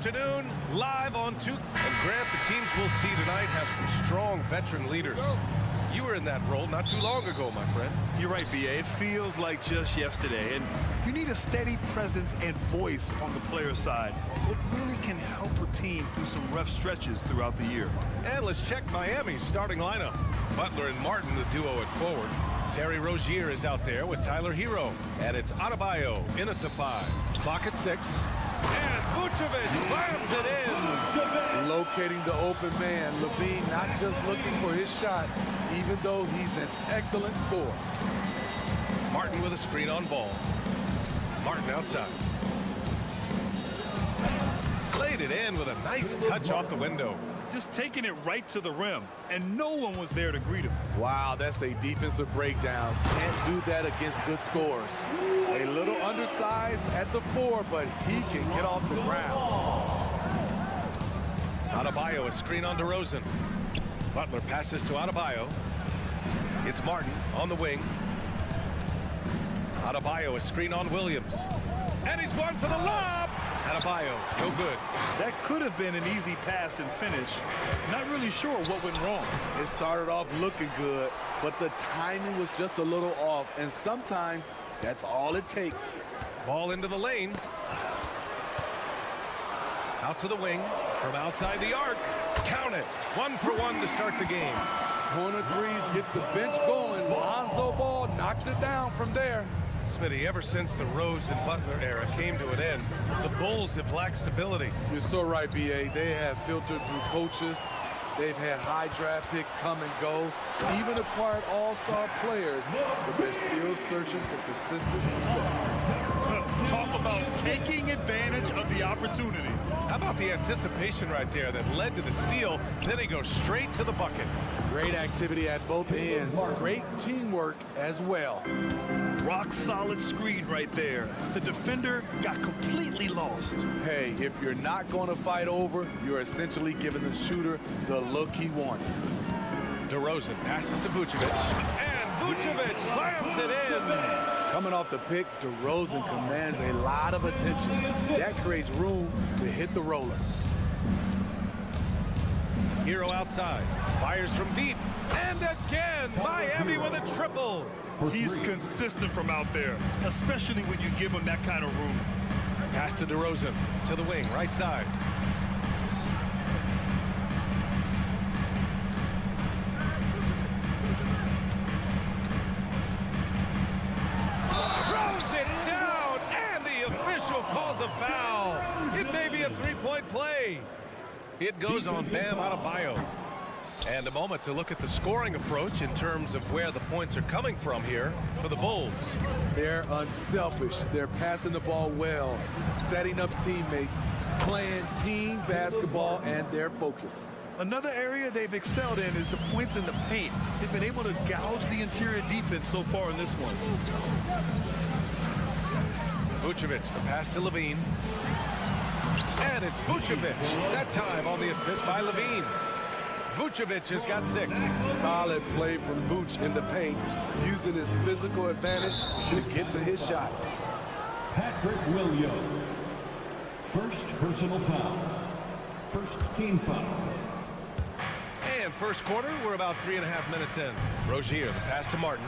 afternoon, live on 2. And Grant, the teams we'll see tonight have some strong veteran leaders. You were in that role not too long ago, my friend. You're right, B.A. It feels like just yesterday. And you need a steady presence and voice on the player side. It really can help a team through some rough stretches throughout the year. And let's check Miami's starting lineup. Butler and Martin, the duo at forward. Terry Rozier is out there with Tyler Hero. And it's Adebayo in at the 5. Clock at 6. And Vucevic slams it in. Locating the open man. Levine not just looking for his shot, even though he's an excellent scorer. Martin with a screen on ball. Martin outside. Laid it in with a nice touch off the window. Just taking it right to the rim, and no one was there to greet him. Wow, that's a defensive breakdown. Can't do that against good scorers. A little undersized at the 4, but he can get off the ground. Adebayo, a screen on DeRozan. Butler passes to Adebayo. It's Martin on the wing. Adebayo, a screen on Williams. And he's going for the lob. Adebayo, no good. That could have been an easy pass and finish. Not really sure what went wrong. It started off looking good, but the timing was just a little off, and sometimes that's all it takes. Ball into the lane. Out to the wing from outside the arc. Count it. 1 for 1 to start the game. Corner threes get the bench going. Lonzo Ball knocked it down from there. Smitty, ever since the Rose and Butler era came to an end, the Bulls have lacked stability. You're so right, B.A. They have filtered through coaches. They've had high draft picks come and go, even acquired all-star players, but they're still searching for consistent success. Talk about taking advantage of the opportunity. How about the anticipation right there that led to the steal, then he goes straight to the bucket. Great activity at both ends. Great teamwork as well. Rock solid screen right there. The defender got completely lost. Hey, if you're not going to fight over, you're essentially giving the shooter the look he wants. DeRozan passes to Vucevic, and Vucevic slams it in. Coming off the pick, DeRozan commands a lot of attention. That creates room to hit the roller. Hero outside, fires from deep, and again, Miami with a triple. He's consistent from out there, especially when you give him that kind of room. Pass to DeRozan, to the wing, right side. Throws it down, and the official calls a foul. It may be a three-point play. It goes on Bam Adebayo. And a moment to look at the scoring approach in terms of where the points are coming from here for the Bulls. They're unselfish. They're passing the ball well, setting up teammates, playing team basketball, and their focus. Another area they've excelled in is the points in the paint. They've been able to gouge the interior defense so far in this one. Vucevic, the pass to Levine. And it's Vucevic, that time on the assist by Levine. Vucevic has got 6. Solid play from Vooch in the paint, using his physical advantage to get to his shot. Patrick Williams. First personal foul. First team foul. And first quarter, we're about 3.5 minutes in. Rozier, the pass to Martin.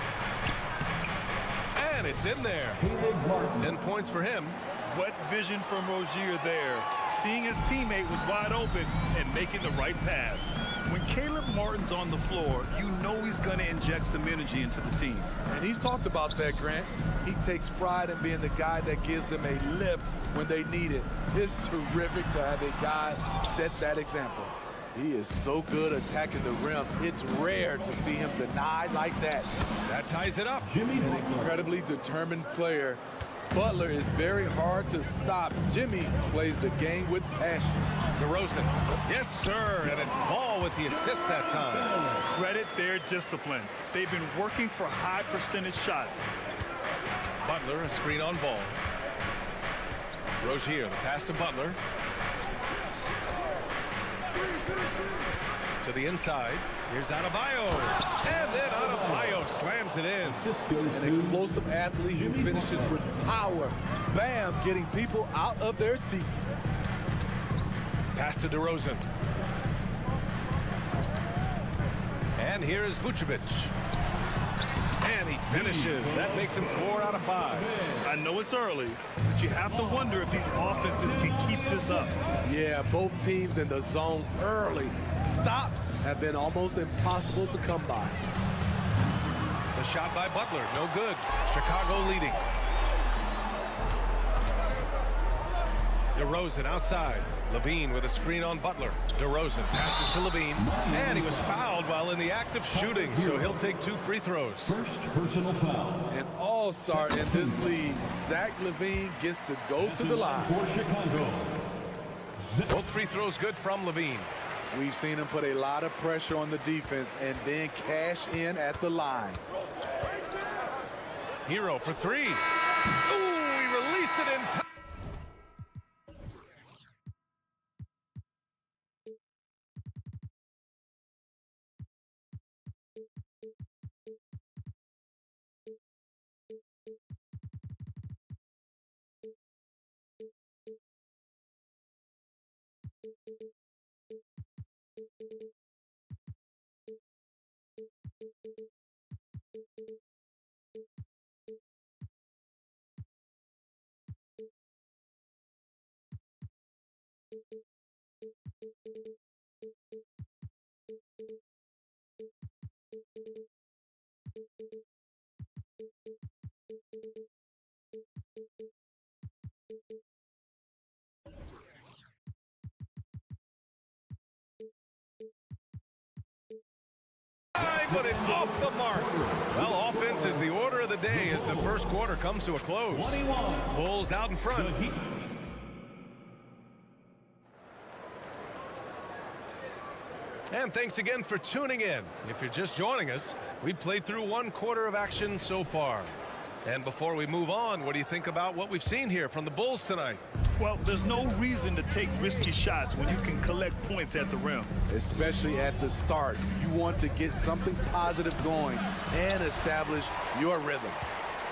And it's in there. 10 points for him. What vision from Rozier there. Seeing his teammate was wide open and making the right pass. When Caleb Martin's on the floor, you know he's going to inject some energy into the team. And he's talked about that, Grant. He takes pride in being the guy that gives them a lift when they need it. It's terrific to have a guy set that example. He is so good attacking the rim. It's rare to see him denied like that. That ties it up. An incredibly determined player. Butler is very hard to stop. Jimmy plays the game with passion. DeRozan, yes sir, and it's Ball with the assist that time. Credit their discipline. They've been working for high percentage shots. Butler, a screen on Ball. Rozier, the pass to Butler. To the inside, here's Adebayo. And then Adebayo slams it in. An explosive athlete who finishes with power. Bam, getting people out of their seats. Pass to DeRozan. And here is Vucevic. And he finishes. That makes him 4 out of 5. I know it's early, but you have to wonder if these offenses can keep this up. Yeah, both teams in the zone early. Stops have been almost impossible to come by. The shot by Butler, no good. Chicago leading. DeRozan outside. Levine with a screen on Butler. DeRozan passes to Levine, and he was fouled while in the act of shooting, so he'll take 2 free throws. First personal foul. An all-star in this league. Zach LaVine gets to go to the line. For Chicago. Both free throws good from Levine. We've seen him put a lot of pressure on the defense and then cash in at the line. Hero for 3. Ooh, he released it in time. But it's off the mark. Well, offense is the order of the day as the first quarter comes to a close. 21. Bulls out in front. The Heat. And thanks again for tuning in. If you're just joining us, we've played through 1 quarter of action so far. And before we move on, what do you think about what we've seen here from the Bulls tonight? Well, there's no reason to take risky shots when you can collect points at the rim. Especially at the start. You want to get something positive going and establish your rhythm.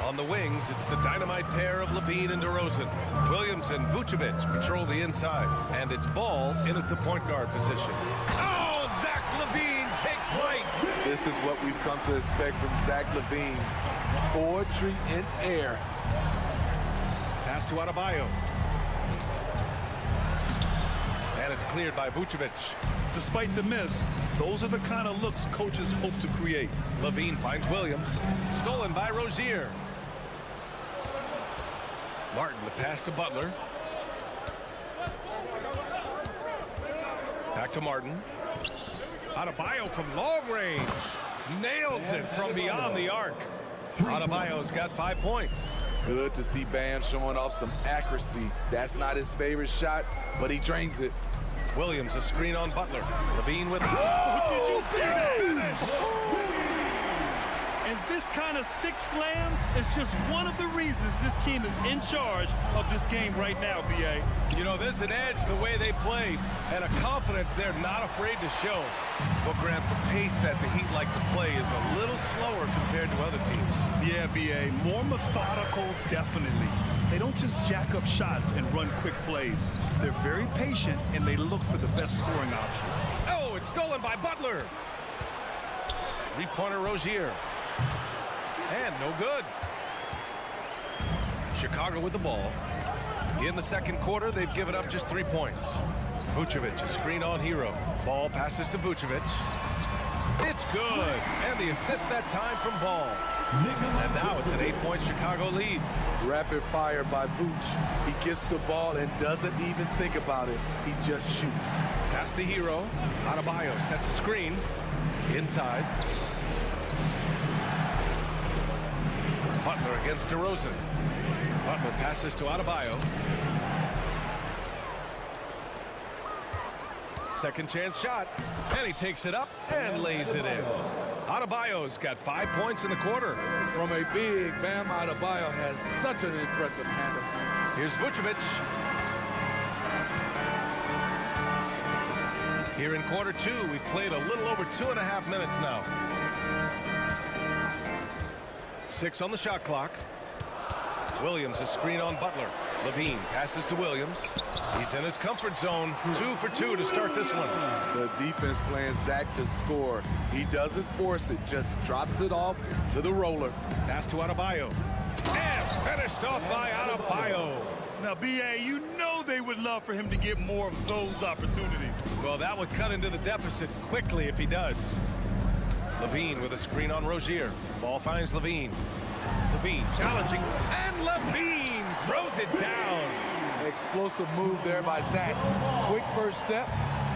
On the wings, it's the dynamite pair of Levine and DeRozan. Williams and Vucevic patrol the inside. And it's Ball in at the point guard position. Oh, Zach LaVine takes flight. This is what we've come to expect from Zach LaVine. Poetry in air. Pass to Adebayo. And it's cleared by Vucevic. Despite the miss, those are the kind of looks coaches hope to create. Levine finds Williams. Stolen by Rozier. Martin, the pass to Butler. Back to Martin. Adebayo from long range. Nails it from beyond the arc. Adebayo's got 5 points. Good to see Bam showing off some accuracy. That's not his favorite shot, but he drains it. Williams a screen on Butler. Levine with... Oh, did you see that finish? And this kind of sick slam is just one of the reasons this team is in charge of this game right now, B.A. You know, there's an edge the way they played and a confidence they're not afraid to show. Well, Grant, the pace that the Heat like to play is a little slower compared to other teams. Yeah, B.A., more methodical, definitely. They don't just jack up shots and run quick plays. They're very patient, and they look for the best scoring option. Oh, it's stolen by Butler. 3-pointer Rozier. And no good. Chicago with the ball. In the second quarter, they've given up just 3 points. Vucevic, a screen on Hero. Ball passes to Vucevic. It's good. And the assist that time from Ball. And now it's an 8-point Chicago lead. Rapid fire by Vooch. He gets the ball and doesn't even think about it. He just shoots. Pass to Hero. Adebayo sets a screen. Inside. Butler against DeRozan. Butler passes to Adebayo. Second chance shot. And he takes it up and lays it in. Adebayo's got 5 points in the quarter. From a big, Bam Adebayo has such an impressive handle. Here's Vucevic. Here in quarter 2, we've played a little over 2.5 minutes now. 6 on the shot clock. Williams a screen on Butler. Levine passes to Williams. He's in his comfort zone. 2 for 2 to start this one. The defense playing Zach to score. He doesn't force it, just drops it off to the roller. Pass to Adebayo. And finished off by Adebayo. Now, B.A., you know they would love for him to get more of those opportunities. Well, that would cut into the deficit quickly if he does. Levine with a screen on Rozier. Ball finds Levine. Levine challenging, and Levine throws it down. Explosive move there by Zach. Quick first step,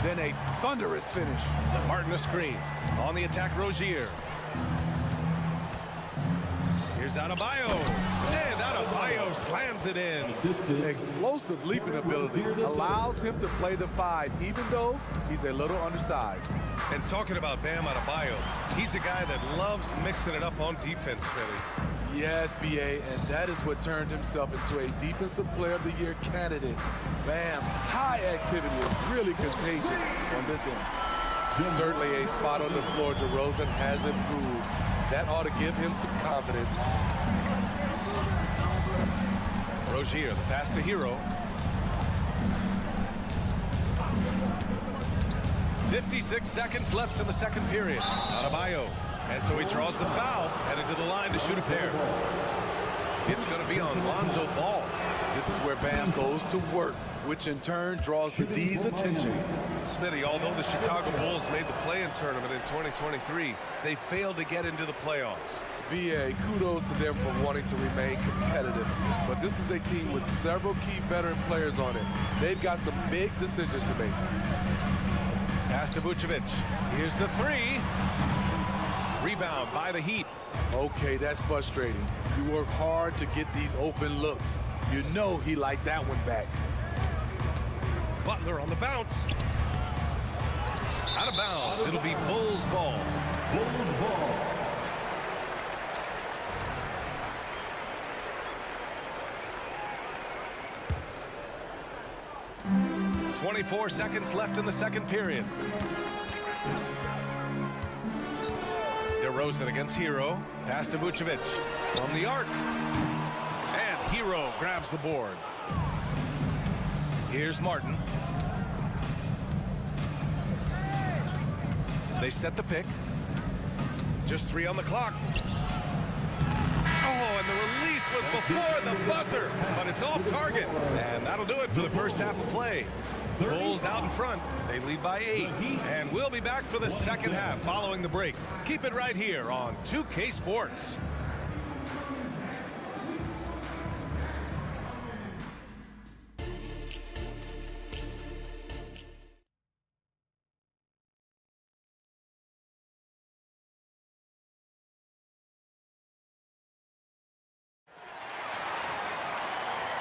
then a thunderous finish. Martin a screen. On the attack, Rozier. Here's Adebayo. And Adebayo slams it in. Explosive leaping ability allows him to play the 5, even though he's a little undersized. And talking about Bam Adebayo, he's a guy that loves mixing it up on defense, Philly. Yes, B.A., and that is what turned himself into a Defensive Player of the Year candidate. Bam's high activity is really contagious on this end. Certainly a spot on the floor DeRozan has improved. That ought to give him some confidence. Rozier, the pass to Hero. 56 seconds left in the second period. Adebayo. And so he draws the foul, headed to the line to shoot a pair. It's going to be on Lonzo Ball. This is where Bam goes to work, which in turn draws the D's attention. Smitty, although the Chicago Bulls made the play-in tournament in 2023, they failed to get into the playoffs. B.A., kudos to them for wanting to remain competitive. But this is a team with several key veteran players on it. They've got some big decisions to make. Pass to Vucevic. Here's the 3. Rebound by the Heat. Okay, that's frustrating. You work hard to get these open looks. You know he liked that one back. Butler on the bounce. Out of bounds. It'll be Bulls ball. Bulls ball. .24 seconds left in the second period. DeRozan against Hero. Pass to Vucevic from the arc. And Hero grabs the board. Here's Martin. They set the pick. Just 3 on the clock. Oh, and the release was before the buzzer, but it's off target. And that'll do it for the first half of play. Bulls out in front. They lead by 8. And we'll be back for the second half following the break. Keep it right here on 2K Sports.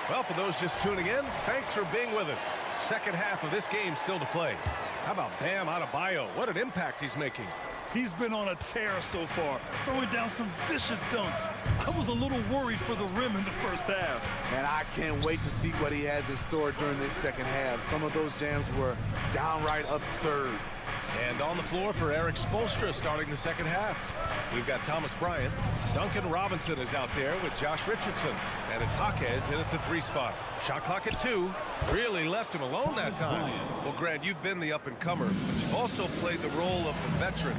Well, for those just tuning in, thanks for being with us. Second half of this game still to play. How about Bam Adebayo? What an impact he's making. He's been on a tear so far, throwing down some vicious dunks. I was a little worried for the rim in the first half. And I can't wait to see what he has in store during this second half. Some of those jams were downright absurd. And on the floor for Eric Spoelstra starting the second half. We've got Thomas Bryant. Duncan Robinson is out there with Josh Richardson. And it's Jaquez in at the 3 spot. Shot clock at 2. Really left him alone that time. Well, Grant, you've been the up-and-comer, but you've also played the role of the veteran.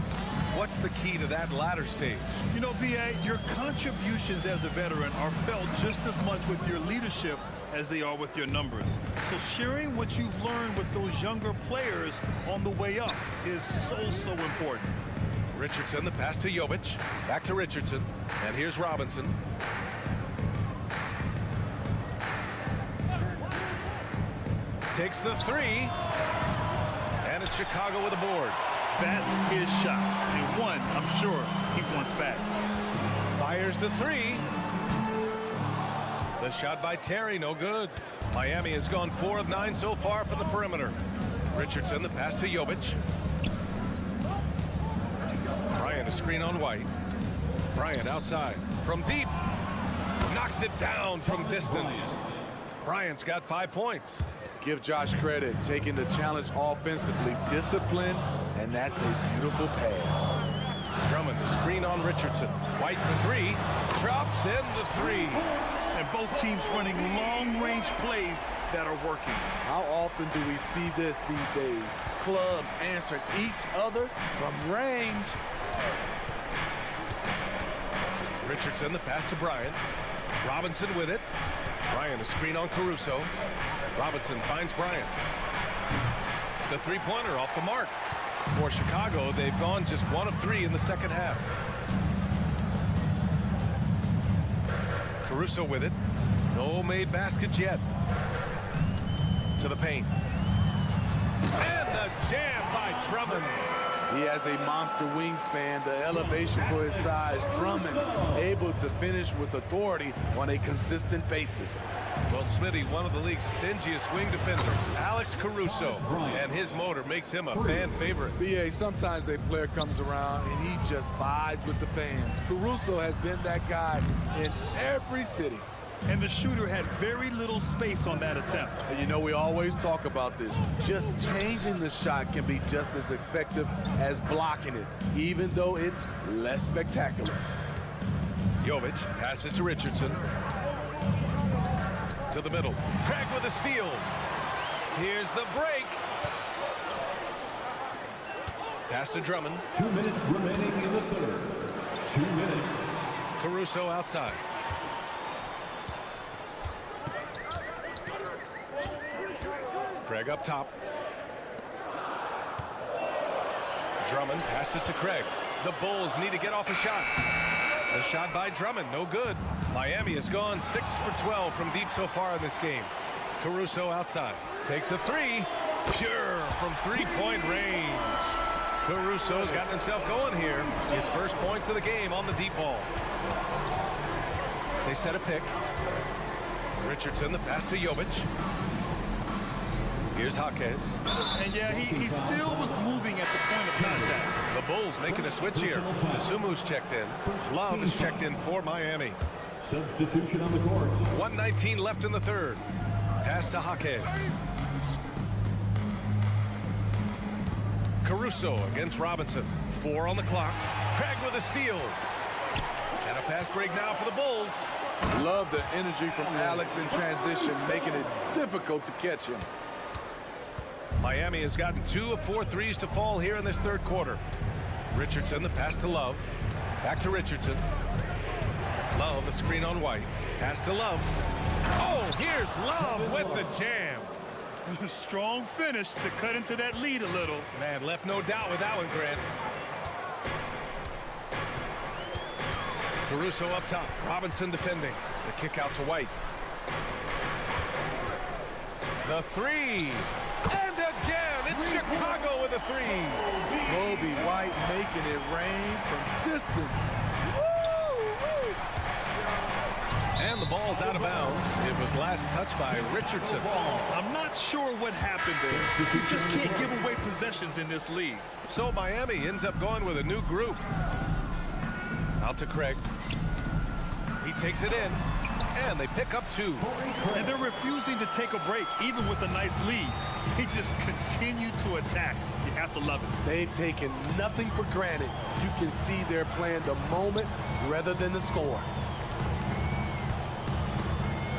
What's the key to that latter stage? You know, B.A., your contributions as a veteran are felt just as much with your leadership as they are with your numbers. So sharing what you've learned with those younger players on the way up is so important. Richardson, the pass to Jovic. Back to Richardson. And here's Robinson. Takes the 3. And it's Chicago with a board. That's his shot. And one, I'm sure, he wants back. Fires the 3. The shot by Terry, no good. Miami has gone 4 of 9 so far from the perimeter. Richardson, the pass to Jovic. Bryant, a screen on White. Bryant outside from deep. Knocks it down from distance. Bryant's got 5 points. Give Josh credit, taking the challenge offensively, discipline, and that's a beautiful pass. Drummond, the screen on Richardson. White to 3. Drops in the 3. And both teams running long-range plays that are working. How often do we see this these days? Clubs answering each other from range. Richardson, the pass to Bryant. Robinson with it. Bryant, a screen on Caruso. Robinson finds Bryant. The three-pointer off the mark. For Chicago, they've gone just 1 of 3 in the second half. Caruso with it. No made baskets yet. To the paint. And the jam by Drummond. He has a monster wingspan, the elevation for his size. Drummond able to finish with authority on a consistent basis. Well, Smitty, one of the league's stingiest wing defenders, Alex Caruso, and his motor makes him a fan favorite. B.A., sometimes a player comes around and he just vibes with the fans. Caruso has been that guy in every city. And the shooter had very little space on that attempt. And you know, we always talk about this. Just changing the shot can be just as effective as blocking it, even though it's less spectacular. Jovic passes to Richardson. To the middle. Craig with a steal. Here's the break. Pass to Drummond. 2 minutes remaining in the third. 2 minutes. Caruso outside. Craig up top. Drummond passes to Craig. The Bulls need to get off a shot. The shot by Drummond, no good. Miami has gone 6 for 12 from deep so far in this game. Caruso outside. Takes a three. Pure from three-point range. Caruso's gotten himself going here. His first points of the game on the deep ball. They set a pick. Richardson, the pass to Jovic. Here's Jaquez. And yeah, he still was moving at the point of contact. The Bulls making a switch here. Desumu's checked in. Love is checked in for Miami. Substitution on the court. 1:19 left in the third. Pass to Jaquez. Caruso against Robinson. 4 on the clock. Craig with a steal. And a fast break now for the Bulls. Love the energy from Alex in transition, making it difficult to catch him. Miami has gotten 2 of 4 threes to fall here in this third quarter. Richardson, the pass to Love. Back to Richardson. Love, a screen on White. Pass to Love. Oh, here's Love with the jam. Strong finish to cut into that lead a little. Man, left no doubt with that one, Grant. Caruso up top. Robinson defending. The kick out to White. The three. And again, it's Chicago with a three. Kobe White making it rain from distance. Woo! And the ball's out of bounds. It was last touched by Richardson. I'm not sure what happened there. You just can't give away possessions in this league. So Miami ends up going with a new group. Out to Craig. He takes it in. And they pick up 2. And they're refusing to take a break, even with a nice lead. They just continue to attack. You have to love it. They've taken nothing for granted. You can see they're playing the moment rather than the score.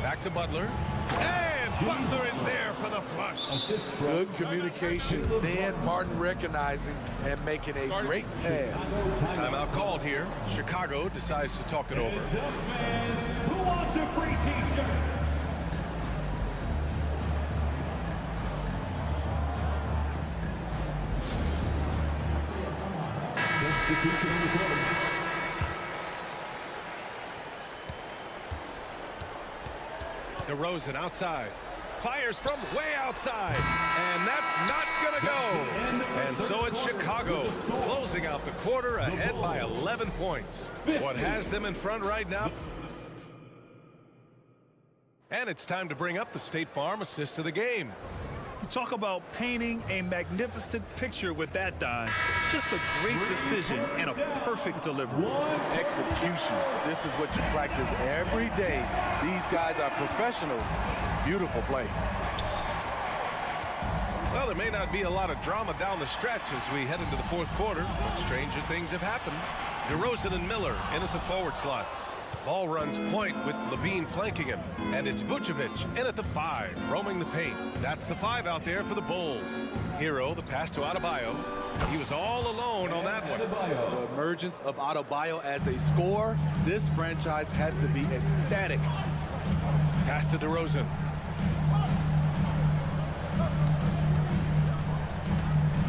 Back to Butler. And Butler is there for the flush. Good communication. Then Martin recognizing and making a great pass. Timeout called here. Chicago decides to talk it over. Fans, who wants a free t-shirt? Substitution on the court. DeRozan outside. Fires from way outside. And that's not going to go. And so it's Chicago closing out the quarter ahead by 11 points. What has them in front right now? And it's time to bring up the State Farm assist of the game. You talk about painting a magnificent picture with that dime. Just a great decision and a perfect delivery. Execution. This is what you practice every day. These guys are professionals. Beautiful play. Well, there may not be a lot of drama down the stretch as we head into the fourth quarter, but stranger things have happened. DeRozan and Miller in at the forward slots. Ball runs point with Levine flanking him. And it's Vucevic in at the 5, roaming the paint. That's the 5 out there for the Bulls. Hero, the pass to Adebayo. He was all alone on that one. The emergence of Adebayo as a scorer, this franchise has to be ecstatic. Pass to DeRozan.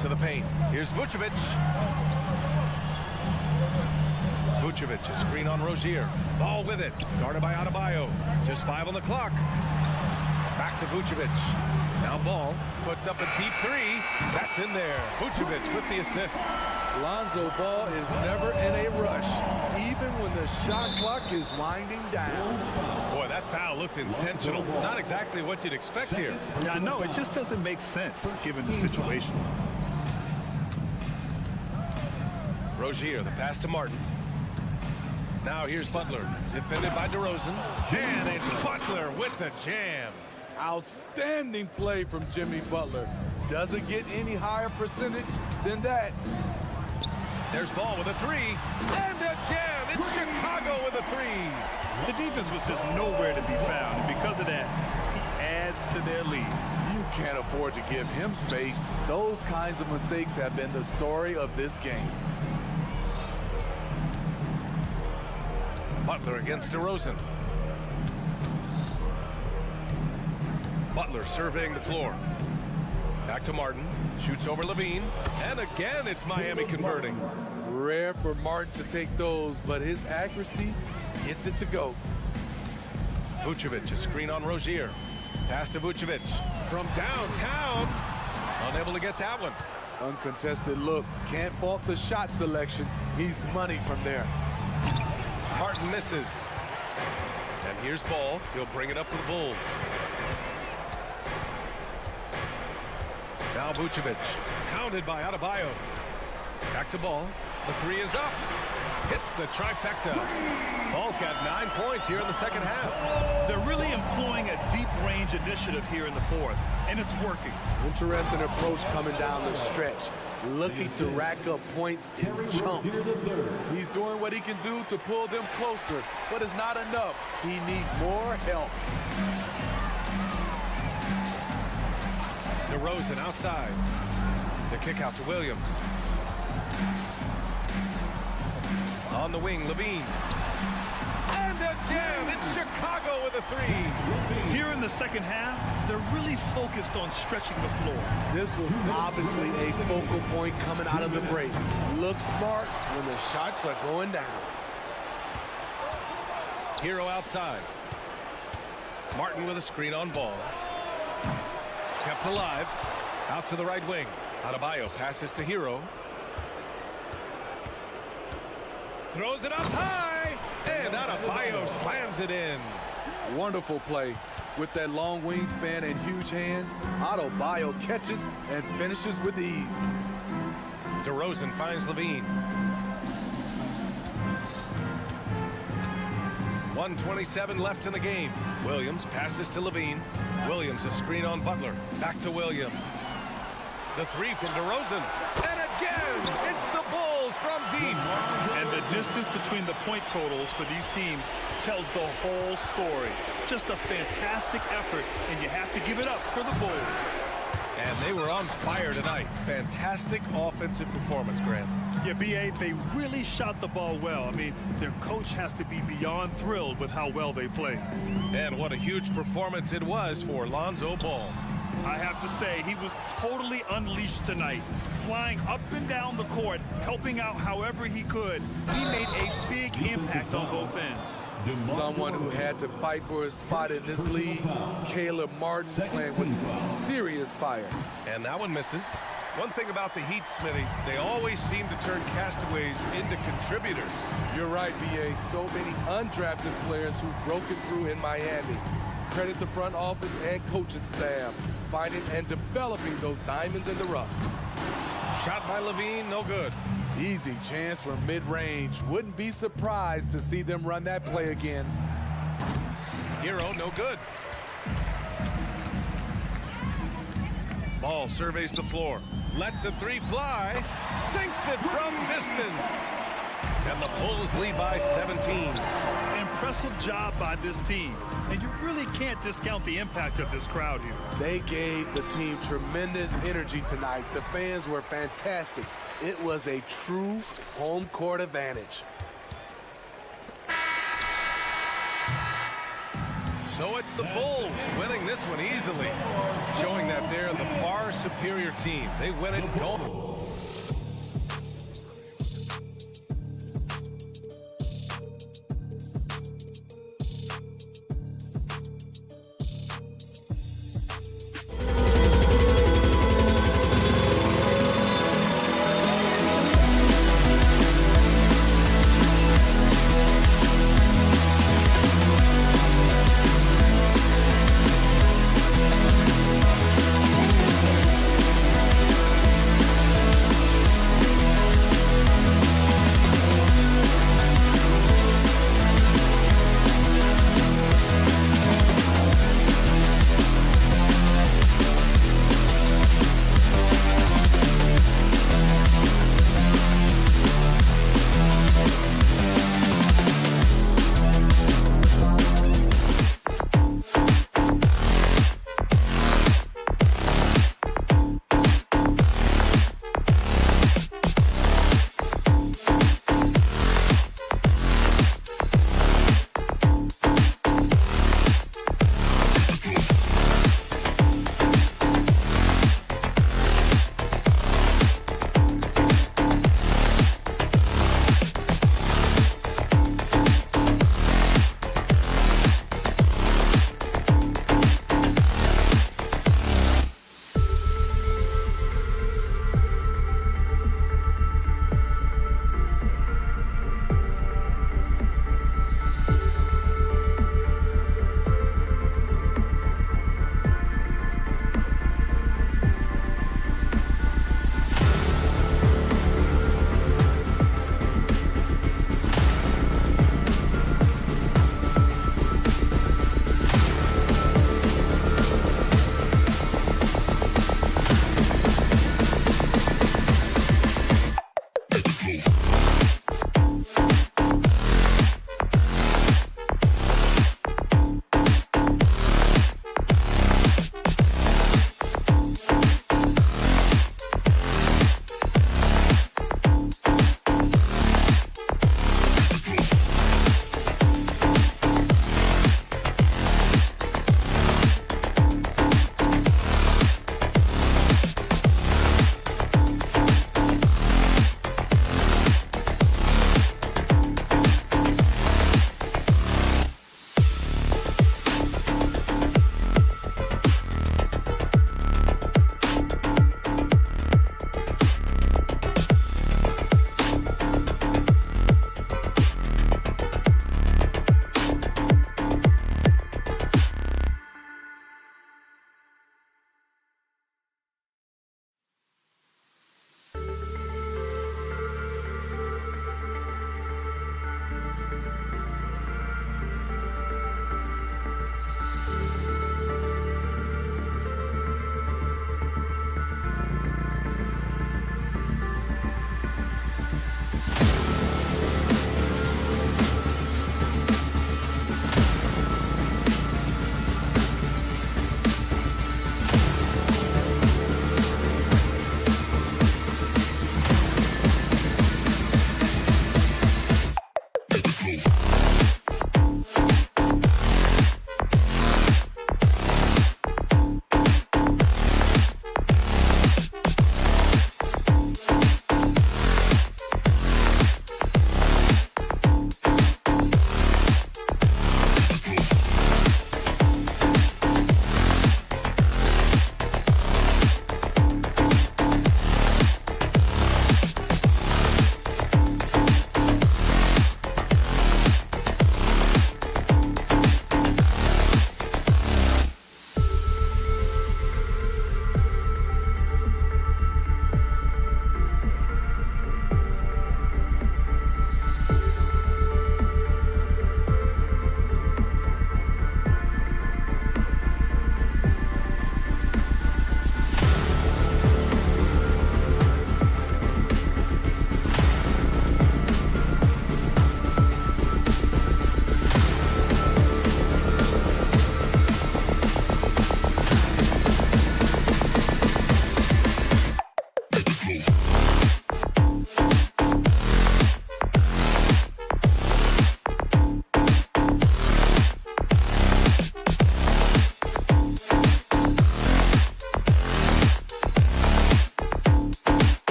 To the paint. Here's Vucevic. Vucevic, a screen on Rozier. Ball with it. Guarded by Adebayo. Just 5 on the clock. Back to Vucevic. Now Ball puts up a deep 3. That's in there. Vucevic with the assist. Lonzo Ball is never in a rush, even when the shot clock is winding down. Boy, that foul looked intentional. Not exactly what you'd expect here. Yeah, no, it just doesn't make sense given the situation. Rozier, the pass to Martin. Now here's Butler, defended by DeRozan. And it's Butler with the jam. Outstanding play from Jimmy Butler. Doesn't get any higher percentage than that. There's Ball with a 3. And again, it's Chicago with a 3. The defense was just nowhere to be found, and because of that, he adds to their lead. You can't afford to give him space. Those kinds of mistakes have been the story of this game. Butler against DeRozan. Butler surveying the floor. Back to Martin. Shoots over Levine. And again, it's Miami converting. Rare for Martin to take those, but his accuracy gets it to go. Vucevic, a screen on Rozier. Pass to Vucevic from downtown. Unable to get that one. Uncontested look. Can't fault the shot selection. He's money from there. Martin misses. And here's Ball. He'll bring it up for the Bulls. Now Vucevic, counted by Adebayo. Back to Ball. The 3 is up. Hits the trifecta. Ball's got 9 points here in the second half. They're really employing a deep range initiative here in the 4th, and it's working. Interesting approach coming down the stretch. Looking to rack up points in chunks. He's doing what he can do to pull them closer, but it's not enough. He needs more help. DeRozan outside. The kick out to Williams. On the wing, Levine. And again, it's Chicago with a 3. Here in the second half, they're really focused on stretching the floor. This was obviously a focal point coming out of the break. Look smart when the shots are going down. Hero outside. Martin with a screen on Ball. Kept alive. Out to the right wing. Adebayo passes to Hero. Throws it up high. And Adebayo slams it in. Wonderful play. With that long wingspan and huge hands, Adebayo catches and finishes with ease. DeRozan finds Levine. 1:27 left in the game. Williams passes to Levine. Williams a screen on Butler. Back to Williams. The 3 from DeRozan. And again, it's the Bulls from deep. And the distance between the point totals for these teams tells the whole story. Just a fantastic effort, and you have to give it up for the Bulls. And they were on fire tonight. Fantastic offensive performance, Grant. Yeah, B.A., they really shot the ball well. I mean, their coach has to be beyond thrilled with how well they played. And what a huge performance it was for Lonzo Ball. I have to say, he was totally unleashed tonight, flying up and down the court, helping out however he could. He made a big impact on both ends. Someone who had to fight for a spot in this league, Caleb Martin, playing with some serious fire. And that one misses. One thing about the Heat, Smithy, they always seem to turn castaways into contributors. You're right, B.A. So many undrafted players who've broken through in Miami. Credit the front office and coaching staff, finding and developing those diamonds in the rough. Shot by Levine, no good. Easy chance from mid-range. Wouldn't be surprised to see them run that play again. Hero, no good. Ball surveys the floor. Lets a 3 fly. Sinks it from distance. And the Bulls lead by 17. Impressive job by this team. And you really can't discount the impact of this crowd here. They gave the team tremendous energy tonight. The fans were fantastic. It was a true home court advantage. So it's the Bulls winning this one easily, showing that they're the far superior team. They win it going.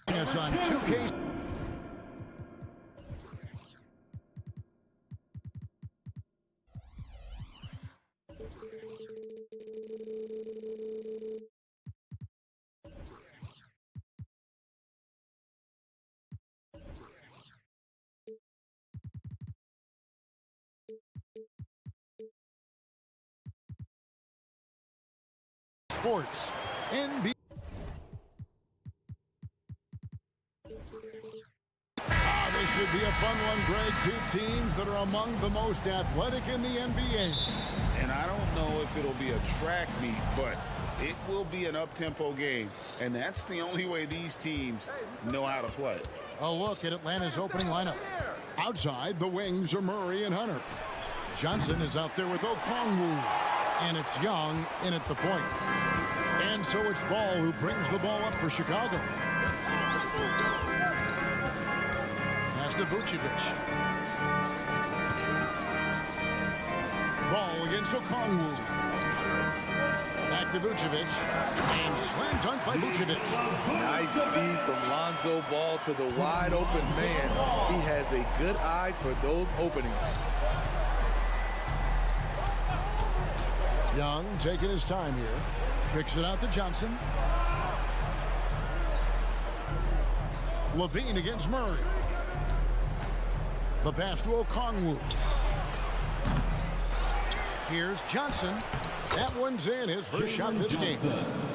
Us on 2K. Sports NBA. This should be a fun one, Greg. Two teams that are among the most athletic in the NBA. And I don't know if it'll be a track meet, but it will be an up-tempo game. And that's the only way these teams know how to play. A look at Atlanta's opening lineup. Outside, the wings are Murray and Hunter. Johnson is out there with Okongwu. And it's Young in at the point. And so it's Ball who brings the ball up for Chicago. Pass to Vucevic. Ball against Okongwu. Back to Vucevic. And slam dunk by Vucevic. Nice speed from Lonzo Ball to the wide open man. He has a good eye for those openings. Young taking his time here. Kicks it out to Johnson. Levine against Murray. The pass to Okongwu. Here's Johnson. That one's in, his first shot this game.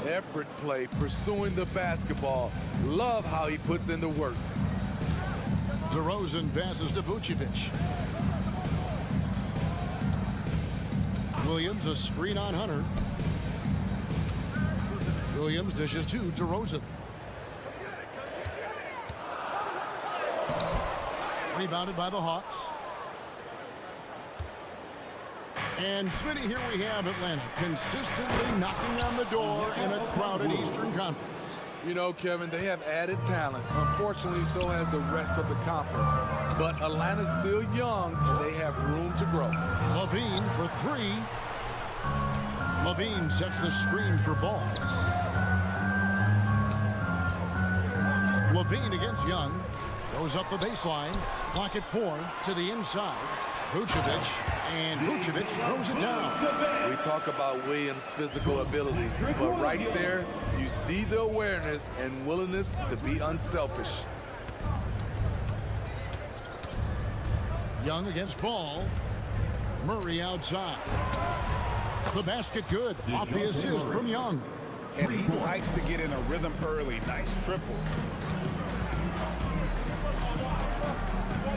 Effort play, pursuing the basketball. Love how he puts in the work. DeRozan passes to Vucevic. Williams, a screen on Hunter. Williams dishes to DeRozan. Rebounded by the Hawks. And Smitty, here we have Atlanta consistently knocking on the door in a crowded Eastern Conference. You know, Kevin, they have added talent. Unfortunately, so has the rest of the conference. But Atlanta's still young, and they have room to grow. Levine for three. Levine sets the screen for Ball. Levine against Young. Goes up the baseline. Clock at 4 to the inside. Vucevic. And Vucevic throws it down. We talk about Williams' physical abilities, but right there, you see the awareness and willingness to be unselfish. Young against Ball. Murray outside. The basket good. Off the assist from Young. And he likes to get in a rhythm early. Nice triple.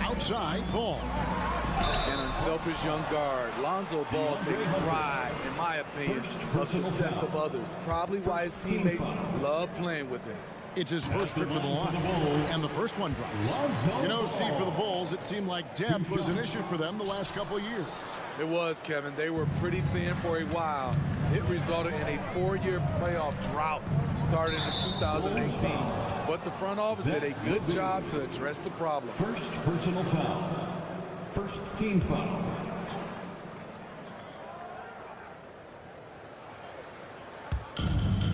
Outside, Ball. An unselfish young guard. Lonzo Ball takes pride, in my opinion, of success of others. Probably why his teammates love playing with him. It's his first trip to the line, and the first one drops. You know, Steve, for the Bulls, it seemed like depth was an issue for them the last couple of years. It was, Kevin. They were pretty thin for a while. It resulted in a 4-year playoff drought starting in 2018. But the front office did a good job to address the problem. First personal foul. First team foul.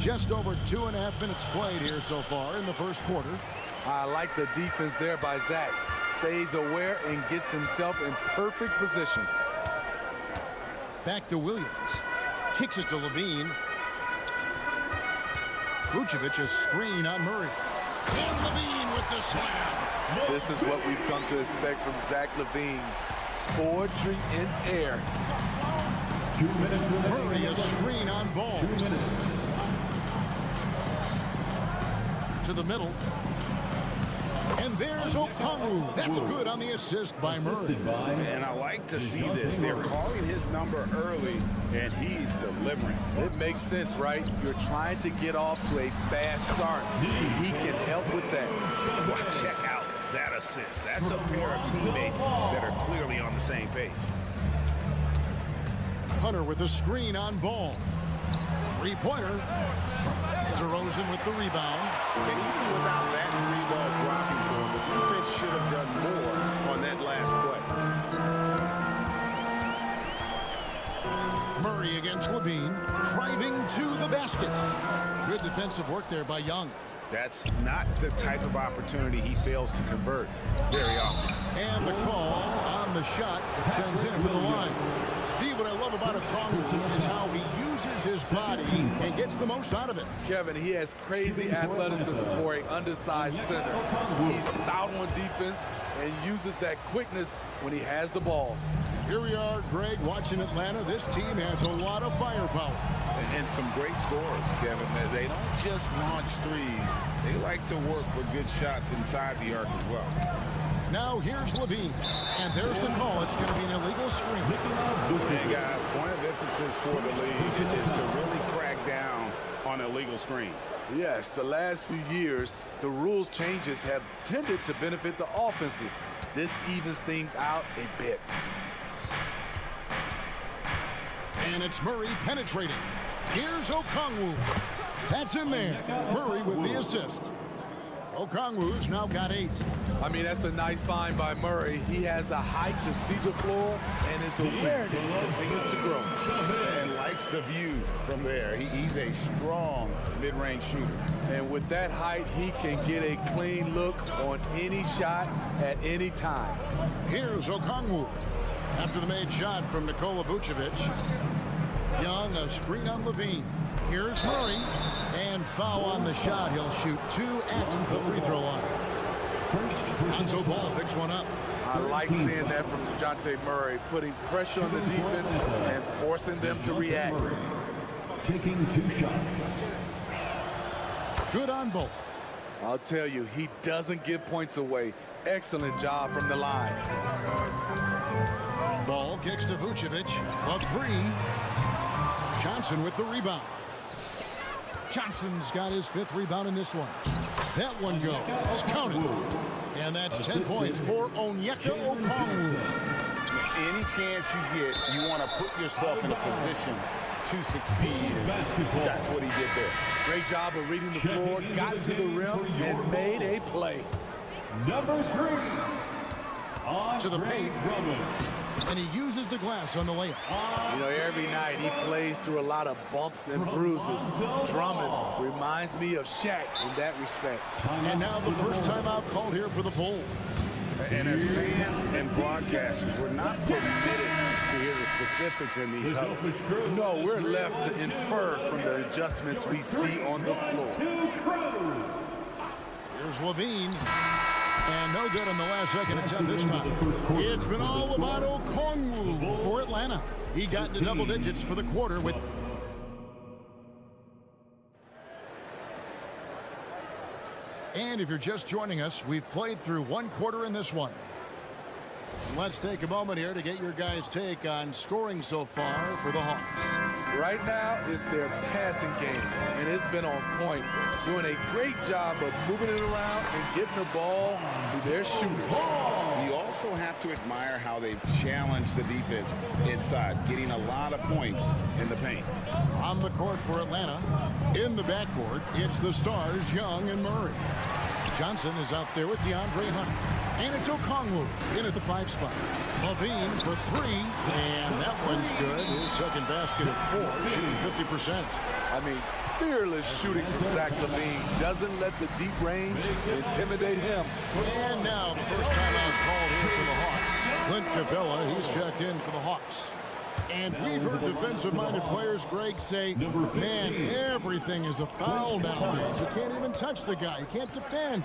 Just over 2.5 minutes played here so far in the first quarter. I like the defense there by Zach. Stays aware and gets himself in perfect position. Back to Williams. Kicks it to Levine. Vucevic, a screen on Murray. And Levine with the slam. This is what we've come to expect from Zach LaVine. Poetry in air. 2 minutes remaining. Murray, a screen on Ball. 2 minutes. To the middle. And there's Okongwu. That's good on the assist by Murray. And I like to see this. They're calling his number early, and he's delivering. It makes sense, right? You're trying to get off to a fast start. He can help with that. Well, check out that assist. That's a pair of teammates that are clearly on the same page. Hunter with a screen on Ball. Three-pointer. DeRozan with the rebound. And even without that three-ball dropping for him, the defense should have done more on that last play. Here's Levine driving to the basket. Good defensive work there by Young. That's not the type of opportunity he fails to convert very often. And the call on the shot that sends him to the line. Steve, what I love about Okongwu is how he uses his body and gets the most out of it. Kevin, he has crazy athleticism for an undersized center. He's stout on defense and uses that quickness when he has the ball. Here we are, Greg, watching Atlanta. This team has a lot of firepower. And some great scores, Kevin. They don't just launch threes. They like to work for good shots inside the arc as well. Now here's Levine. And there's the call. It's going to be an illegal screen. And guys, point of emphasis for the league is to really crack down on illegal screens. Yes, the last few years, the rules changes have tended to benefit the offenses. This evens things out a bit. And it's Murray penetrating. Here's Okongwu. That's in there. Murray with the assist. Okongwu's now got 8. I mean, that's a nice find by Murray. He has the height to see the floor, and his awareness continues to grow. And likes the view from there. He's a strong mid-range shooter. And with that height, he can get a clean look on any shot at any time. Here's Okongwu. After the made shot from Nikola Vucevic. Young, a screen on Levine. Here's Murray. And foul on the shot. He'll shoot 2 at the free throw line. Lonzo Ball picks one up. I like seeing that from DeJounte Murray, putting pressure on the defense and forcing them to react. Taking 2 shots. Good on both. I'll tell you, he doesn't give points away. Excellent job from the line. Ball kicks to Vucevic. A 3. Johnson with the rebound. Johnson's got his 5th rebound in this one. That one goes. Counted. And that's 10 points for Onyeka Okongwu. Any chance you get, you want to put yourself in a position to succeed. That's what he did there. Great job of reading the floor, got to the rim, and made a play. Number 3. To the paint. And he uses the glass on the layup. You know, every night he plays through a lot of bumps and bruises. Drummond reminds me of Shaq in that respect. And now the first timeout called here for the Bulls. And as fans and broadcasters, we're not permitted to hear the specifics in these huddles. No, we're left to infer from the adjustments we see on the floor. Here's Levine. And no good on the last second attempt this time. It's been all about Okongwu for Atlanta. He got into double digits for the quarter with... And if you're just joining us, we've played through 1 quarter in this one. Let's take a moment here to get your guys' take on scoring so far for the Hawks. Right now, it's their passing game, and it's been on point. Doing a great job of moving it around and getting the ball to their shooters. You also have to admire how they've challenged the defense inside, getting a lot of points in the paint. On the court for Atlanta, in the backcourt, it's the stars, Young and Murray. Johnson is out there with DeAndre Hunter. And it's Okongwu in at the 5 spot. Levine for 3, and that one's good. His second basket of 4, shooting 50%. I mean, fearless shooting from Zach Levine. Doesn't let the deep range intimidate him. And now the first timeout called here for the Hawks. Clint Capella, he's checked in for the Hawks. And we've heard defensive-minded players, Greg, say, man, everything is a foul nowadays. You can't even touch the guy. You can't defend.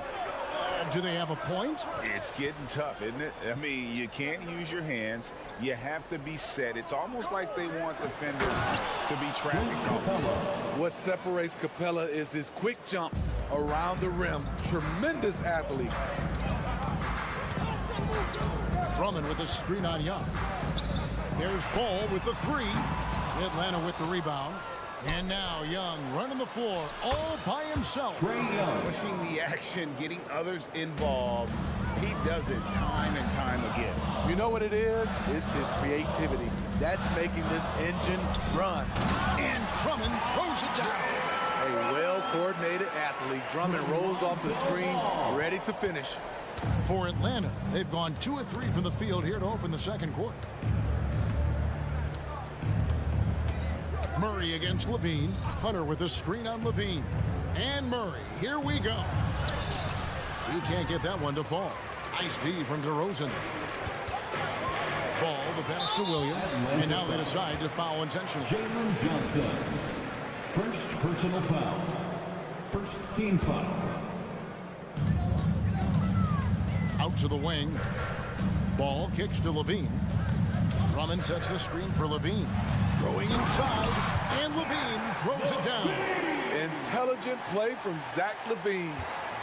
Do they have a point? It's getting tough, isn't it? I mean, you can't use your hands. You have to be set. It's almost like they want defenders to be traffic cones. What separates Capella is his quick jumps around the rim. Tremendous athlete. Drummond with a screen on Young. There's Ball with the 3. Atlanta with the rebound. And now Young running the floor all by himself. Pushing the action, getting others involved. He does it time and time again. You know what it is? It's his creativity. That's making this engine run. And Drummond throws it down. A well-coordinated athlete. Drummond rolls off the screen, ready to finish. For Atlanta, they've gone 2 of 3 from the field here to open the second quarter. Murray against Levine. Hunter with a screen on Levine. And Murray. Here we go. He can't get that one to fall. Nice D from DeRozan. Ball, the pass to Williams. And now they decide to foul intentionally. Jalen Johnson. First personal foul. First team foul. Out to the wing. Ball kicks to Levine. Drummond sets the screen for Levine. Throwing inside. And Levine throws it down. Intelligent play from Zach LaVine,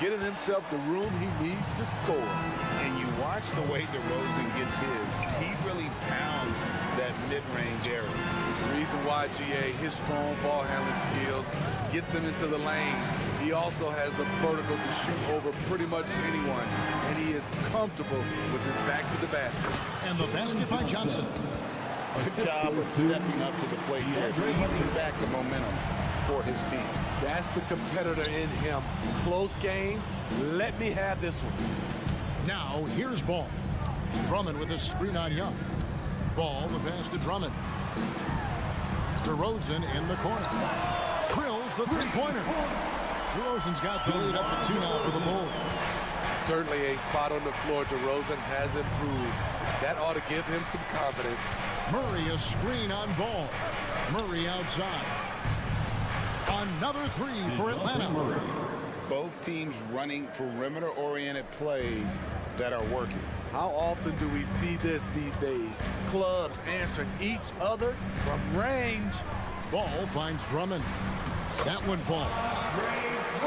getting himself the room he needs to score. And you watch the way DeRozan gets his. He really pounds that mid-range area. The reason why, GA, his strong ball handling skills gets him into the lane. He also has the vertical to shoot over pretty much anyone, and he is comfortable with his back to the basket. And the basket by Johnson. Good job of stepping up to the plate there, seizing back the momentum for his team. That's the competitor in him. Close game. Let me have this one. Now, here's Ball. Drummond with a screen on Young. Ball, the pass to Drummond. DeRozan in the corner. Drills the three-pointer. DeRozan's got the lead up to 2 now for the Bulls. Certainly a spot on the floor. DeRozan has improved. That ought to give him some confidence. Murray a screen on Ball. Murray outside. Another three for Atlanta. Both teams running perimeter-oriented plays that are working. How often do we see this these days? Clubs answering each other from range. Ball finds Drummond. That one falls.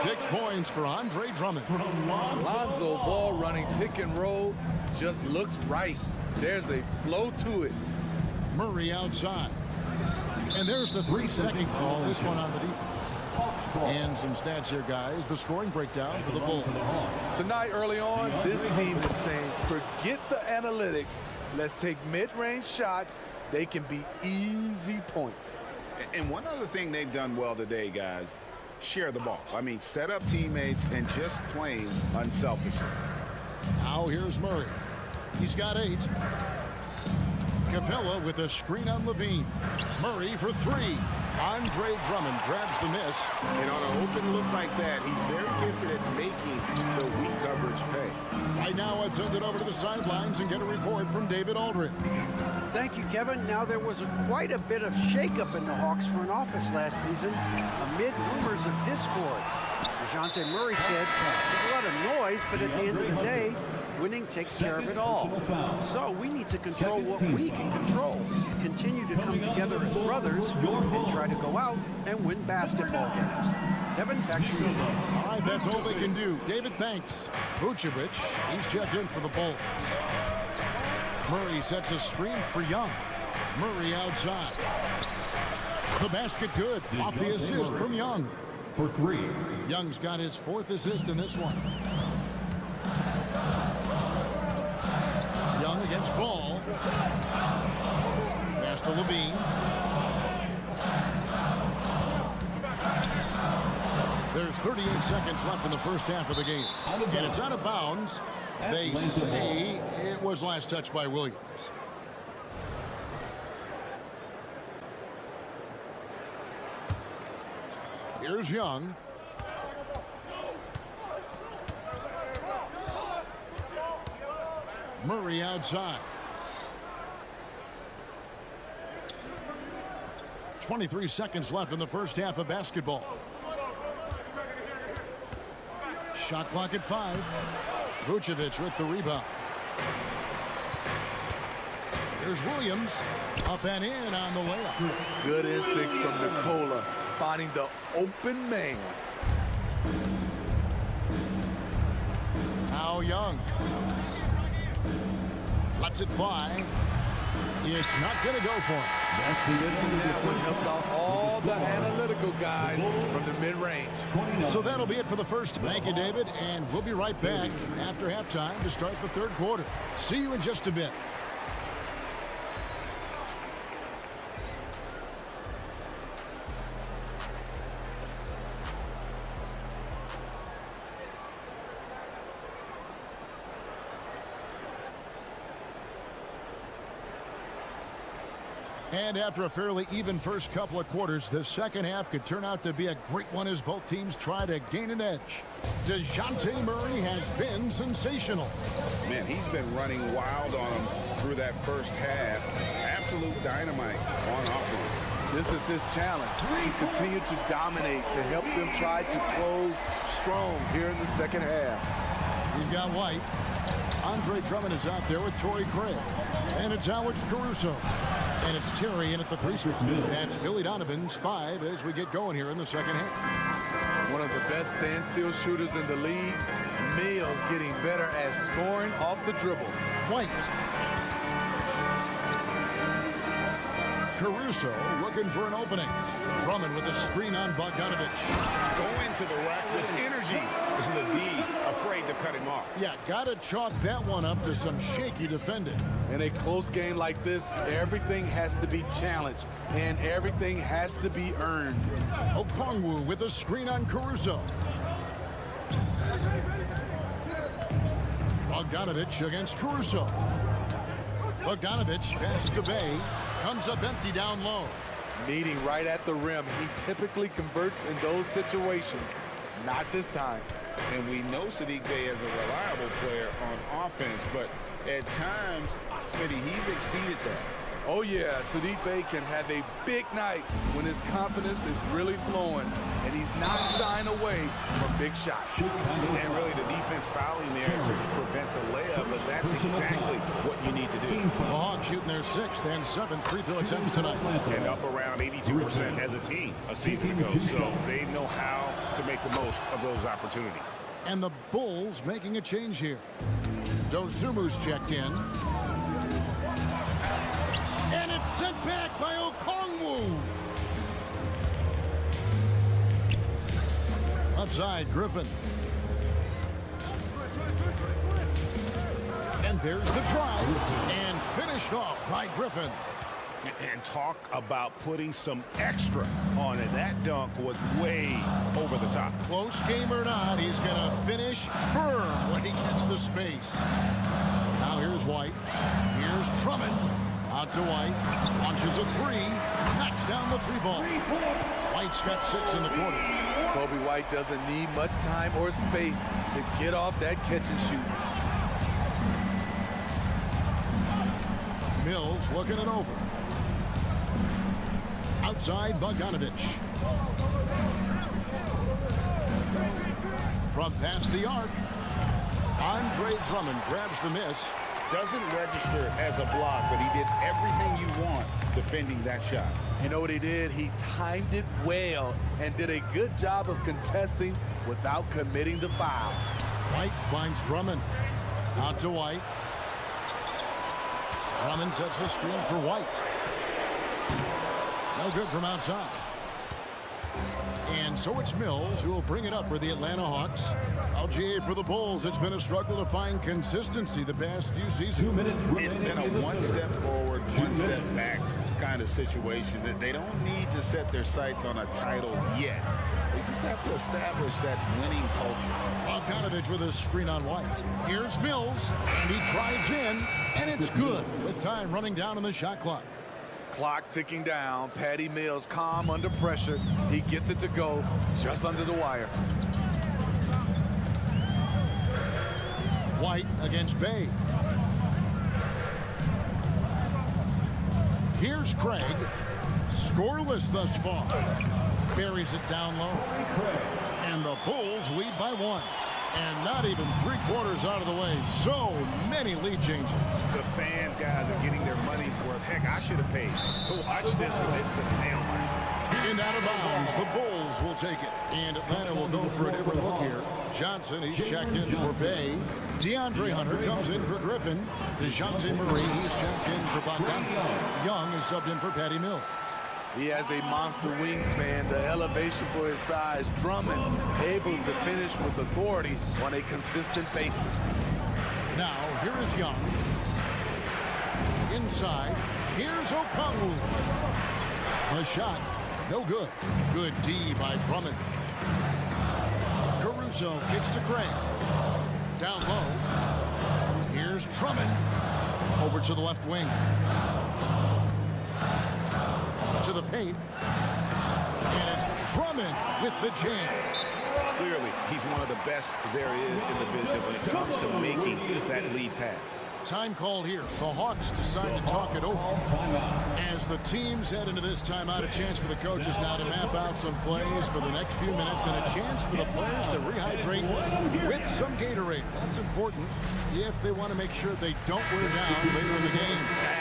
6 points for Andre Drummond. Lonzo Ball running pick and roll just looks right. There's a flow to it. Murray outside. And there's the 3-second call. This one on the defense. And some stats here, guys. The scoring breakdown for the Bulls. Tonight, early on, this team is saying, forget the analytics. Let's take mid-range shots. They can be easy points. And one other thing they've done well today, guys, share the ball. I mean, set up teammates and just playing unselfishly. Now here's Murray. He's got 8. Capella with a screen on Levine. Murray for 3. Andre Drummond grabs the miss. And on an open look like that, he's very gifted at making the weak coverage pay. Right now, I'd send it over to the sidelines and get a report from David Aldridge. Thank you, Kevin. Now, there was quite a bit of shakeup in the Hawks front office last season amid rumors of discord. DeJounte Murray said, there's a lot of noise, but at the end of the day, winning takes care of it all. So we need to control what we can control. Continue to come together as brothers and try to go out and win basketball games. Kevin, back to you. All right, that's all they can do. David, thanks. Vucevic, he's checked in for the Bulls. Murray sets a screen for Young. Murray outside. The basket good. Off the assist from Young. For 3. Young's got his 4th assist in this one. Young against Ball. Pass to Levine. There's 38 seconds left in the first half of the game. And it's out of bounds. They say it was last touched by Williams. Here's Young. Murray outside. 23 seconds left in the first half of basketball. Shot clock at 5. Vucevic with the rebound. Here's Williams. Up and in on the layup. Good instincts from Nikola, finding the open man. Now Young. Lets it fly. It's not going to go for him. Listen, that one helps out all the analytical guys from the mid-range. So that'll be it for the first. Thank you, David, and we'll be right back after halftime to start the third quarter. See you in just a bit. And after a fairly even first couple of quarters, the second half could turn out to be a great one as both teams try to gain an edge. DeJounte Murray has been sensational. Man, he's been running wild on him through that first half. Absolute dynamite on offense. This is his challenge, to continue to dominate, to help them try to close strong here in the second half. He's got White. Andre Drummond is out there with Torrey Craig. And it's Alex Caruso. And it's Terry in at the 3 spot. That's Billy Donovan's 5 as we get going here in the second half. One of the best standstill shooters in the league. Mills getting better at scoring off the dribble. White. Caruso looking for an opening. Drummond with a screen on Bogdanovich. Go into the rack with energy. The D afraid to cut him off. Yeah, gotta chalk that one up to some shaky defending. In a close game like this, everything has to be challenged and everything has to be earned. Okongwu with a screen on Caruso. Bogdanovich against Caruso. Bogdanovich passes to Bay. Comes up empty down low. Meeting right at the rim. He typically converts in those situations. Not this time. And we know Sadiq Bey is a reliable player on offense, but at times, Smitty, he's exceeded that. Oh yeah, Sadiq Bey can have a big night when his confidence is really flowing and he's not shying away from big shots. And really the defense fouling there to prevent the layup, but that's exactly what you need to do. The Hawks shooting their 6th and 7th free throw attempts tonight. And up around 82% as a team a season ago, so they know how to make the most of those opportunities. And the Bulls making a change here. Dozumu's checked in. And it's sent back by Okongwu. Offside, Griffin. And there's the drive. And finished off by Griffin. And talk about putting some extra on it. That dunk was way over the top. Close game or not, he's going to finish firm when he gets the space. Now here's White. Here's Drummond. Out to White. Launches a 3. Knocks down the 3-ball. White's got 6 in the quarter. Kobe White doesn't need much time or space to get off that catch and shoot. Mills looking it over. Outside Bogdanovich. From past the arc, Andre Drummond grabs the miss. Doesn't register as a block, but he did everything you want defending that shot. You know what he did? He timed it well and did a good job of contesting without committing the foul. White finds Drummond. Out to White. Drummond sets the screen for White. No good from outside. And so it's Mills who will bring it up for the Atlanta Hawks. LGA for the Bulls. It's been a struggle to find consistency the past few seasons. It's been a one step forward, one step back kind of situation that they don't need to set their sights on a title yet. They just have to establish that winning culture. Bogdanovich with a screen on White. Here's Mills, and he drives in, and it's good with time running down on the shot clock. Clock ticking down. Patty Mills calm under pressure. He gets it to go just under the wire. White against Bay. Here's Craig. Scoreless thus far. Buries it down low. And the Bulls lead by 1. And not even 3 quarters out of the way. So many lead changes. The fans, guys, are getting their money's worth. Heck, I should have paid to watch this one. It's been nailed. In out of bounds, the Bulls will take it. And Atlanta will go for a different look here. Johnson, he's checked in for Bay. DeAndre Hunter comes in for Griffin. DeJounte Murray, he's checked in for Bogdanovich. Young is subbed in for Patty Mills. He has a monster wingspan, the elevation for his size. Drummond able to finish with authority on a consistent basis. Now, here is Young. Inside, here's Okongwu. A shot, no good. Good D by Drummond. Caruso kicks to Craig. Down low. Here's Drummond. Over to the left wing. To the paint. And it's Drummond with the jam. Clearly, he's one of the best there is in the business when it comes to making that lead pass. Time called here. The Hawks decide to talk it over. As the teams head into this timeout, a chance for the coaches now to map out some plays for the next few minutes and a chance for the players to rehydrate with some Gatorade. That's important if they want to make sure they don't wear down later in the game.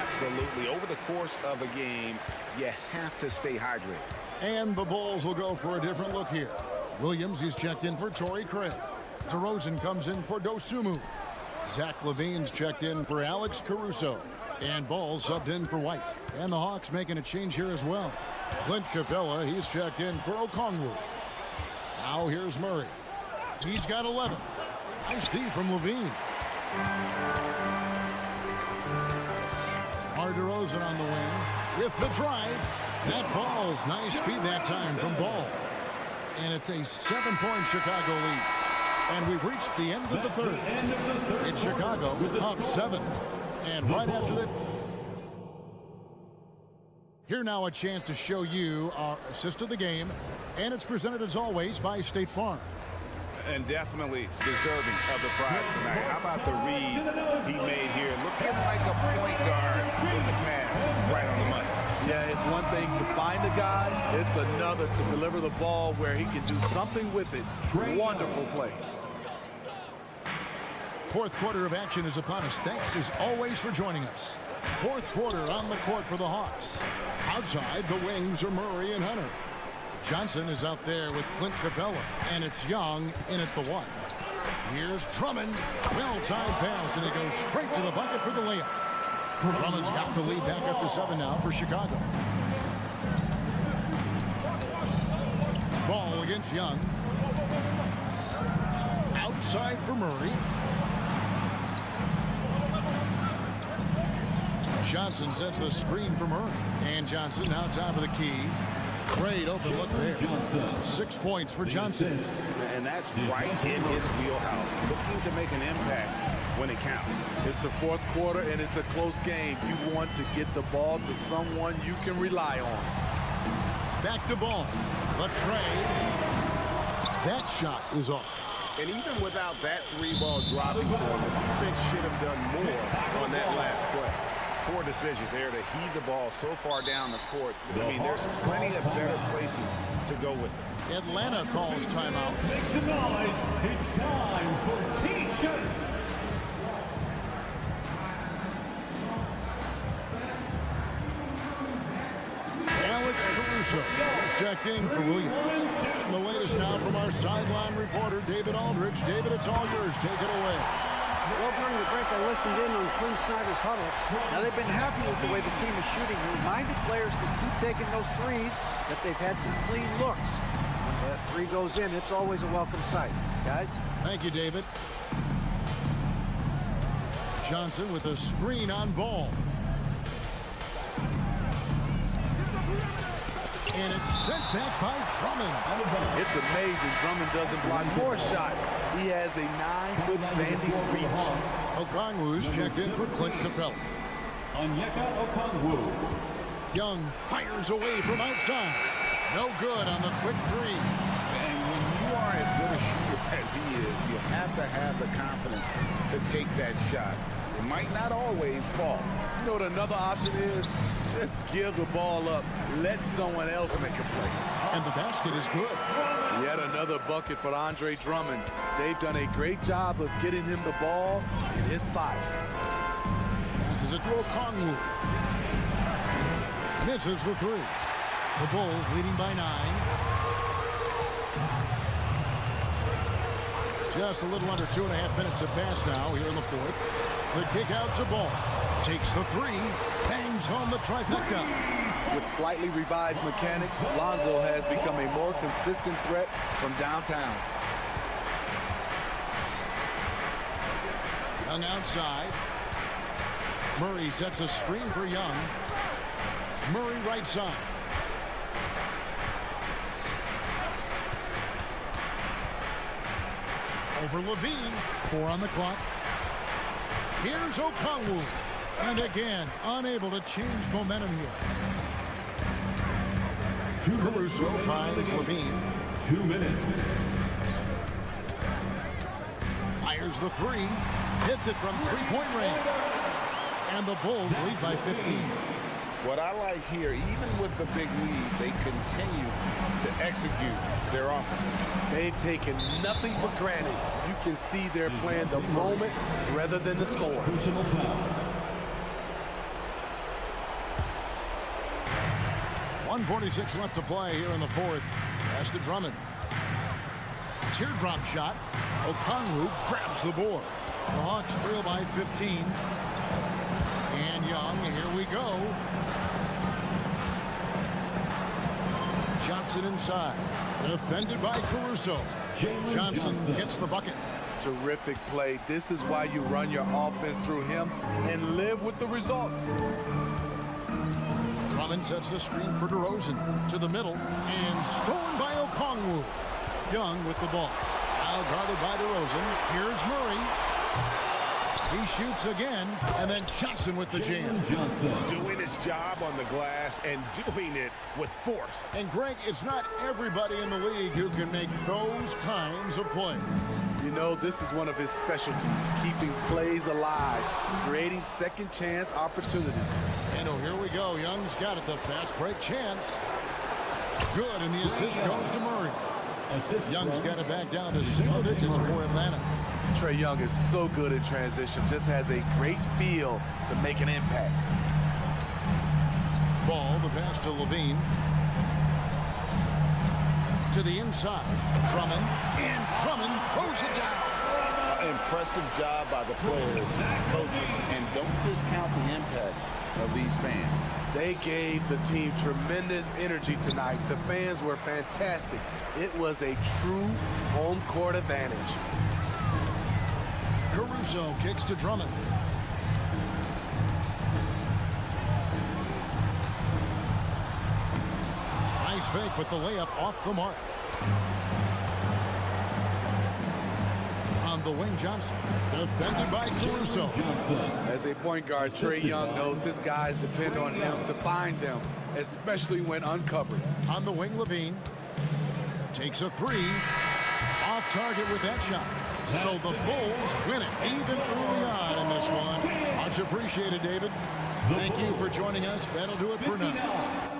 Absolutely. Over the course of a game, you have to stay hydrated. And the Bulls will go for a different look here. Williams, he's checked in for Torrey Craig. DeRozan comes in for Dosunmu. Zach LaVine's checked in for Alex Caruso. And Ball subbed in for White. And the Hawks making a change here as well. Clint Capella, he's checked in for Okongwu. Now here's Murray. He's got 11. Nice D from LaVine. DeRozan on the wing with the drive. That falls. Nice feed that time from Ball. And it's a 7-point Chicago lead. And we've reached the end of the third. It's Chicago up 7. And right after that, here now a chance to show you our assist of the game. And it's presented as always by State Farm. And definitely deserving of the prize tonight. How about the read he made here? Looking like a point guard in the pass. Right on the money. Yeah, it's one thing to find the guy. It's another to deliver the ball where he can do something with it. Wonderful play. Fourth quarter of action is upon us. Thanks as always for joining us. Fourth quarter on the court for the Hawks. Outside, the wings are Murray and Hunter. Johnson is out there with Clint Capella, and it's Young in at the 1. Here's Drummond. Well-timed pass, and it goes straight to the bucket for the layup. Drummond's got the lead back up to 7 now for Chicago. Ball against Young. Outside for Murray. Johnson sets the screen for Murray. And Johnson now top of the key. Great open look there. 6 points for Johnson. And that's right in his wheelhouse. Looking to make an impact when it counts. It's the fourth quarter, and it's a close game. You want to get the ball to someone you can rely on. Back to Ball. The trade. That shot is off. And even without that 3-ball dropping for him, the defense should have done more on that last play. Poor decision there to heave the ball so far down the court. I mean, there's plenty of better places to go with it. Atlanta calls timeout. Make some noise. It's time for T-shirts. Alex Caruso checked in for Williams. And the latest now from our sideline reporter, David Aldridge. David, it's all yours. Take it away. Well, during the break, I listened in on Quinn Snyder's huddle. Now, they've been happy with the way the team is shooting. He reminded players to keep taking those threes, that they've had some clean looks. When that 3 goes in, it's always a welcome sight. Guys? Thank you, David. Johnson with a screen on Ball. And it's sent back by Drummond. It's amazing. Drummond doesn't block more shots. He has a 9-foot standing reach. Okongwu's checked in for Clint Capella. Onyeka Okongwu. Young fires away from outside. No good on the quick 3. And when you are as good a shooter as he is, you have to have the confidence to take that shot. It might not always fall. You know what another option is? Just give the ball up. Let someone else make a play. And the basket is good. Yet another bucket for Andre Drummond. They've done a great job of getting him the ball in his spots. Passes it to Okongwu. Misses the 3. The Bulls leading by 9. Just a little under 2.5 minutes have passed now here in the fourth. The kick out to Ball. Takes the 3. Bangs home the trifecta. With slightly revised mechanics, Lonzo has become a more consistent threat from downtown. Young outside. Murray sets a screen for Young. Murray right side. Over LaVine. 4 on the clock. Here's Okongwu. And again, unable to change momentum here. Caruso finds Levine. 2 minutes. Fires the three. Hits it from three-point range. And the Bulls lead by 15. What I like here, even with the big lead, they continue to execute their offense. They've taken nothing for granted. You can see they're playing the moment rather than the score. Personal foul. 1:46 left to play here in the fourth. Pass to Drummond. Teardrop shot. Okongwu grabs the board. The Hawks trail by 15. And Young, here we go. Johnson inside. Defended by Caruso. Johnson gets the bucket. Terrific play. This is why you run your offense through him and live with the results. Drummond sets the screen for DeRozan to the middle and stolen by Okongwu. Young with the ball. Now guarded by DeRozan. Here's Murray. He shoots again, and then Johnson with the jam. Doing his job on the glass and doing it with force. And Greg, it's not everybody in the league who can make those kinds of plays. You know, this is one of his specialties, keeping plays alive, creating second chance opportunities. And oh, here we go. Young's got it, the fast break chance. Good, and the assist goes to Murray. Young's got it back down to single digits for Atlanta. Trae Young is so good in transition, just has a great feel to make an impact. Ball, the pass to Levine. To the inside. Drummond, and Drummond throws it down. Impressive job by the players, coaches, and don't discount the impact of these fans. They gave the team tremendous energy tonight. The fans were fantastic. It was a true home court advantage. Caruso kicks to Drummond. Nice fake, but the layup off the mark. On the wing, Johnson. Defended by Caruso. As a point guard, Trae Young knows his guys depend on him to find them, especially when uncovered. On the wing, Levine. Takes a three. Off target with that shot. So the Bulls win it even early on in this one. Much appreciated, David. Thank you for joining us. That'll do it for now.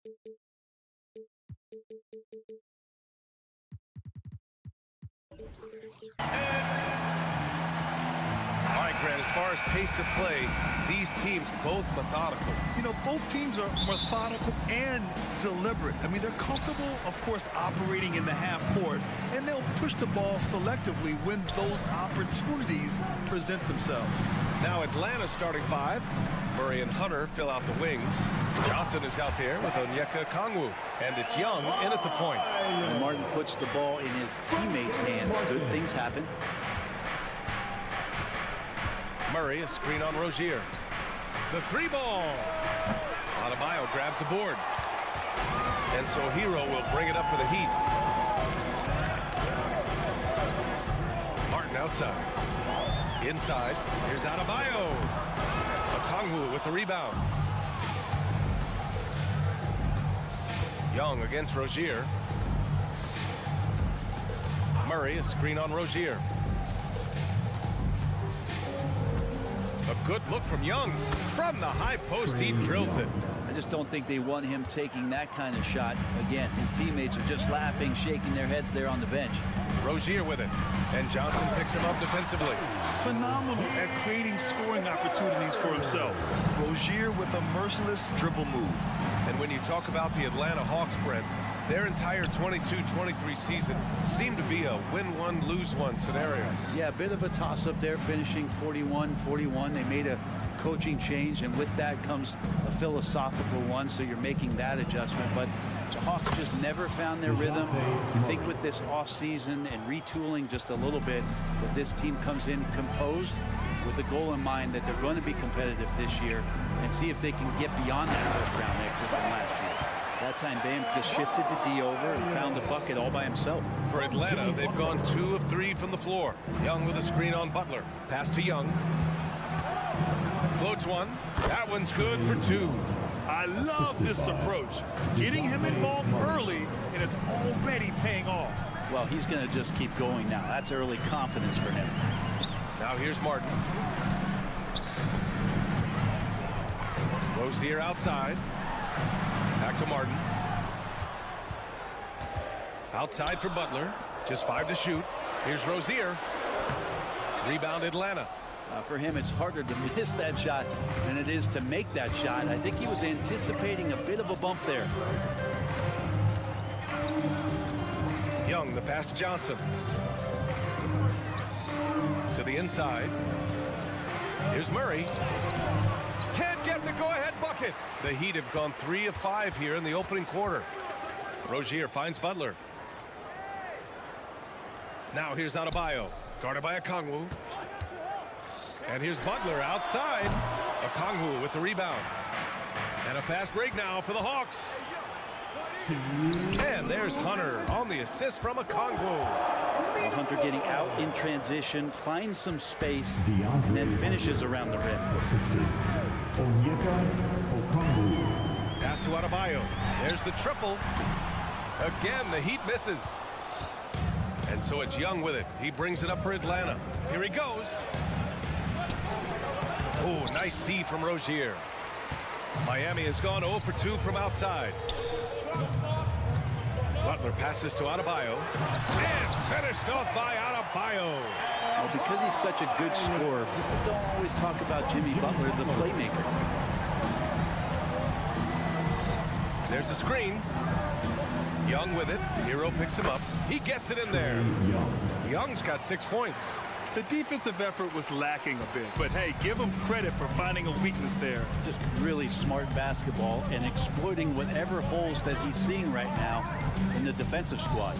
All right, Grant, as far as pace of play, these teams both methodical. You know, both teams are methodical and deliberate. I mean, they're comfortable, of course, operating in the half court, and they'll push the ball selectively when those opportunities present themselves. Now Atlanta's starting five. Murray and Hunter fill out the wings. Johnson is out there with Onyeka Okongwu, and it's Young in at the point. When Martin puts the ball in his teammates' hands, good things happen. Murray, a screen on Rozier. The three ball. Adebayo grabs the board. And so Hero will bring it up for the Heat. Martin outside. Inside. Here's Adebayo. Okongwu with the rebound. Young against Rozier. Murray, a screen on Rozier. A good look from Young. From the high post, he drills it. I just don't think they want him taking that kind of shot. Again, his teammates are just laughing, shaking their heads there on the bench. Rozier with it. And Johnson picks him up defensively. Phenomenal at creating scoring opportunities for himself. Rozier with a merciless dribble move. And when you talk about the Atlanta Hawks, Brent, their entire 22-23 season seemed to be a win one, lose one scenario. Yeah, a bit of a toss-up there, finishing 41-41. They made a coaching change, and with that comes a philosophical one, so you're making that adjustment. But the Hawks just never found their rhythm. You think with this offseason and retooling just a little bit, that this team comes in composed with the goal in mind that they're going to be competitive this year and see if they can get beyond that first-round exit from last year. That time, Bam just shifted the D over and found the bucket all by himself. For Atlanta, they've gone 2 of 3 from the floor. Young with a screen on Butler. Pass to Young. Floats one. That one's good for 2. I love this approach. Getting him involved early, and it's already paying off. Well, he's going to just keep going now. That's early confidence for him. Now here's Martin. Rozier outside. Back to Martin. Outside for Butler. Just 5 to shoot. Here's Rozier. Rebound Atlanta. For him, it's harder to miss that shot than it is to make that shot. I think he was anticipating a bit of a bump there. Young, the pass to Johnson. To the inside. Here's Murray. Can't get the go-ahead bucket. The Heat have gone 3 of 5 here in the opening quarter. Rozier finds Butler. Now here's Adebayo, guarded by Okongwu. And here's Butler outside. Okongwu with the rebound. And a fast break now for the Hawks. And there's Hunter on the assist from Okongwu. Well, Hunter getting out in transition, finds some space, and then finishes around the rim. Pass to Adebayo. There's the triple. Again, the Heat misses. And so it's Young with it. He brings it up for Atlanta. Here he goes. Oh, nice D from Rozier. Miami has gone 0 for 2 from outside. Butler passes to Adebayo. And finished off by Adebayo. Well, because he's such a good scorer, people don't always talk about Jimmy Butler, the playmaker. There's a screen. Young with it. Hero picks him up. He gets it in there. Young's got 6 points. The defensive effort was lacking a bit, but hey, give him credit for finding a weakness there. Just really smart basketball and exploiting whatever holes that he's seeing right now in the defensive squad.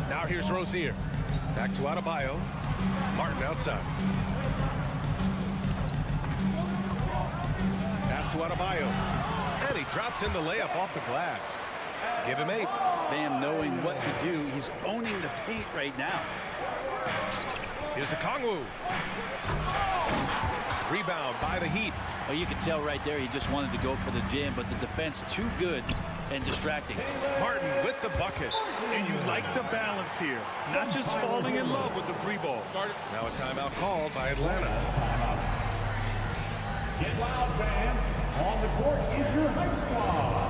Now here's Rozier. Back to Adebayo. Martin outside. Pass to Adebayo. And he drops in the layup off the glass. Give him 8. Bam knowing what to do. He's owning the paint right now. Here's Okongwu. Rebound by the Heat. Well, you can tell right there he just wanted to go for the jam, but the defense too good and distracting. Martin with the bucket. And you like the balance here. Not just falling in love with the 3-ball. Now a timeout called by Atlanta. Get loud, fans. On the court is your high squad.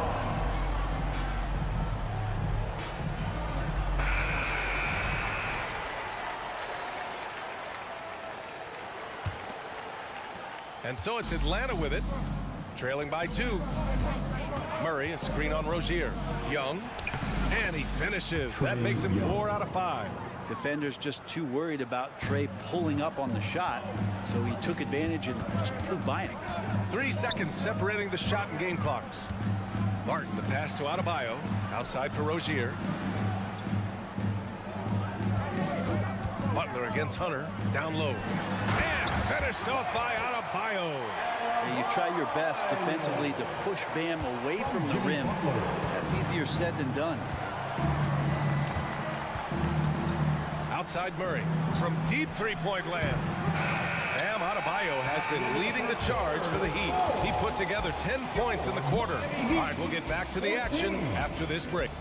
And so it's Atlanta with it, trailing by 2. Murray, a screen on Rozier. Young, and he finishes. That makes him 4 out of 5. Defenders just too worried about Trey pulling up on the shot, so he took advantage and just flew by him. 3 seconds separating the shot and game clocks. Martin, the pass to Adebayo, outside for Rozier. Butler against Hunter, down low. And finished off by Adebayo. And you try your best defensively to push Bam away from the rim. That's easier said than done. Outside Murray from deep three-point land. Bam Adebayo has been leading the charge for the Heat. He put together 10 points in the quarter. All right, we'll get back to the action after this break.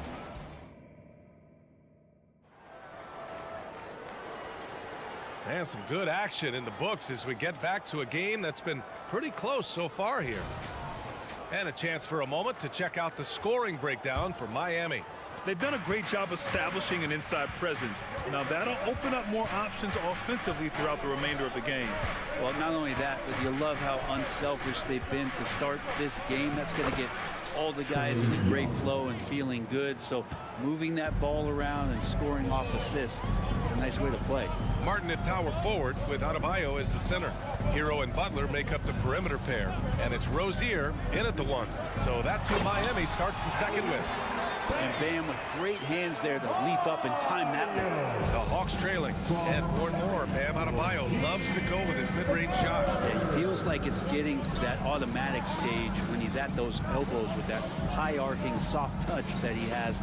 And some good action in the books as we get back to a game that's been pretty close so far here. And a chance for a moment to check out the scoring breakdown for Miami. They've done a great job establishing an inside presence. Now that'll open up more options offensively throughout the remainder of the game. Well, not only that, but you love how unselfish they've been to start this game. That's going to get all the guys in a great flow and feeling good. So moving that ball around and scoring off assists, it's a nice way to play. Martin at power forward with Adebayo as the center. Hero and Butler make up the perimeter pair. And it's Rozier in at the 1. So that's who Miami starts the second with. And Bam with great hands there to leap up and time that one. The Hawks trailing. And more. Bam Adebayo loves to go with his mid-range shots. Yeah, he feels like it's getting to that automatic stage when he's at those elbows with that high arcing soft touch that he has.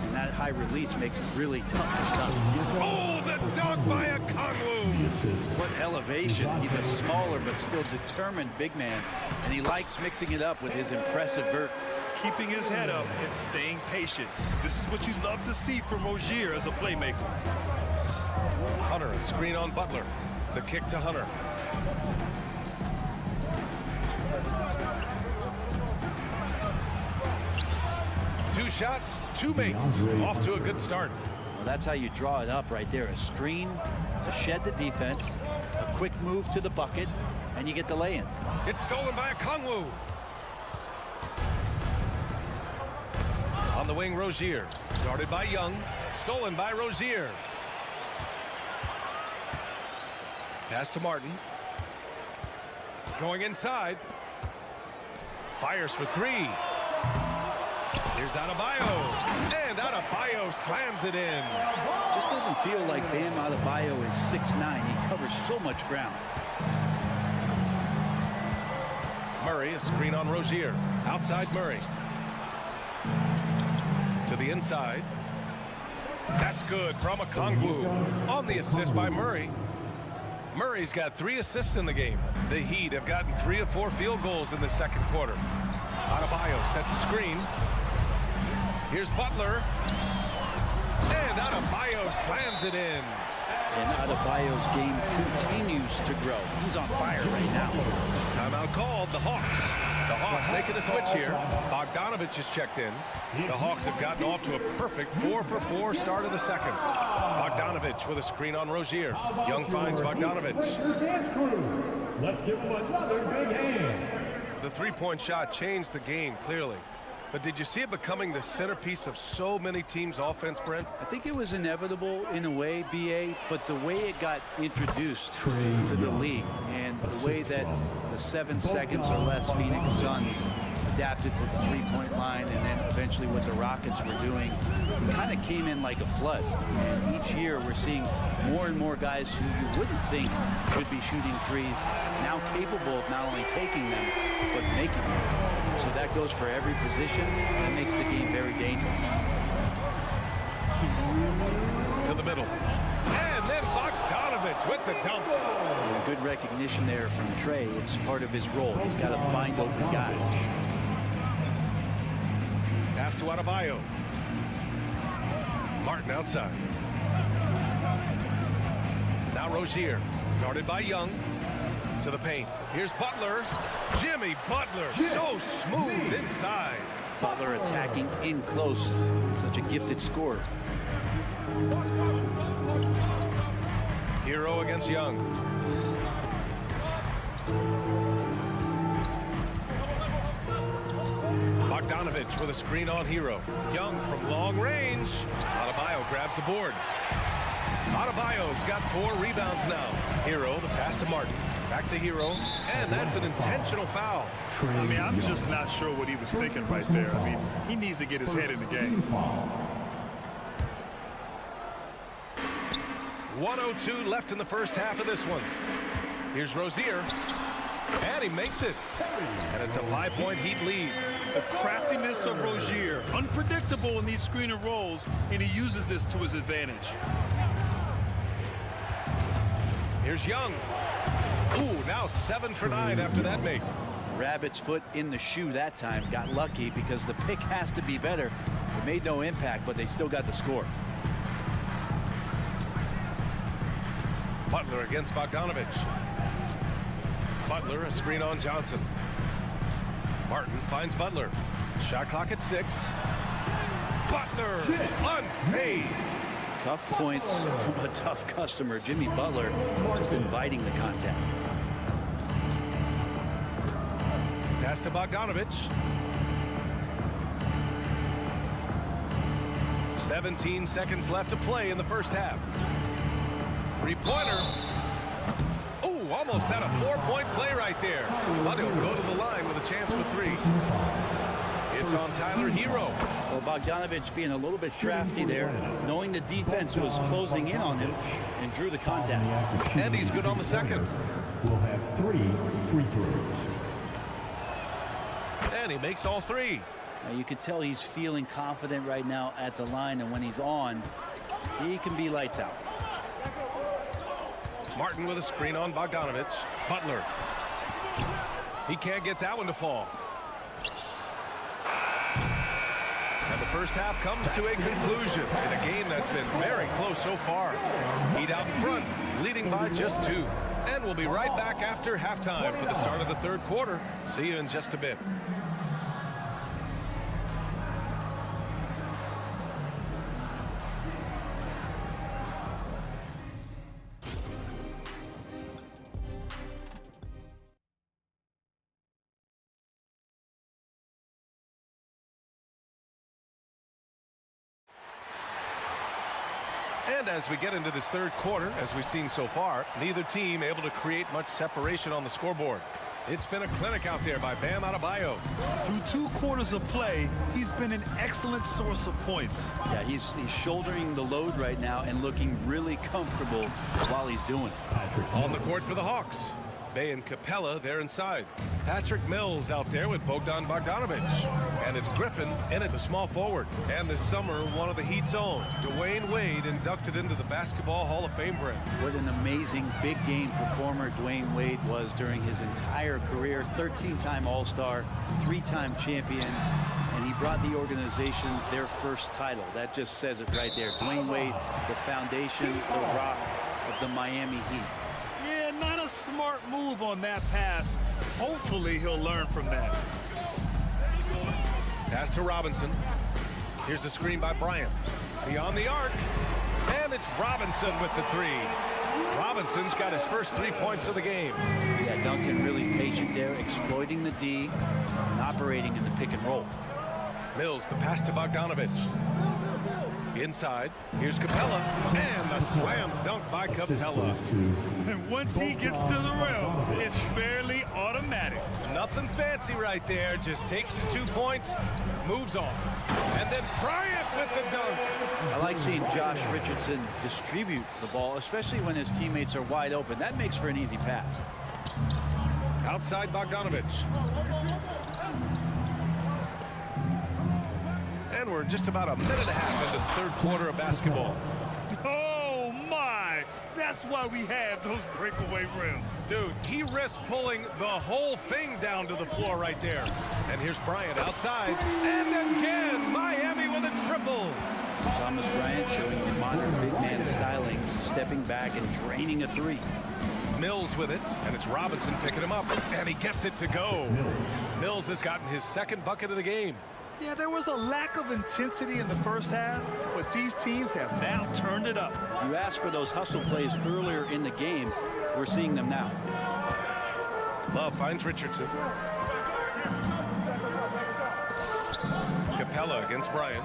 And that high release makes it really tough to stop. Oh, the dunk by a Kongwu. What elevation. He's a smaller but still determined big man. And he likes mixing it up with his impressive vert. Keeping his head up and staying patient. This is what you love to see from Rozier as a playmaker. Hunter, a screen on Butler. The kick to Hunter. Two shots, 2 makes. Off to a good start. Well, that's how you draw it up right there. A screen to shed the defense, a quick move to the bucket, and you get the lay-in. It's stolen by a Kongwu. On the wing, Rozier. Guarded by Young. Stolen by Rozier. Pass to Martin. Going inside. Fires for 3. Here's Adebayo. And Adebayo slams it in. Just doesn't feel like Bam Adebayo is 6'9". He covers so much ground. Murray, a screen on Rozier. Outside Murray. To the inside. That's good from a Kongwu. On the assist by Murray. Murray's got 3 assists in the game. The Heat have gotten 3 of 4 field goals in the second quarter. Adebayo sets a screen. Here's Butler. And Adebayo slams it in. And Adebayo's game continues to grow. He's on fire right now. Timeout called. The Hawks. The Hawks making a switch here. Bogdanovich is checked in. The Hawks have gotten off to a perfect 4-for-4 start of the second. Bogdanovich with a screen on Rozier. Young finds Bogdanovich. Let's give him another big hand. The three-point shot changed the game clearly. But did you see it becoming the centerpiece of so many teams' offense, Brent? I think it was inevitable in a way, B.A., but the way it got introduced to the league and the way that the 7 seconds or less Phoenix Suns adapted to the three-point line and then eventually what the Rockets were doing, it kind of came in like a flood. And each year we're seeing more and more guys who you wouldn't think should be shooting threes now capable of not only taking them, but making them. So that goes for every position. That makes the game very dangerous. To the middle. And then Bogdanovich with the dunk. And good recognition there from Trey. It's part of his role. He's got to find open guys. Pass to Adebayo. Martin outside. Now Rozier. Guarded by Young. To the paint. Here's Butler. Jimmy Butler, so smooth inside. Butler attacking in close. Such a gifted scorer. Hero against Young. Bogdanovich with a screen on Hero. Young from long range. Adebayo grabs the board. Adebayo's got 4 rebounds now. Hero, the pass to Martin. Back to Hero, and that's an intentional foul. I mean, I'm just not sure what he was thinking right there. I mean, he needs to get his head in the game. 1:02 left in the first half of this one. Here's Rozier, and he makes it. And it's a 5-point Heat lead. The craftiness of Rozier, unpredictable in these screen and rolls, and he uses this to his advantage. Here's Young. Ooh, now 7 for 9 after that make. Rabbit's foot in the shoe that time. Got lucky because the pick has to be better. It made no impact, but they still got the score. Butler against Bogdanovich. Butler, a screen on Johnson. Martin finds Butler. Shot clock at 6. Butler, unfazed. Tough points from a tough customer. Jimmy Butler just inviting the contact. Pass to Bogdanovich. 17 seconds left to play in the first half. Three-pointer. Oh, almost had a 4-point play right there. But he'll go to the line with a chance for 3. It's on Tyler Hero. Well, Bogdanovich being a little bit crafty there, knowing the defense was closing in on him, and drew the contact. And he's good on the second. We'll have 3 free throws. And he makes all 3. Now, you could tell he's feeling confident right now at the line, and when he's on, he can be lights out. Martin with a screen on Bogdanovich. Butler. He can't get that one to fall. And the first half comes to a conclusion in a game that's been very close so far. Heat out in front, leading by just 2. And we'll be right back after halftime for the start of the third quarter. See you in just a bit. And as we get into this third quarter, as we've seen so far, neither team able to create much separation on the scoreboard. It's been a clinic out there by Bam Adebayo. Through 2 quarters of play, he's been an excellent source of points. Yeah, he's shouldering the load right now and looking really comfortable while he's doing it. On the court for the Hawks. Bay and Capella there inside. Patrick Mills out there with Bogdan Bogdanovich. And it's Griffin in at the small forward. And this summer, one of the Heat's own, Dwayne Wade, inducted into the Basketball Hall of Fame break. What an amazing big game performer Dwayne Wade was during his entire career. 13-time All-Star, 3-time champion, and he brought the organization their first title. That just says it right there. Dwayne Wade, the foundation, the rock of the Miami Heat. Yeah, not a smart move on that pass. Hopefully he'll learn from that. Pass to Robinson. Here's the screen by Bryant. Beyond the arc. And it's Robinson with the 3. Robinson's got his first 3 points of the game. Yeah, Duncan really patient there, exploiting the D and operating in the pick and roll. Mills, the pass to Bogdanovich. Inside, here's Capella, and the slam dunk by Capella. And once he gets to the rim, it's fairly automatic. Nothing fancy right there, just takes his 2 points, moves on. And then Bryant with the dunk. I like seeing Josh Richardson distribute the ball, especially when his teammates are wide open. That makes for an easy pass. Outside Bogdanovich. And we're just about a minute and a half into the third quarter of basketball. Oh my! That's why we have those breakaway rims. Dude, he risks pulling the whole thing down to the floor right there. And here's Bryant outside. And again, Miami with a triple. Thomas Bryant showing the modern big man stylings, stepping back and draining a 3. Mills with it, and it's Robinson picking him up, and he gets it to go. Mills has gotten his second bucket of the game. Yeah, there was a lack of intensity in the first half, but these teams have now turned it up. You asked for those hustle plays earlier in the game. We're seeing them now. Love finds Richardson. Capella against Bryant.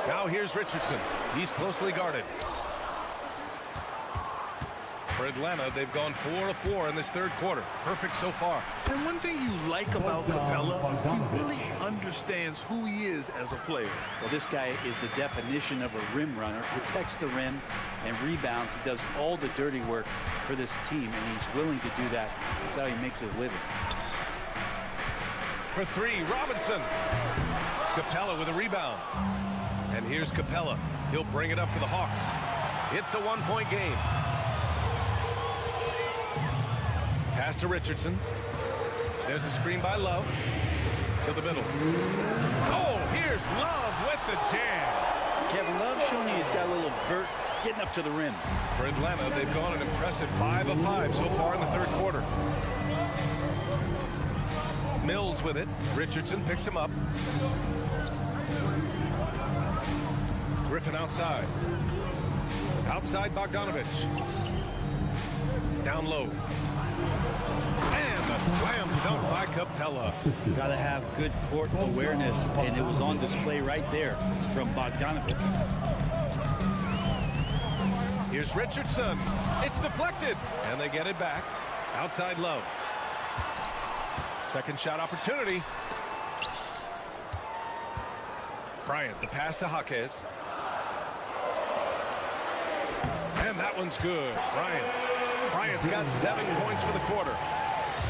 Now here's Richardson. He's closely guarded. For Atlanta, they've gone 4 of 4 in this third quarter. Perfect so far. And one thing you like about Capella, he really understands who he is as a player. Well, this guy is the definition of a rim runner. Protects the rim and rebounds. He does all the dirty work for this team, and he's willing to do that. That's how he makes his living. For 3, Robinson. Capella with a rebound. And here's Capella. He'll bring it up for the Hawks. It's a 1-point game. Pass to Richardson. There's a screen by Love. To the middle. Oh, here's Love with the jam. Kevin Love showing you he's got a little vert getting up to the rim. For Atlanta, they've gone an impressive 5 of 5 so far in the third quarter. Mills with it. Richardson picks him up. Griffin outside. Outside Bogdanovich. Down low. And the slam dunk by Capella. Got to have good court awareness, and it was on display right there from Bogdanovich. Here's Richardson. It's deflected. And they get it back. Outside Love. Second shot opportunity. Bryant, the pass to Jaquez. And that one's good. Bryant's got 7 points for the quarter.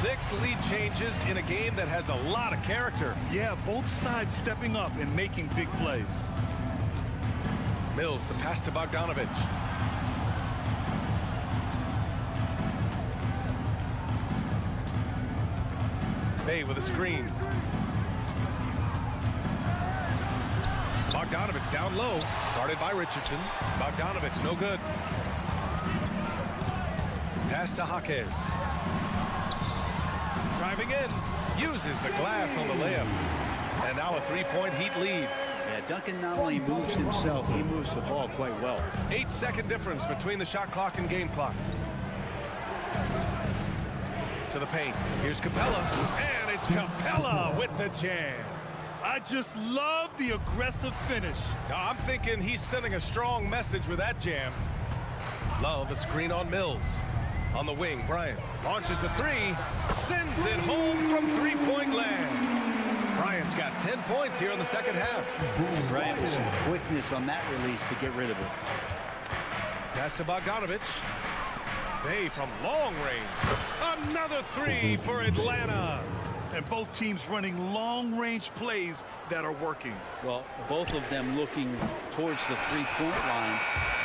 6 lead changes in a game that has a lot of character. Yeah, both sides stepping up and making big plays. Mills, the pass to Bogdanovich. Bay with a screen. Bogdanovich down low. Guarded by Richardson. Bogdanovich no good. Pass to Jaquez. Driving in. Uses the glass on the layup. And now a 3-point Heat lead. Yeah, Duncan not only moves himself, he moves the ball quite well. 8-second difference between the shot clock and game clock. To the paint. Here's Capella. And it's Capella with the jam. I just love the aggressive finish. I'm thinking he's sending a strong message with that jam. Love a screen on Mills. On the wing, Bryant launches a 3. Sends it home from 3-point land. Bryant's got 10 points here in the second half. And Bryant with some quickness on that release to get rid of it. Pass to Bogdanovich. Bay from long range. Another 3 for Atlanta. And both teams running long-range plays that are working. Well, both of them looking towards the 3-point line.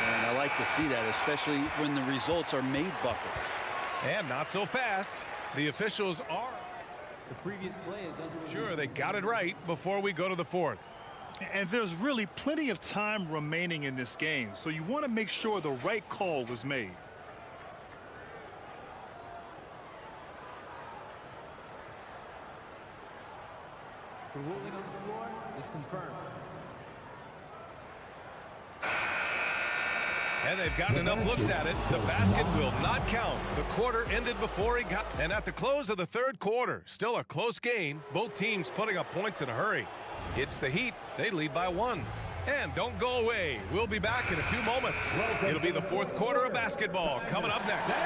And I like to see that, especially when the results are made buckets. And not so fast. The officials are. The previous play is under. Sure, they got it right before we go to the fourth. And there's really plenty of time remaining in this game, so you want to make sure the right call was made. The ruling on the floor is confirmed. And they've gotten enough looks at it. The basket will not count. The quarter ended before he got. And at the close of the third quarter, still a close game. Both teams putting up points in a hurry. It's the Heat. They lead by 1. And don't go away. We'll be back in a few moments. It'll be the fourth quarter of basketball coming up next.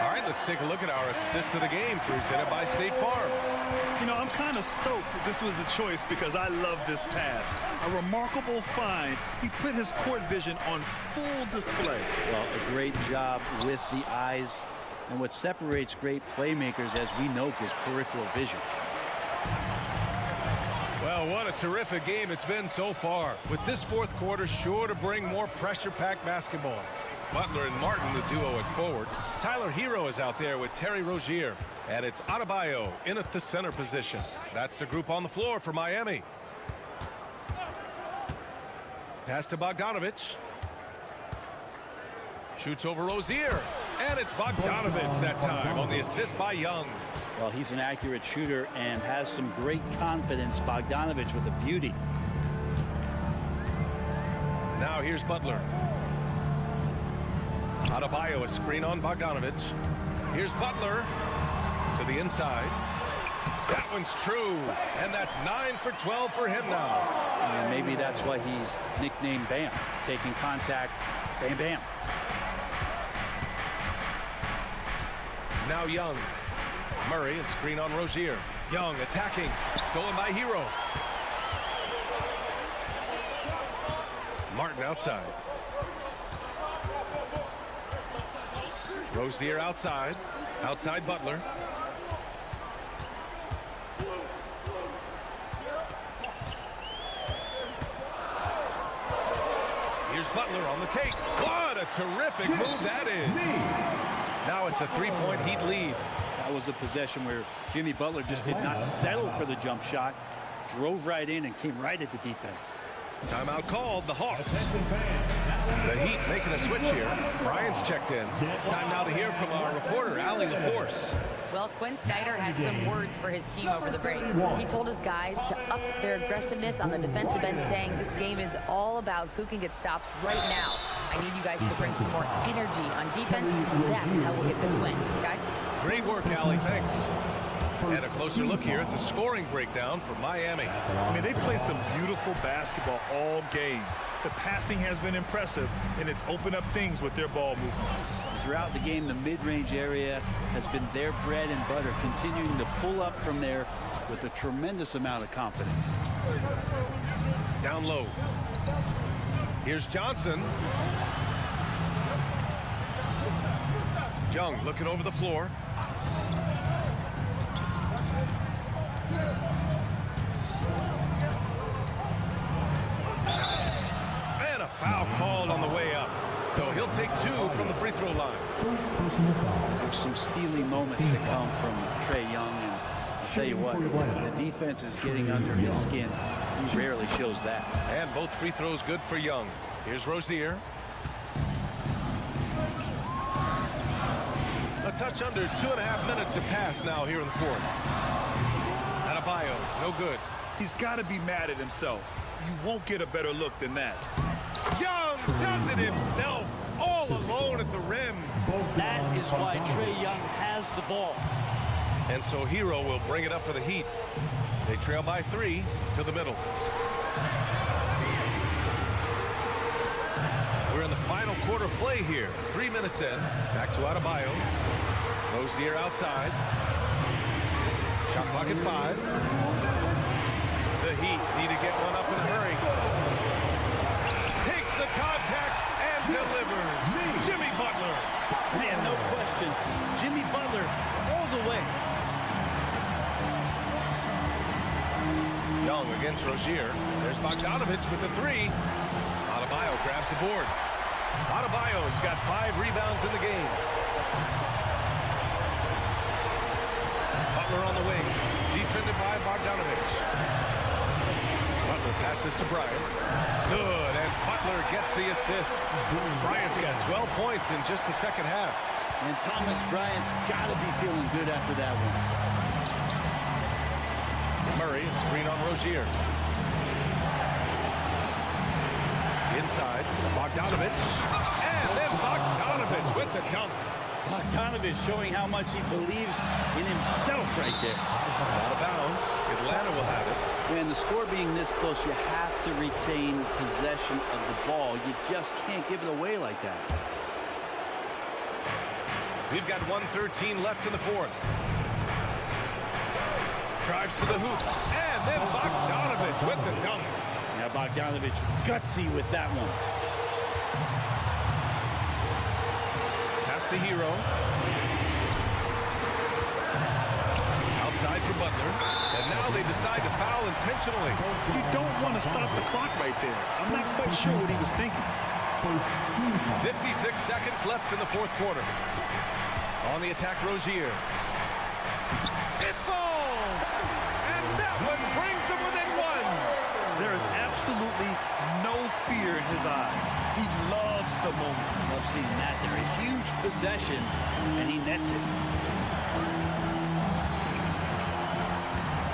All right, let's take a look at our assist of the game presented by State Farm. You know, I'm kind of stoked that this was a choice because I love this pass. A remarkable find. He put his court vision on full display. Well, a great job with the eyes. And what separates great playmakers, as we know, is peripheral vision. Well, what a terrific game it's been so far. With this fourth quarter sure to bring more pressure-packed basketball. Butler and Martin, the duo at forward. Tyler Hero is out there with Terry Rozier. And it's Adebayo in at the center position. That's the group on the floor for Miami. Pass to Bogdanovich. Shoots over Rozier. And it's Bogdanovich that time on the assist by Young. Well, he's an accurate shooter and has some great confidence. Bogdanovich with the beauty. Now here's Butler. Adebayo, a screen on Bogdanovich. Here's Butler to the inside. That one's true. And that's 9 for 12 for him now. And maybe that's why he's nicknamed Bam. Taking contact, bam, bam. Now Young. Murray, a screen on Rozier. Young attacking. Stolen by Hero. Martin outside. Rozier outside. Outside Butler. Here's Butler on the take. What a terrific move that is. Now it's a three-point Heat lead. That was a possession where Jimmy Butler just did not settle for the jump shot. Drove right in and came right at the defense. Timeout called, the Hawks. The Heat making a switch here. Bryant's checked in. Time now to hear from our reporter, Allie LaForce. Well, Quinn Snyder had some words for his team over the break. He told his guys to up their aggressiveness on the defensive end, saying this game is all about who can get stops right now. I need you guys to bring some more energy on defense. That's how we'll get this win. Guys? Great work, Allie. Thanks. And a closer look here at the scoring breakdown for Miami. I mean, they've played some beautiful basketball all game. The passing has been impressive, and it's opened up things with their ball movement. Throughout the game, the mid-range area has been their bread and butter, continuing to pull up from there with a tremendous amount of confidence. Down low. Here's Johnson. Young looking over the floor. And a foul called on the way up. So he'll take 2 from the free throw line. There's some steely moments that come from Trae Young, and I'll tell you what, if the defense is getting under his skin, he rarely shows that. And both free throws good for Young. Here's Rozier. A touch under 2.5 minutes have passed now here in the fourth. Adebayo, no good. He's got to be mad at himself. You won't get a better look than that. Young does it himself, all alone at the rim. That is why Trae Young has the ball. And so Hero will bring it up for the Heat. They trail by 3 to the middle. We're in the final quarter play here. 3 minutes in. Back to Adebayo. Rozier outside. Shot clock at 5. The Heat need to get one up in a hurry. Takes the contact and delivers. Jimmy Butler. Man, no question. Jimmy Butler all the way. Young against Rozier. There's Bogdanovich with the 3. Adebayo grabs the board. Adebayo's got 5 rebounds in the game. Butler on the wing, defended by Bogdanovich. Butler passes to Bryant. Good, and Butler gets the assist. Bryant's got 12 points in just the second half. And Thomas Bryant's got to be feeling good after that one. Murray, a screen on Rozier. Inside, Bogdanovich. And then Bogdanovich with the dunk. Bogdanovich showing how much he believes in himself right there. Out of bounds. Atlanta will have it. When the score being this close, you have to retain possession of the ball. You just can't give it away like that. We've got 1:13 left in the fourth. Drives to the hoop. And then Bogdanovich with the dunk. Now Bogdanovich gutsy with that one. Pass to Hero. Outside for Butler. And now they decide to foul intentionally. You don't want to stop the clock right there. I'm not quite sure what he was thinking. 56 seconds left in the fourth quarter. On the attack, Rozier. It falls! And that one brings them within 1. There is absolutely no fear in his eyes. He loves the moment. Love seeing that. They're a huge possession, and he nets it.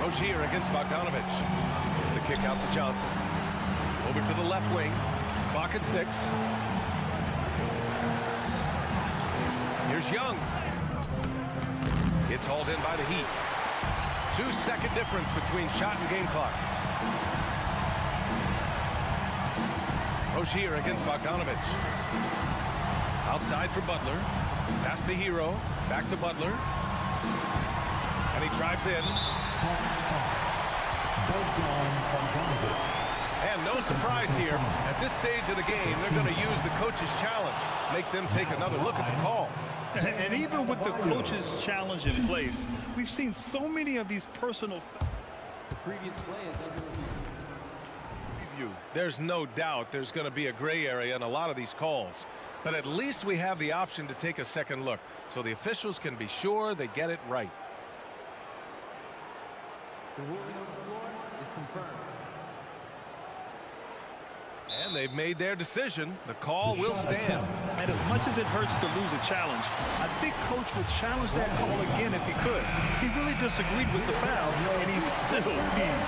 Rozier against Bogdanovich. The kick out to Johnson. Over to the left wing. Clock at 6. Here's Young. It's hauled in by the Heat. 2-second difference between shot and game clock. Rozier against Bogdanovich. Outside for Butler. Pass to Hero. Back to Butler. And he drives in. And no surprise here. At this stage of the game, they're going to use the coach's challenge. Make them take another look at the call. And even with the coach's challenge in place, we've seen so many of these personal. The previous play is under review. There's no doubt there's going to be a gray area in a lot of these calls. But at least we have the option to take a second look, so the officials can be sure they get it right. The ruling on the floor is confirmed. And they've made their decision. The call will stand. And as much as it hurts to lose a challenge, I think Coach would challenge that call again if he could. He really disagreed with the foul, and he's still mean.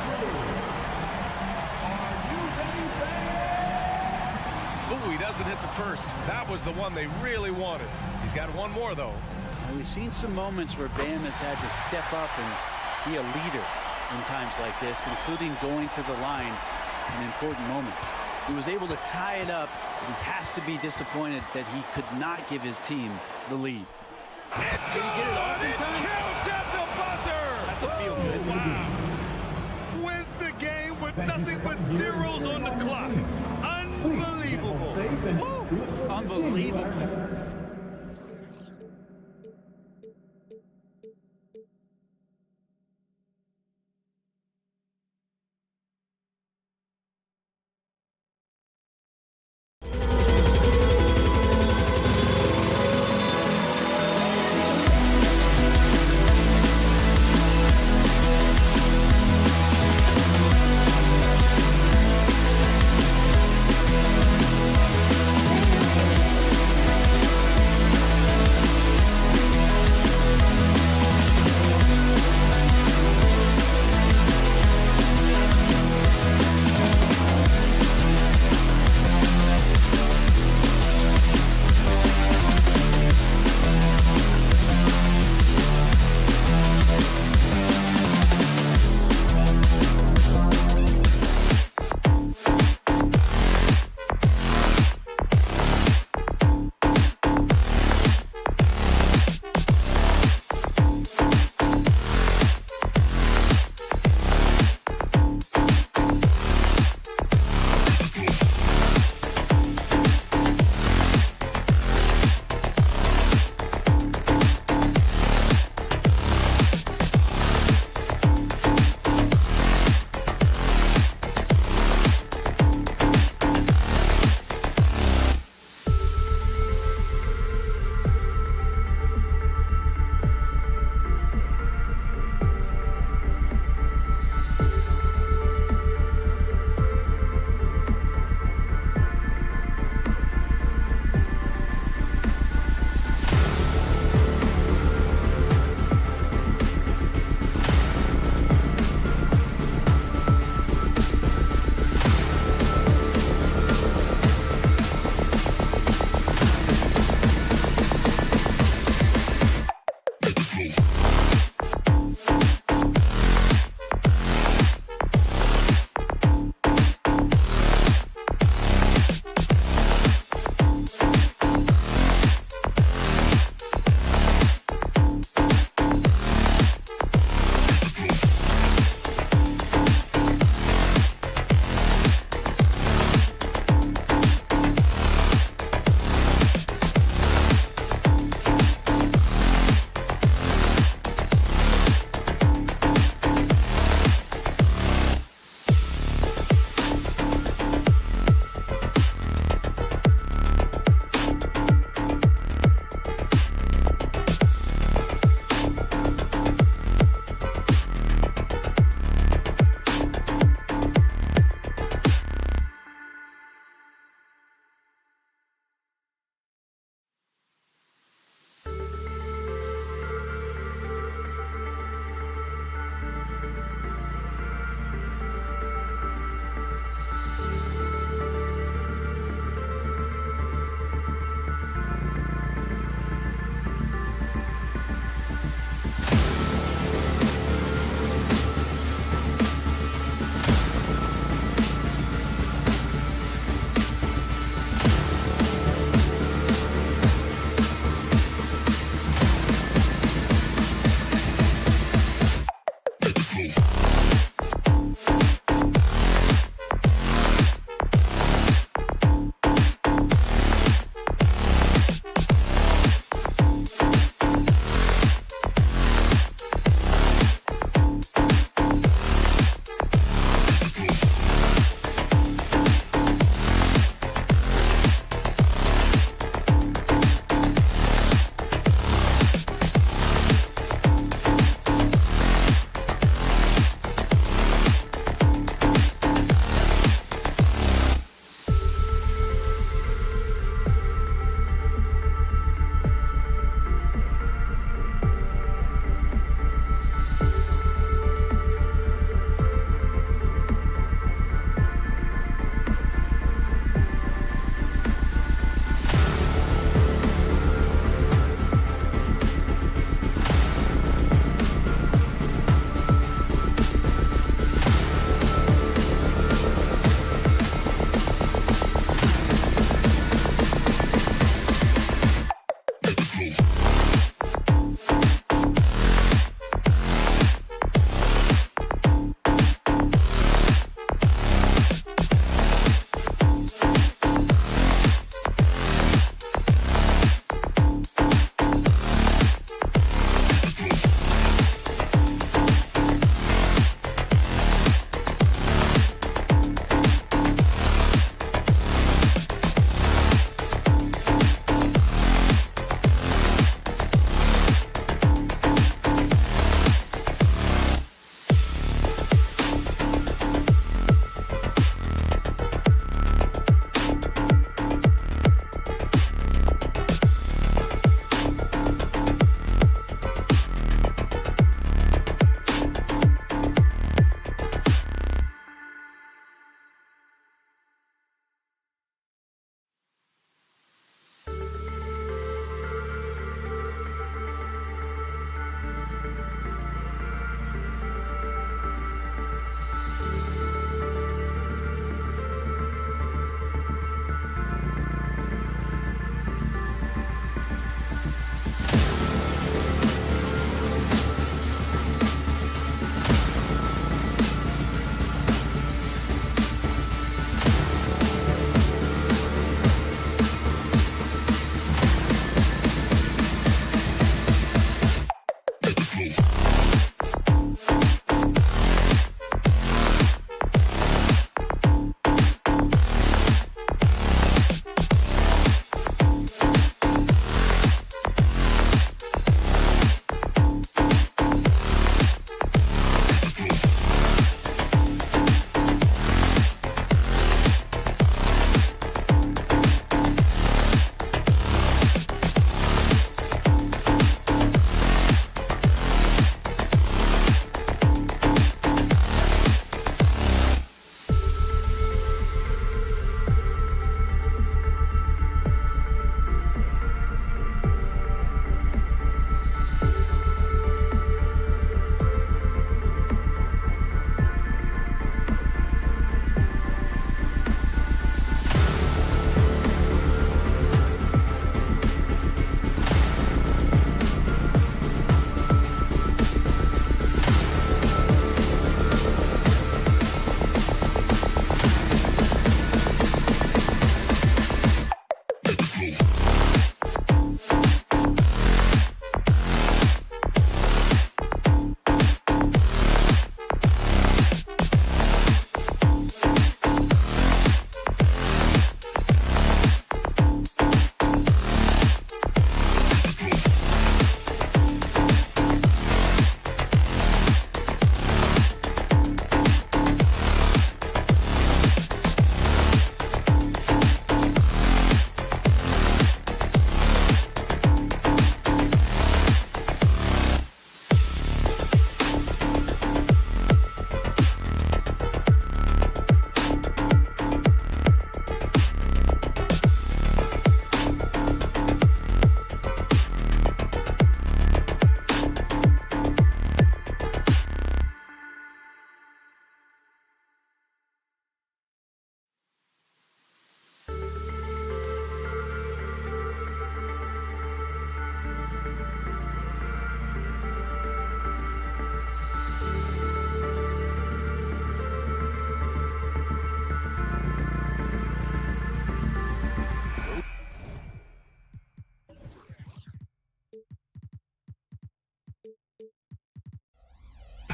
Ooh, he doesn't hit the first. That was the one they really wanted. He's got one more, though. And we've seen some moments where Bam has had to step up and be a leader in times like this, including going to the line in important moments. He was able to tie it up, but he has to be disappointed that he could not give his team the lead. It's good! It counts at the buzzer! That's a feel good. Wow. Wins the game with nothing but zeros on the clock. Unbelievable. Woo. Unbelievable.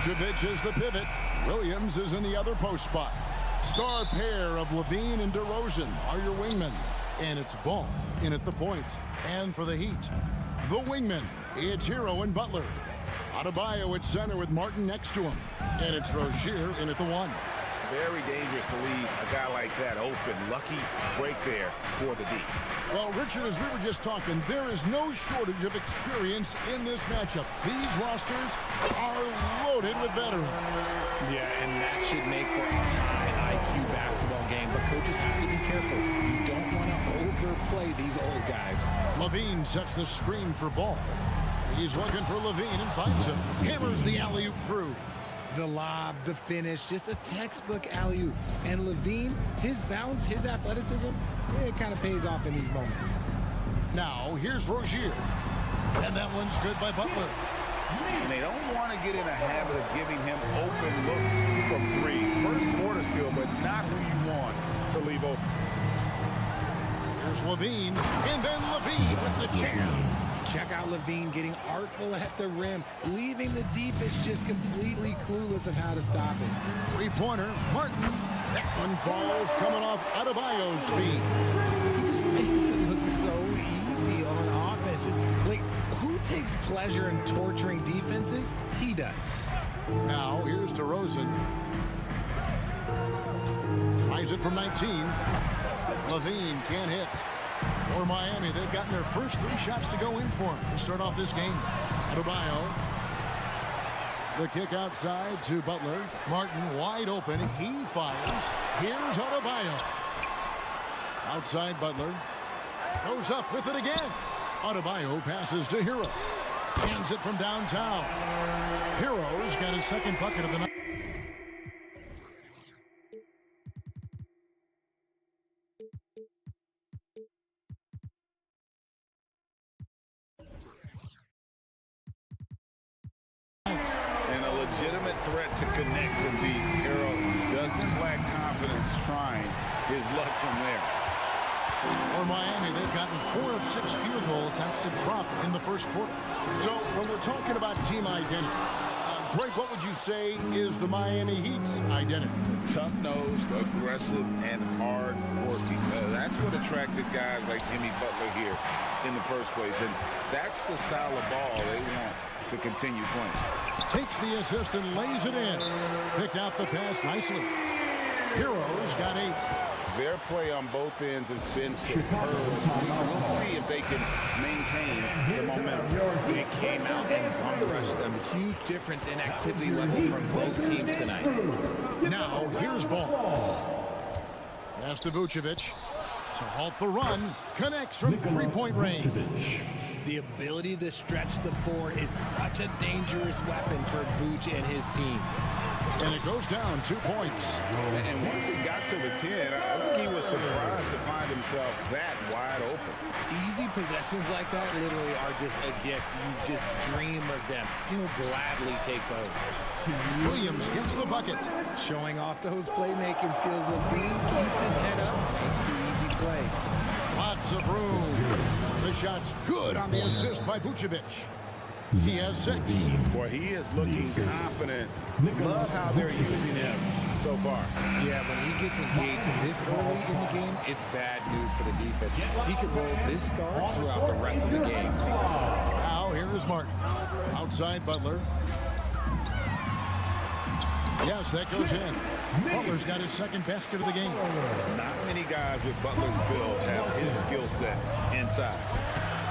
Vucevic is the pivot. Williams is in the other post spot. Star pair of Levine and DeRozan are your wingmen. And it's Ball in at the point. And for the Heat, the wingmen, it's Hero and Butler. Adebayo at center with Martin next to him. And it's Rozier in at the 1. Very dangerous to leave a guy like that open. Lucky break there for the D. Well, Richard, as we were just talking, there is no shortage of experience in this matchup. These rosters are loaded with veterans. Yeah, and that should make for a high IQ basketball game. But coaches have to be careful. You don't want to overplay these old guys. Levine sets the screen for Ball. He's looking for Levine and finds him. Hammers the alley-oop through. The lob, the finish, just a textbook alley-oop. And Levine, his bounce, his athleticism, it kind of pays off in these moments. Now, here's Rozier. And that one's good by Butler. And they don't want to get in a habit of giving him open looks from 3. First quarter still, but not who you want to leave open. Here's Levine, and then Levine with the jam. Check out Levine getting artful at the rim, leaving the defense just completely clueless of how to stop it. Three-pointer, Martin. That one falls coming off Adebayo's feet. He just makes it look so easy on offense. Like, who takes pleasure in torturing defenses? He does. Now, here's DeRozan. Tries it from 19. Levine can't hit. For Miami, they've gotten their first 3 shots to go in for him to start off this game. Adebayo. The kick outside to Butler. Martin wide open. He fires. Here's Adebayo. Outside Butler. Goes up with it again. Adebayo passes to Hero. Hands it from downtown. Hero's got his second bucket of the night. Legitimate threat to connect from deep. Hero doesn't lack confidence trying his luck from there. For Miami, they've gotten 4 of 6 field goal attempts to drop in the first quarter. So when we're talking about team identity, Greg, what would you say is the Miami Heat's identity? Tough-nosed, aggressive, and hard-working. That's what attracted guys like Jimmy Butler here in the first place. And that's the style of ball they want to continue playing. Takes the assist and lays it in. Picked out the pass nicely. Hero's got 8. Their play on both ends has been superb. We'll see if they can maintain the momentum. They came out and bum rushed them. Huge difference in activity level from both teams tonight. Now, here's Ball. Pass to Vucevic. To halt the run. Connects from 3-point range. The ability to stretch the 4 is such a dangerous weapon for Vooch and his team. And it goes down 2 points. And once it got to the 10, I think he was surprised to find himself that wide open. Easy possessions like that literally are just a gift. You just dream of them. He'll gladly take those. Williams gets the bucket. Showing off those playmaking skills. Levine keeps his head up, makes the easy play. Lots of room. The shot's good on the assist by Vucevic. He has 6. Boy, he is looking confident. Love how they're using him so far. Yeah, when he gets engaged this early in the game, it's bad news for the defense. He could roll this start throughout the rest of the game. Now, here is Martin. Outside Butler. Yes, that goes in. Butler's got his second basket of the game. Not many guys with Butler's build have his skill set inside.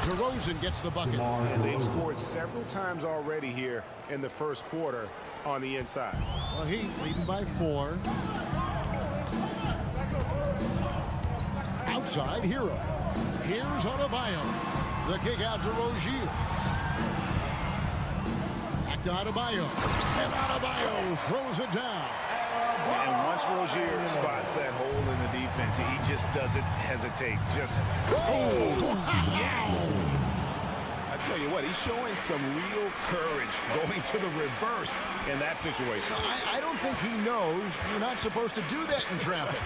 DeRozan gets the bucket. And they've scored several times already here in the first quarter on the inside. Well, Heat leading by 4. Outside, Hero. Here's Adebayo. The kick out to Rozier. Back to Adebayo. And Adebayo throws it down. And once Rozier spots that hole in the defense, he just doesn't hesitate. Just, oh, yes! I tell you what, he's showing some real courage going to the reverse in that situation. I don't think he knows you're not supposed to do that in traffic.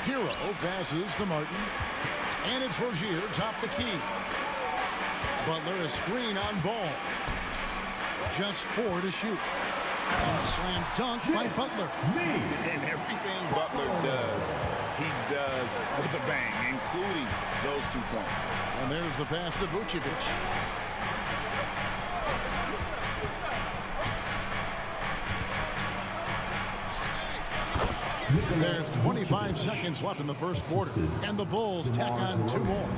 Hero passes to Martin. And it's Rozier, top the key. Butler, a screen on Ball. just 4 to shoot. And slam dunk by Butler. And everything Butler does, he does with a bang, including those 2 points. And there's the pass to Vucevic. There's 25 seconds left in the first quarter, and the Bulls tack on 2 more.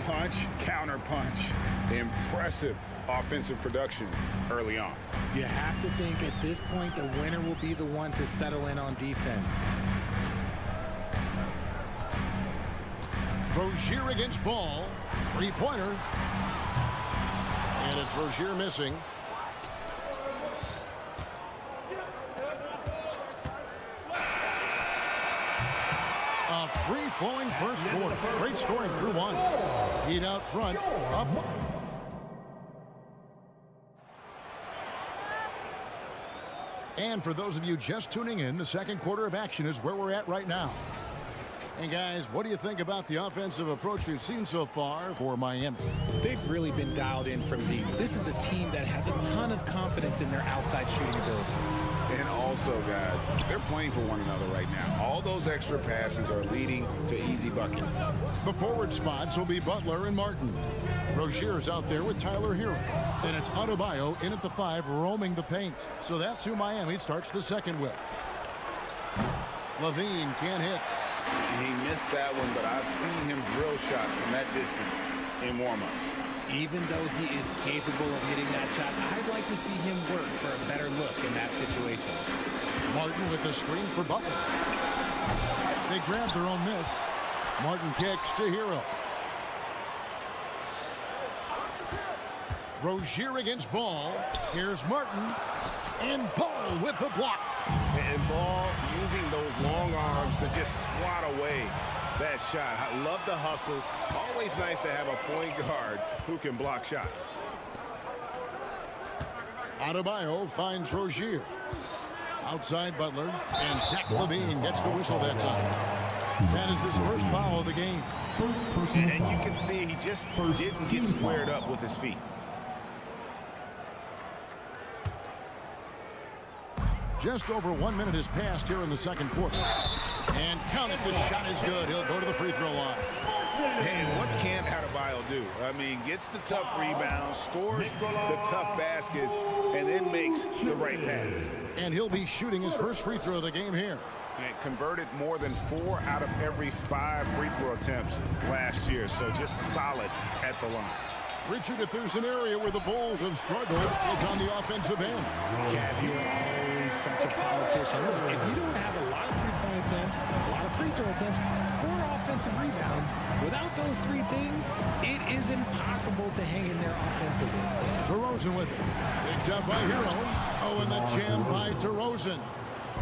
Punch, counter punch. Impressive offensive production early on. You have to think at this point the winner will be the one to settle in on defense. Rozier against Ball. 3-pointer. And it's Rozier missing. A free-flowing first quarter. Great scoring through 1. Heat out front. Up. And for those of you just tuning in, the second quarter of action is where we're at right now. And guys, what do you think about the offensive approach we've seen so far for Miami? They've really been dialed in from deep. This is a team that has a ton of confidence in their outside shooting ability. And also, guys, they're playing for one another right now. All those extra passes are leading to easy buckets. The forward spots will be Butler and Martin. Rozier's out there with Tyler Hero. And it's Adebayo in at the 5, roaming the paint. So that's who Miami starts the second with. Levine can't hit. He missed that one, but I've seen him drill shots from that distance in warm-up. Even though he is capable of hitting that shot, I'd like to see him work for a better look in that situation. Martin with the screen for Butler. They grab their own miss. Martin kicks to Hero. Rozier against Ball. Here's Martin. And Ball with the block. And Ball using those long arms to just swat away that shot. I love the hustle. Always nice to have a point guard who can block shots. Adebayo finds Rozier. Outside Butler. And Zach LaVine gets the whistle that time. That is his first foul of the game. And you can see he just didn't get squared up with his feet. Just over 1 minute has passed here in the second quarter. And count it, the shot is good. He'll go to the free throw line. And what can Adebayo do? I mean, gets the tough rebounds, scores the tough baskets, and then makes the right pass. And he'll be shooting his first free throw of the game here. And converted more than 4 out of every 5 free throw attempts last year. So just solid at the line. Richard, if there's an area where the Bulls have struggled, it's on the offensive end. Cav, you are always such a politician. Look, if you don't have a lot of three-point attempts, a lot of free throw attempts, or offensive rebounds, without those 3 things, it is impossible to hang in there offensively. DeRozan with it. Picked up by Hero. Oh, and the jam by DeRozan.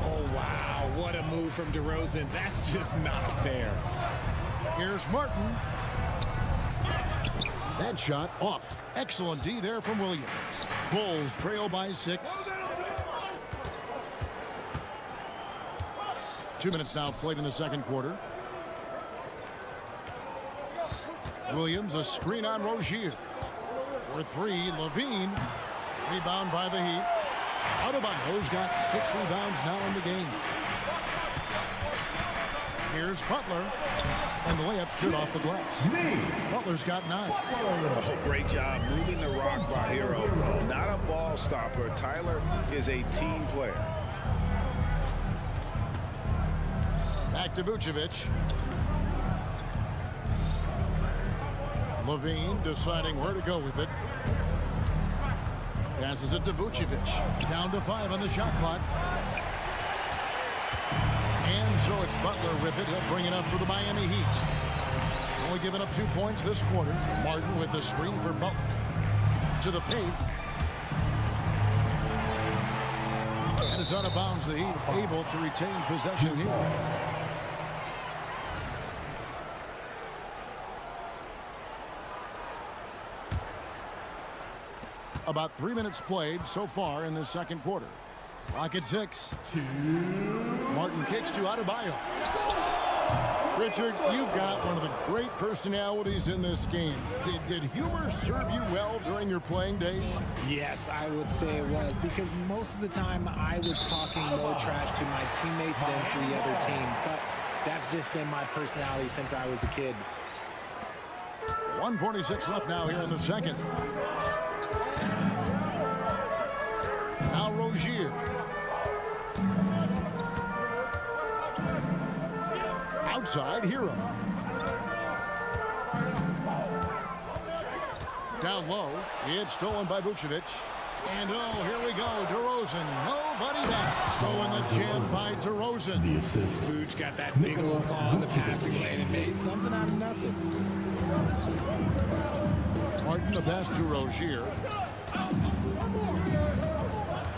Oh, wow. What a move from DeRozan. That's just not fair. Here's Martin. That shot off. Excellent D there from Williams. Bulls trail by 6. 2 minutes now played in the second quarter. Williams, a screen on Rozier. For 3, Levine. Rebound by the Heat. Adebayo's got 6 rebounds now in the game. Here's Butler. And the layup's good off the glass. Butler's got 9. Oh, great job moving the rock by Hero. Not a ball stopper. Tyler is a team player. Back to Vucevic. Levine deciding where to go with it. Passes it to Vucevic. Down to 5 on the shot clock. And so it's Butler with it. He'll bring it up for the Miami Heat. Only giving up 2 points this quarter. Martin with the screen for Butler. To the paint. And it's out of bounds. The Heat able to retain possession here. About 3 minutes played so far in the second quarter. Clock at 6. Martin kicks to Adebayo. Richard, you've got one of the great personalities in this game. Did humor serve you well during your playing days? Yes, I would say it was, because most of the time I was talking more trash to my teammates than to the other team. But that's just been my personality since I was a kid. 1:46 left now here in the second. Now Rozier. Outside, Hero. Down low, it's stolen by Vucevic. And oh, here we go, DeRozan. Nobody there. Oh, and the jam by DeRozan. Vooch got that big old paw in the passing lane and made something out of nothing. Martin, the pass to Rozier.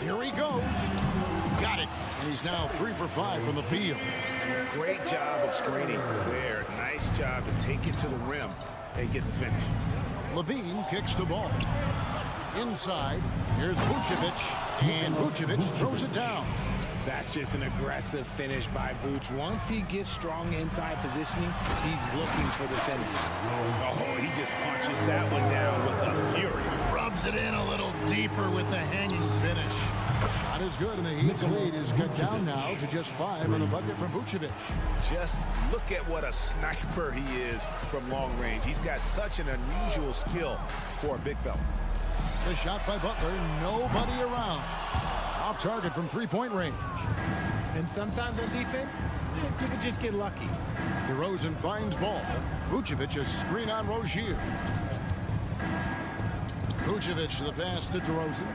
Here he goes. Got it. And he's now 3 for 5 from the field. Great job of screening there. Nice job to take it to the rim and get the finish. Levine kicks the ball. Inside, here's Vucevic, and Vucevic throws it down. That's just an aggressive finish by Vooch. Once he gets strong inside positioning, he's looking for the finish. Oh, he just punches that one down with a fury. Rubs it in a little deeper with the hanging finish. Not as good, and the Heat's lead is cut down now to just 5 on the bucket from Vucevic. Just look at what a sniper he is from long range. He's got such an unusual skill for a big fella. The shot by Butler, nobody around. Off target from three-point range. And sometimes on defense, you can just get lucky. DeRozan finds ball. Vucevic a screen on Rozier. Vucevic the pass to DeRozan.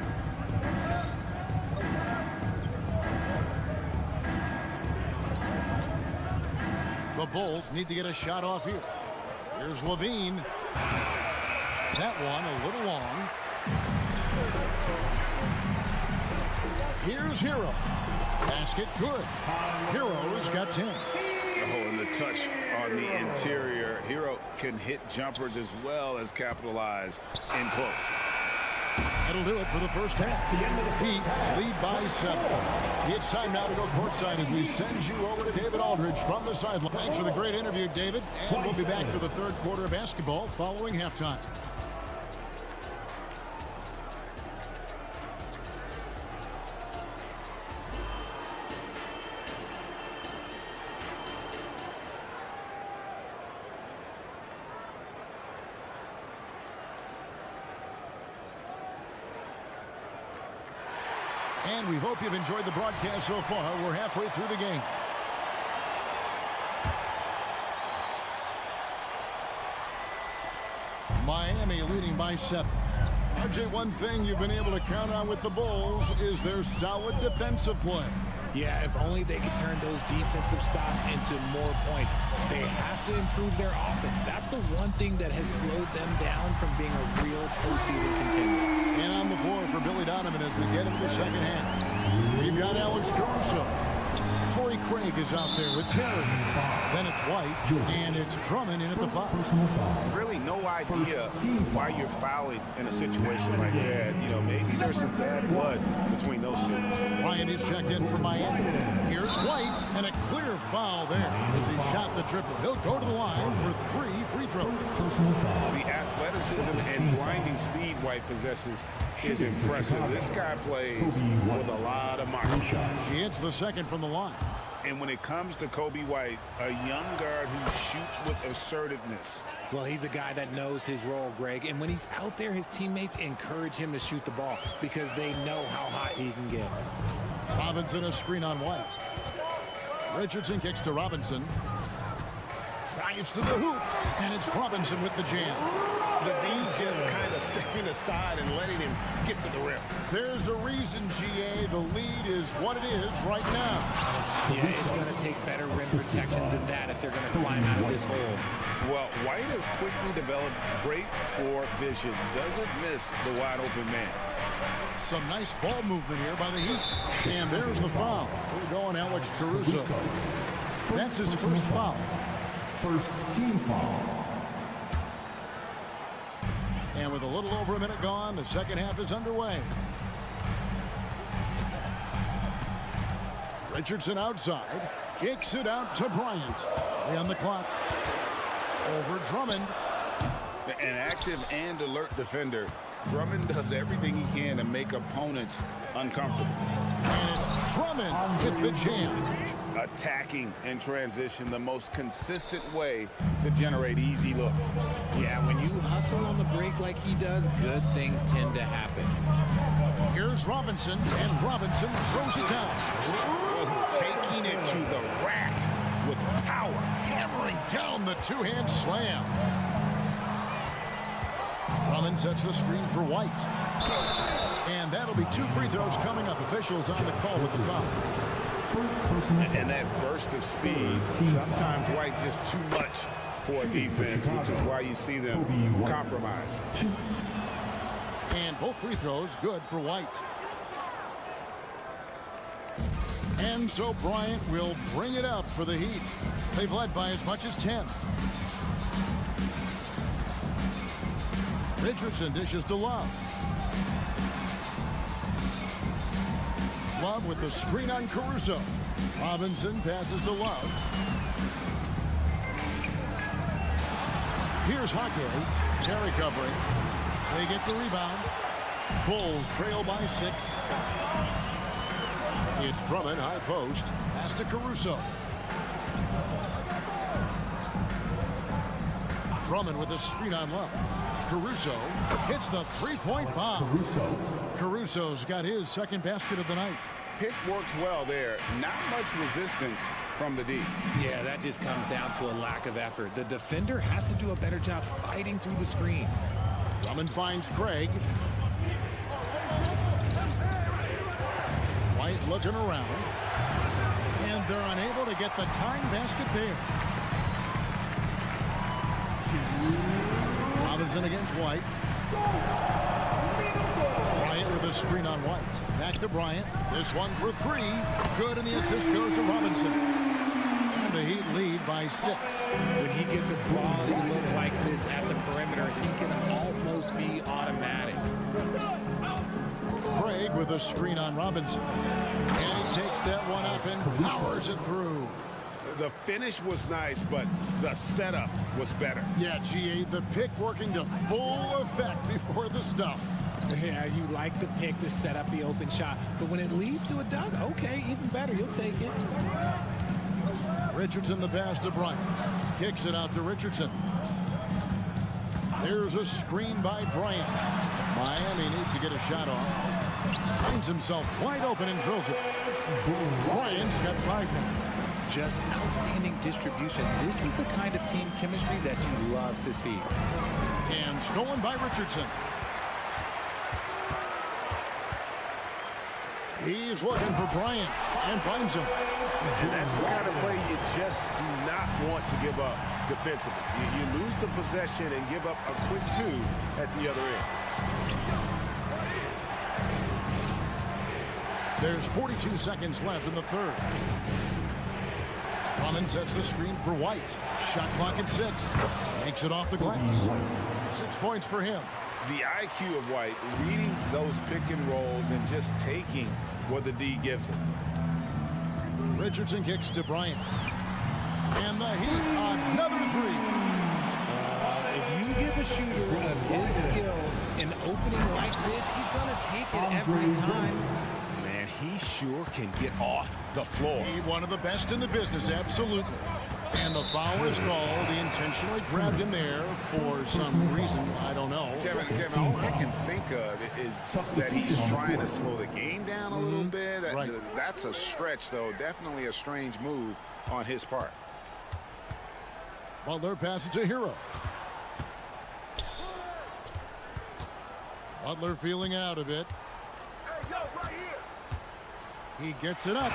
The Bulls need to get a shot off here. Here's Levine. That one a little long. Here's Hero. Basket good. Hero's got 10. Oh, and the touch on the interior. Hero can hit jumpers as well as capitalize in close. That'll do it for the first half. Heat lead by 7. It's time now to go courtside as we send you over to David Aldridge from the sideline. Thanks for the great interview, David. And we'll be back for the third quarter of basketball following halftime. And we hope you've enjoyed the broadcast so far. We're halfway through the game. Miami leading by 7. RJ, one thing you've been able to count on with the Bulls is their solid defensive play. Yeah, if only they could turn those defensive stops into more points. They have to improve their offense. That's the one thing that has slowed them down from being a real postseason contender. And on the floor for Billy Donovan as we get into the second half. We've got Alex Caruso. Torrey Craig is out there with Terry. Then it's White, and it's Drummond in at the 5. Really no idea why you're fouling in a situation like that. You know, maybe there's some bad blood between those two. Ryan is checked in for Miami. Here's White, and a clear foul there as he shot the triple. He'll go to the line for 3 free throws. The athleticism and blinding speed White possesses is impressive. This guy plays with a lot of moxie. He hits the second from the line. And when it comes to Kobe White, a young guard who shoots with assertiveness. Well, he's a guy that knows his role, Greg. And when he's out there, his teammates encourage him to shoot the ball because they know how hot he can get. Robinson a screen on White. Richardson kicks to Robinson. Drives to the hoop, and it's Robinson with the jam. Levine just kind of stepping aside and letting him get to the rim. There's a reason, GA, the lead is what it is right now. Yeah, it's going to take better rim protection than that if they're going to climb out of this hole. Well, White has quickly developed great floor vision. Doesn't miss the wide open man. Some nice ball movement here by the Heat. And there's the foul. We're going Alex Caruso. That's his first foul. First team foul. And with a little over a minute gone, the second half is underway. Richardson outside. Kicks it out to Bryant. 3 on the clock. Over Drummond. An active and alert defender. Drummond does everything he can to make opponents uncomfortable. And it's Drummond with the jam. Attacking in transition, the most consistent way to generate easy looks. Yeah, when you hustle on the break like he does, good things tend to happen. Here's Robinson, and Robinson throws it down. Taking it to the rack with power. Hammering down the two-hand slam. Drummond sets the screen for White. And that'll be 2 free throws coming up. Officials on the call with the foul. And that burst of speed, sometimes White just too much for defense, which is why you see them compromise. And both free throws good for White. And so Bryant will bring it up for the Heat. They've led by as much as 10. Richardson dishes to Love. Love with the screen on Caruso. Robinson passes to Love. Here's Hawkins. Terry covering. They get the rebound. Bulls trail by 6. It's Drummond, high post. Pass to Caruso. Drummond with a screen on Love. Caruso hits the three-point bomb. Caruso's got his second basket of the night. Pick works well there. Not much resistance from the D. Yeah, that just comes down to a lack of effort. The defender has to do a better job fighting through the screen. Drummond finds Craig. White looking around. And they're unable to get the tying basket there. Robinson against White. Bryant with a screen on White. Back to Bryant. This one for 3. Good, and the assist goes to Robinson. And the Heat lead by 6. When he gets a quality look like this at the perimeter, he can almost be automatic. Craig with a screen on Robinson. And he takes that one up and powers it through. The finish was nice, but the setup was better. Yeah, GA, the pick working to full effect before the stuff. Yeah, you like the pick to set up the open shot, but when it leads to a dunk, okay, even better, you'll take it. Richardson the pass to Bryant. Kicks it out to Richardson. There's a screen by Bryant. Miami needs to get a shot off. Finds himself wide open and drills it. Bryant's got 5 now. Just outstanding distribution. This is the kind of team chemistry that you love to see. And stolen by Richardson. He's looking for Bryant and finds him. And that's the kind of play you just do not want to give up defensively. You lose the possession and give up a quick 2 at the other end. There's 42 seconds left in the third. Drummond sets the screen for White. Shot clock at 6. Makes it off the glass. 6 points for him. The IQ of White, reading those pick and rolls and just taking what the D gives him. Richardson kicks to Bryant. And the Heat, another 3. If you give a shooter of his skill an opening like this, he's going to take it every time. Man, he sure can get off the floor. He's one of the best in the business, absolutely. And the foul is called. He intentionally grabbed him there for some reason. I don't know. Kevin, all I can think of is that he's trying to slow the game down a little bit. Right. That's a stretch, though. Definitely a strange move on his part. Butler passes to Hero. Butler feeling out a bit. He gets it up.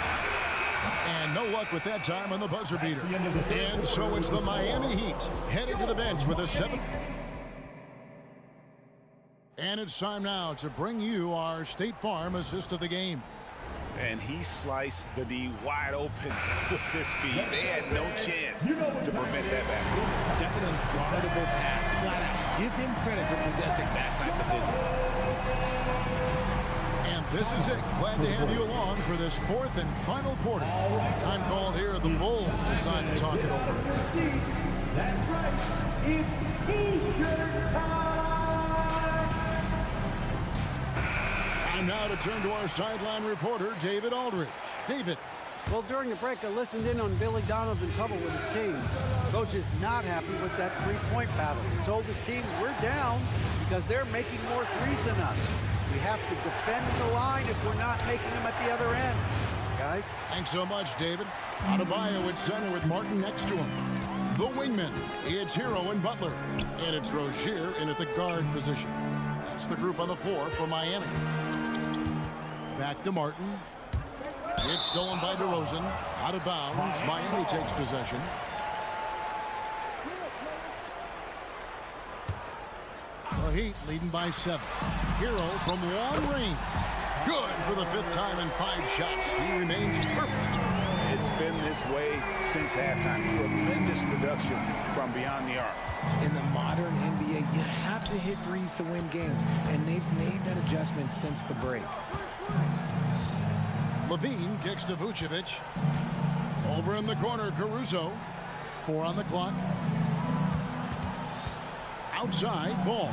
And no luck with that time on the buzzer beater. And so it's the Miami Heat heading to the bench with a 7. And it's time now to bring you our State Farm assist of the game. And he sliced the D wide open with his feet. They had no chance to prevent that basket. That's an unguardable pass, flat out. Give him credit for possessing that type of vision. And This is it. Glad to have you along for this fourth and final quarter. Time called here. The Bulls decide to talk it over. That's right. It's T-shirt time. Time now to turn to our sideline reporter, David Aldridge. David. Well, during the break, I listened in on Billy Donovan's huddle with his team. Coach is not happy with that three-point battle. He told his team, we're down because they're making more threes than us. We have to defend the line if we're not making them at the other end. Guys? Thanks so much, David. Adebayo at center with Martin next to him. The wingmen, it's Hero and Butler. And it's Rozier in at the guard position. That's the group on the floor for Miami. Back to Martin. It's stolen by DeRozan. Out of bounds. Miami takes possession. The Heat leading by 7. Hero from long range. Good for the 5th time in 5 shots. He remains perfect. It's been this way since halftime. Tremendous production from beyond the arc. In the modern NBA, you have to hit threes to win games, and they've made that adjustment since the break. Levine kicks to Vucevic. Over in the corner, Caruso. 4 on the clock. Outside, Ball.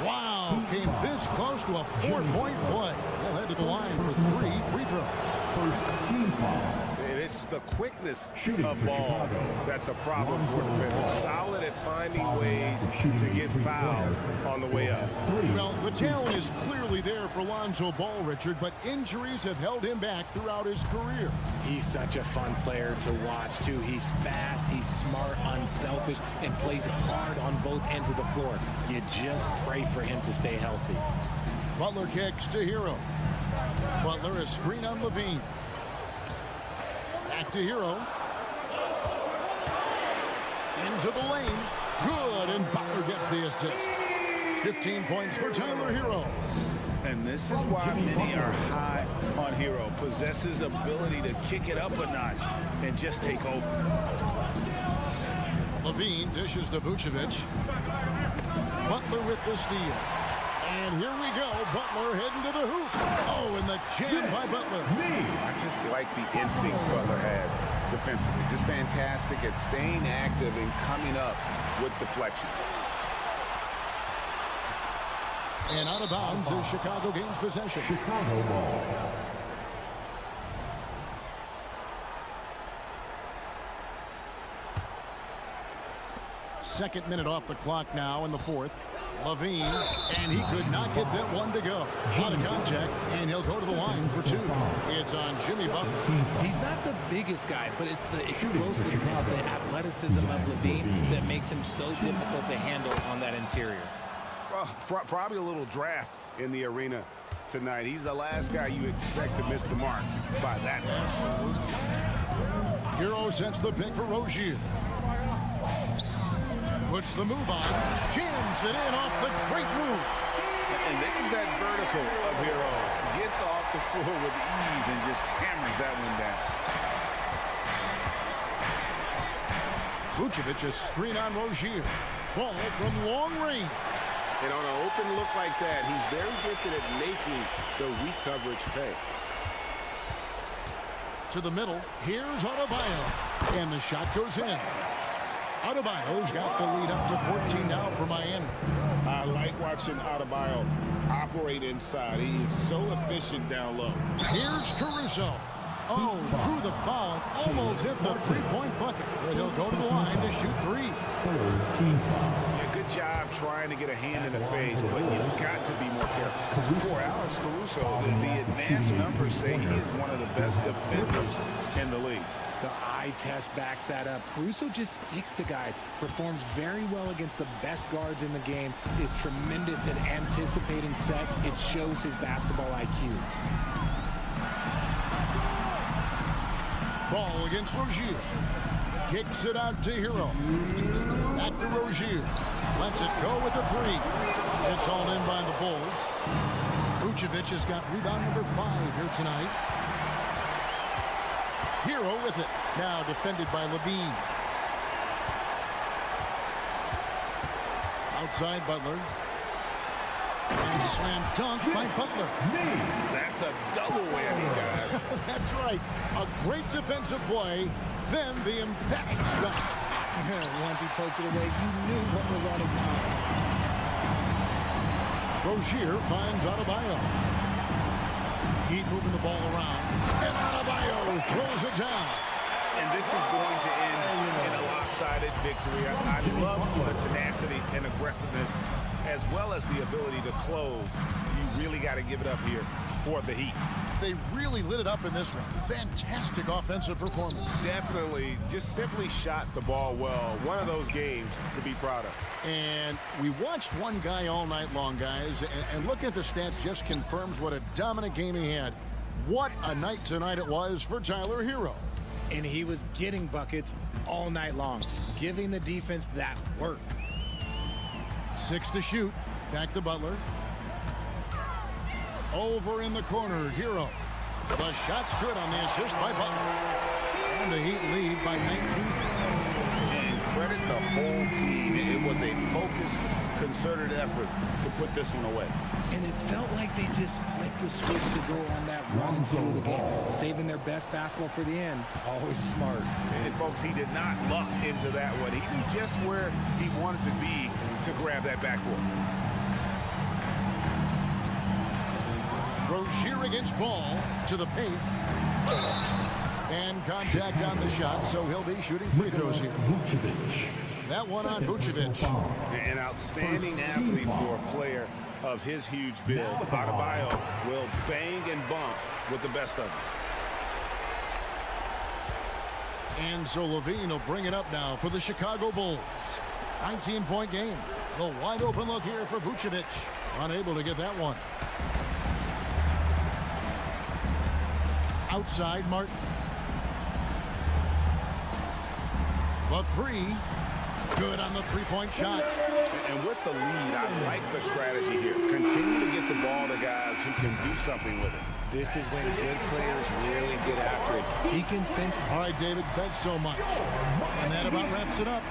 Wow, came this close to a 4-point play. They'll head to the line for 3 free throws. First team foul. It's the quickness of Ball that's a problem for defenders. Solid at finding ways to get fouled on the way up. Well, the talent is clearly there for Lonzo Ball, Richard, but injuries have held him back throughout his career. He's such a fun player to watch, too. He's fast, he's smart, unselfish, and plays hard on both ends of the floor. You just pray for him to stay healthy. Butler kicks to Hero. Butler, a screen on Levine. Back to Hero. Into the lane. Good, and Butler gets the assist. 15 points for Tyler Hero. And this is why many are high on Hero. Possesses ability to kick it up a notch and just take over. Levine dishes to Vucevic. Butler with the steal. And here we go. Butler heading to the hoop. Oh, and the jam by Butler. I just like the instincts Butler has defensively. Just fantastic at staying active and coming up with deflections. And out of bounds as Chicago gains possession. Chicago ball. Second minute off the clock now in the 4th. Levine, and he could not get that one to go. Out of contact, and he'll go to the line for 2. It's on Jimmy Butler. He's not the biggest guy, but it's the explosiveness, the athleticism of Levine that makes him so difficult to handle on that interior. Probably a little draft in the arena tonight. He's the last guy you expect to miss the mark by that much. Hero sets the pick for Rozier. Puts the move on. Jams it in off the great move. And there's that vertical of Hero. Gets off the floor with ease and just hammers that one down. Vucevic a screen on Rozier. Ball from long range. And on an open look like that, he's very gifted at making the weak coverage pay. To the middle. Here's Adebayo. And the shot goes in. Adebayo's got the lead up to 14 now for Miami. I like watching Adebayo operate inside. He is so efficient down low. Here's Caruso. Oh, drew the foul. Almost hit the 3-point bucket. But he'll go to the line to shoot 3. Yeah, good job trying to get a hand in the face, but you've got to be more careful. For Alex Caruso, the advanced numbers say he is one of the best defenders in the league. The eye test backs that up. Caruso just sticks to guys, performs very well against the best guards in the game, is tremendous at anticipating sets. It shows his basketball IQ. Ball against Rozier. Kicks it out to Hero. Back to Rozier. Lets it go with the 3. It's all in by the Bulls. Vucevic has got rebound number 5 here tonight. Hero with it. Now defended by Levine. Outside Butler. And slam dunk by Butler. That's a double whammy, guys. That's right. A great defensive play, then the emphatic dunk. Once he poked it away, you knew what was on his mind. Rozier finds Adebayo. Heat moving the ball around. And Adebayo throws it down. And this is going to end in a lopsided victory. I love the tenacity and aggressiveness, as well as the ability to close. You really got to give it up here for the Heat. They really lit it up in this one. Fantastic offensive performance. Definitely just simply shot the ball well. One of those games to be proud of. And we watched one guy all night long, guys, and looking at the stats just confirms what a dominant game he had. What a night tonight it was for Tyler Hero. And he was getting buckets all night long, giving the defense that work. 6 to shoot. Back to Butler. Over in the corner, Hero. The shot's good on the assist by Butler. And the Heat lead by 19. And credit the whole team. It was a focused, concerted effort to put this one away. And it felt like they just flipped the switch to go on that run and seal the game, saving their best basketball for the end. Always smart. And folks, he did not luck into that one. He was just where he wanted to be to grab that backboard. Rozier against Ball to the paint. And contact on the shot, so he'll be shooting free throws here. That one on Vucevic. An outstanding athlete for a player of his huge build. Adebayo will bang and bump with the best of them. And so Levine will bring it up now for the Chicago Bulls. 19-point game. The wide open look here for Vucevic. Unable to get that one. Outside, Martin. The three. Good on the three-point shot. And with the lead, I like the strategy here. Continue to get the ball to guys who can do something with it. This is when good players really get after it. He can sense. All right, David, thanks so much. And that about wraps it up.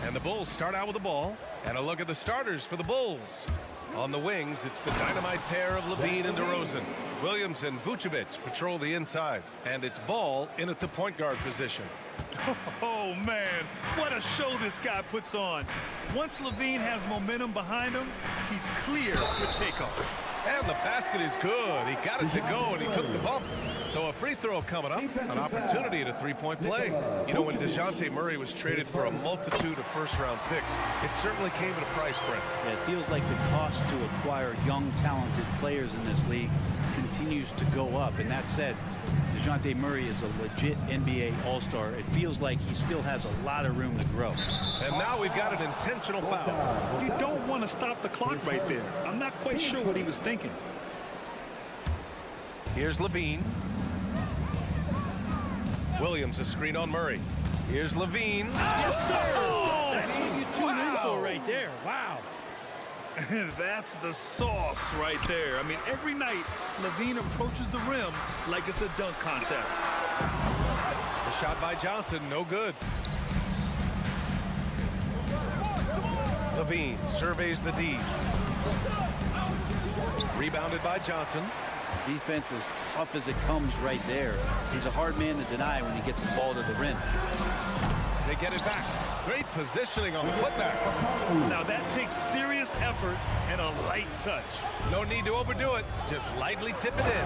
And the Bulls start out with the ball. And a look at the starters for the Bulls. On the wings, it's the dynamite pair of Levine and DeRozan. Williams and Vucevic patrol the inside. And it's Ball in at the point guard position. Oh, man, what a show this guy puts on. Once Levine has momentum behind him, he's clear for takeoff. And the basket is good. He got it to go, and he took the bump. So a free throw coming up, an opportunity at a three-point play. You know, when DeJounte Murray was traded for a multitude of first-round picks, it certainly came at a price, Brent. Yeah, it feels like the cost to acquire young, talented players in this league continues to go up. And that said, DeJounte Murray is a legit NBA All-Star. It feels like he still has a lot of room to grow. And now we've got an intentional foul. You don't want to stop the clock right there. I'm not quite sure what he was thinking. Here's Levine. Williams, a screen on Murray. Here's Levine. Yes, sir! Oh, that's what you tune in for right there. Wow. That's the sauce right there. I mean, every night, Levine approaches the rim like it's a dunk contest. The shot by Johnson, no good. Levine surveys the D. Rebounded by Johnson. Defense is tough as it comes right there. He's a hard man to deny when he gets the ball to the rim. They get it back. Great positioning on the putback. Now that takes serious effort and a light touch. No need to overdo it. Just lightly tip it in.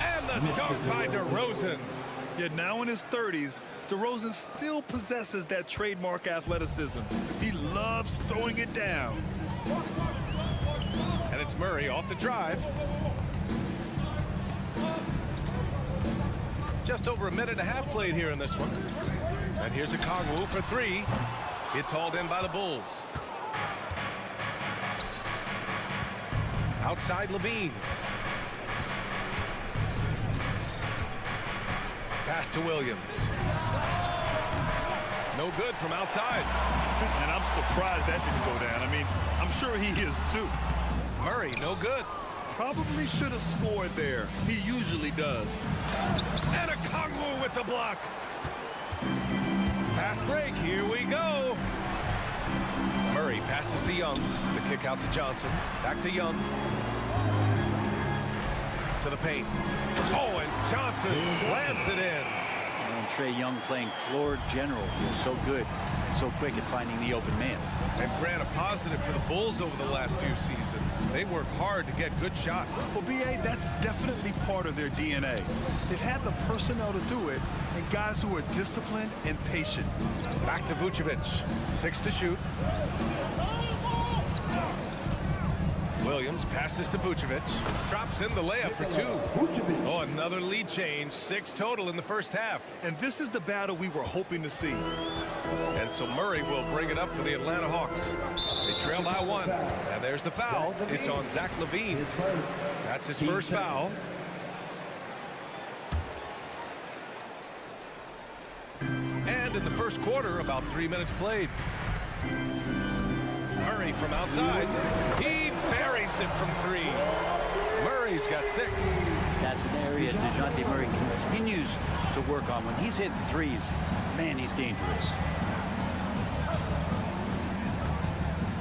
And the dunk by DeRozan. Yet now in his 30s, DeRozan still possesses that trademark athleticism. He loves throwing it down. And it's Murray off the drive. Just over a minute and a half played here in this one. And here's a Kongwu for three. It's hauled in by the Bulls. Outside Levine. Pass to Williams. No good from outside. And I'm surprised that didn't go down. I mean, I'm sure he is too. Murray, no good. Probably should have scored there. He usually does. And a Kongwu with the block. Fast break, here we go. Murray passes to Young. The kick out to Johnson. Back to Young. To the paint. Oh, and Johnson slams it in. And Trae Young playing floor general. He was so good and so quick at finding the open man. And Grant, a positive for the Bulls over the last few seasons. They work hard to get good shots. Well, B.A., that's definitely part of their DNA. They've had the personnel to do it, and guys who are disciplined and patient. Back to Vucevic. 6 to shoot. Williams passes to Vucevic. Drops in the layup for 2. Oh, another lead change. 6 total in the first half. And this is the battle we were hoping to see. And so Murray will bring it up for the Atlanta Hawks. They trail by 1. And there's the foul. It's on Zach LaVine. That's his first foul. And in the first quarter, about 3 minutes played. Murray from outside. He buries it from 3. Murray's got 6. That's an area DeJounte Murray continues to work on. When he's hitting threes, man, he's dangerous.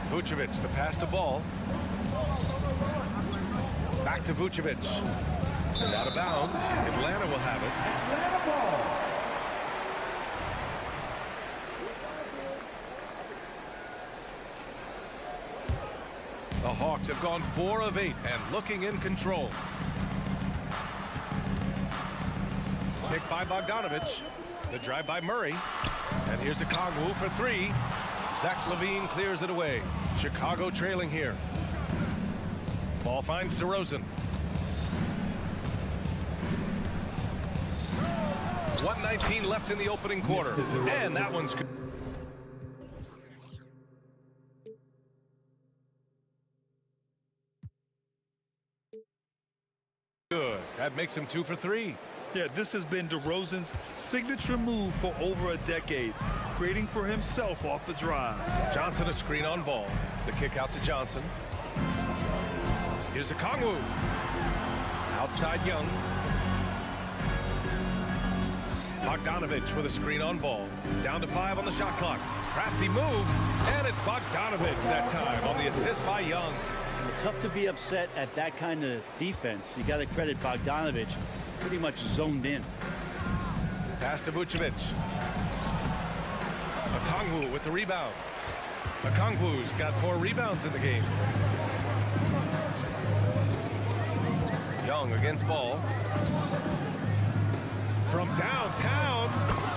Vucevic, the pass to Ball. Back to Vucevic. And out of bounds. Atlanta will have it. The Hawks have gone 4 of 8 and looking in control. Picked by Bogdanovich. The drive by Murray. And here's a Kongwu for 3. Zach LaVine clears it away. Chicago trailing here. Ball finds DeRozan. 1:19 left in the opening quarter. And that one's good. Good. That makes him 2 for 3. Yeah, this has been DeRozan's signature move for over a decade, creating for himself off the drive. Johnson a screen on ball. The kick out to Johnson. Here's a Kongwu. Outside Young. Bogdanovich with a screen on ball. Down to 5 on the shot clock. Crafty move. And it's Bogdanovich that time on the assist by Young. Tough to be upset at that kind of defense. You got to credit Bogdanovich. Pretty much zoned in. Pass to Vucevic. Okongwu with the rebound. Okongwu's got 4 rebounds in the game. Young against ball. From downtown,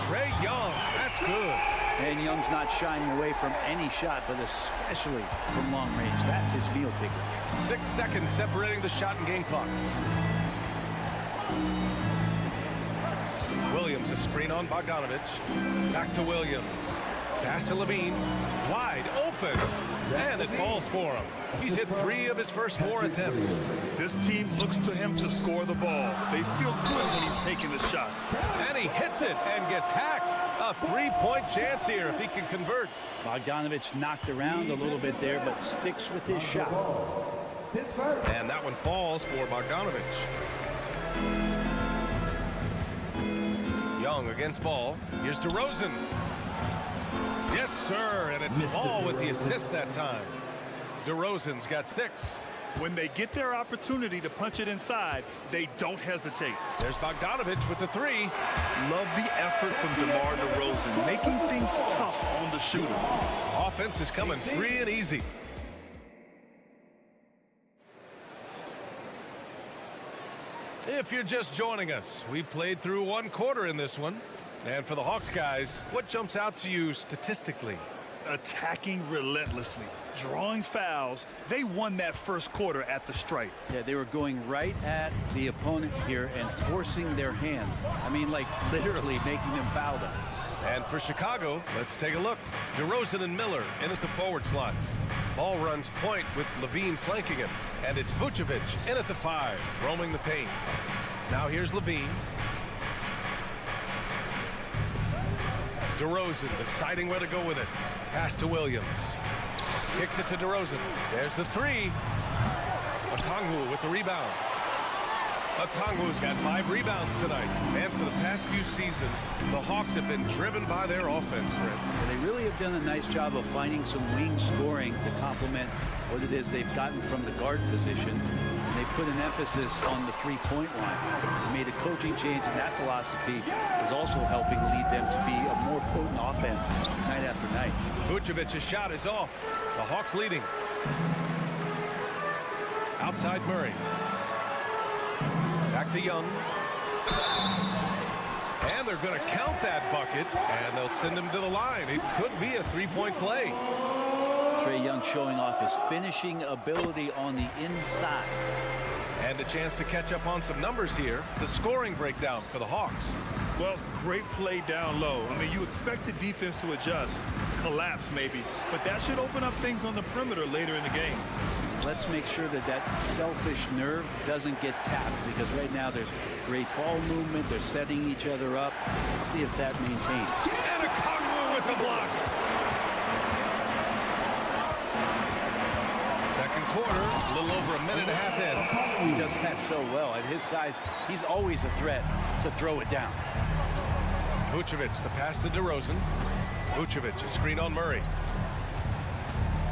Trae Young. That's good. And Young's not shying away from any shot, but especially from long range. That's his meal ticket. 6 seconds separating the shot and game clocks. Williams, a screen on Bogdanovich. Back to Williams. Pass to Levine. Wide open. And it falls for him. He's hit 3 of his first 4 attempts. This team looks to him to score the ball. They feel good when he's taking the shots. And he hits it and gets hacked. A 3-point chance here if he can convert. Bogdanovich knocked around a little bit there, but sticks with his shot. And that one falls for Bogdanovich. Young against ball. Here's DeRozan. Yes, sir, and it's Ball with the assist that time. DeRozan's got 6. When they get their opportunity to punch it inside, they don't hesitate. There's Bogdanovich with the 3. Love the effort from DeMar DeRozan, making things tough on the shooter. Offense is coming free and easy. If you're just joining us, we played through 1 quarter in this one. And for the Hawks guys, what jumps out to you statistically? Attacking relentlessly, drawing fouls. They won that first quarter at the stripe. Yeah, they were going right at the opponent here and forcing their hand. I mean, like literally making them foul them. And for Chicago, let's take a look. DeRozan and Miller in at the forward slots. Ball runs point with Levine flanking him. And it's Vucevic in at the 5, roaming the paint. Now here's Levine. DeRozan deciding where to go with it. Pass to Williams. Kicks it to DeRozan. There's the 3. Okongwu with the rebound. Okongwu's got 5 rebounds tonight. And for the past few seasons, the Hawks have been driven by their offense, Brent. And they really have done a nice job of finding some wing scoring to complement what it is they've gotten from the guard position. And they put an emphasis on the 3-point line. They made a coaching change, and that philosophy is also helping lead them to be a more potent offense night after night. Vucevic's shot is off. The Hawks leading. Outside Murray. Back to Young. And they're going to count that bucket, and they'll send him to the line. It could be a 3-point play. Trae Young showing off his finishing ability on the inside. And a chance to catch up on some numbers here. The scoring breakdown for the Hawks. Well, great play down low. I mean, you expect the defense to adjust, collapse maybe, but that should open up things on the perimeter later in the game. Let's make sure that that selfish nerve doesn't get tapped, because right now there's great ball movement. They're setting each other up. Let's see if that maintains. And a Kongwu with the block. Second quarter, a little over a minute and a half in. He does that so well. At his size, he's always a threat to throw it down. Vucevic, the pass to DeRozan. Vucevic, a screen on Murray.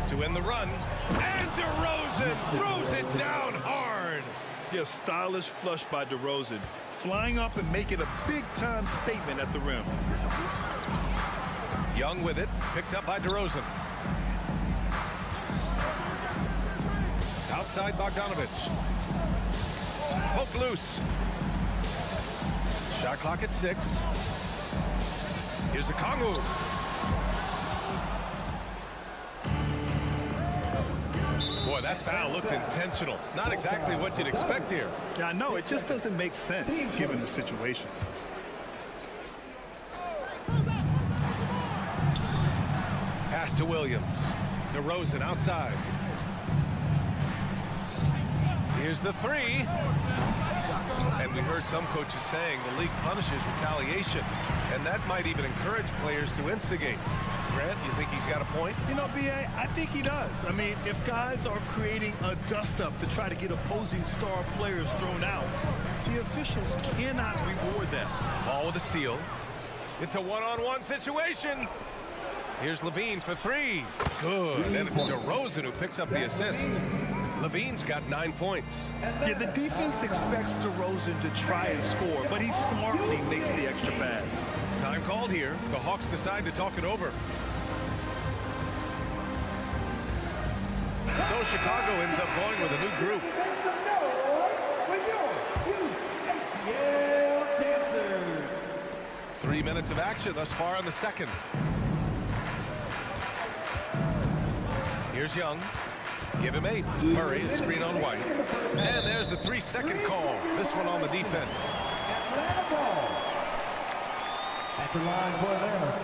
To end the run. And DeRozan throws it down hard. Yeah, stylish flush by DeRozan. Flying up and making a big-time statement at the rim. Young with it, picked up by DeRozan. Outside Bogdanovich. Poke loose. Shot clock at 6. Here's a Kongwu. Boy, that foul looked intentional. Not exactly what you'd expect here. Yeah, I know. It just doesn't make sense given the situation. Pass to Williams. DeRozan outside. Here's the three. And we heard some coaches saying the league punishes retaliation, and that might even encourage players to instigate. Grant, you think he's got a point? You know, B.A., I think he does. I mean, if guys are creating a dust-up to try to get opposing star players thrown out, the officials cannot reward them. Ball with a steal. It's a one-on-one situation. Here's Levine for three. Good. And it's DeRozan who picks up the assist. Levine's got 9 points. Yeah, the defense expects DeRozan to try and score, but he smartly makes the extra pass. Time called here. The Hawks decide to talk it over. So Chicago ends up going with a new group. 3 minutes of action thus far in the second. Here's Young. Give him 8. Murray is screen on White. And there's the 3-second call. This one on the defense. At the line for Atlanta.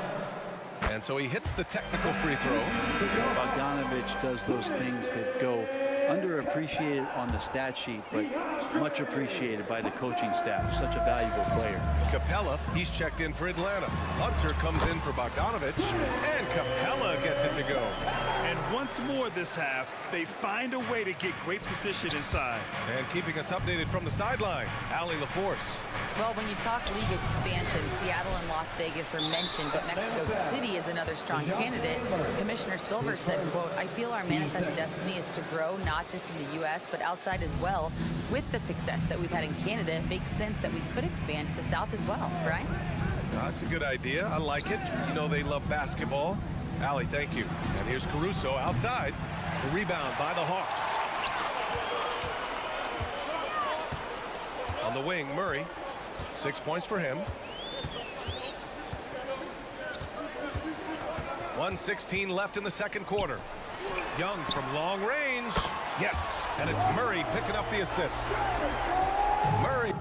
And so he hits the technical free throw. Bogdanovich does those things that go underappreciated on the stat sheet, but much appreciated by the coaching staff. Such a valuable player. Capella, he's checked in for Atlanta. Hunter comes in for Bogdanovich, and Capella gets it to go. And once more this half, they find a way to get great position inside. And keeping us updated from the sideline, Allie LaForce. Well, when you talk league expansion, Seattle and Las Vegas are mentioned, but Mexico City is another strong candidate. Commissioner Silver said, quote, "I feel our manifest destiny is to grow not just in the U.S., but outside as well. With the success that we've had in Canada, it makes sense that we could expand to the South as well." Right? That's a good idea. I like it. You know they love basketball. Allie, thank you. And here's Caruso outside. The rebound by the Hawks. On the wing, Murray. 6 points for him. 1:16 left in the second quarter. Young from long range. Yes. And it's Murray picking up the assist. Murray.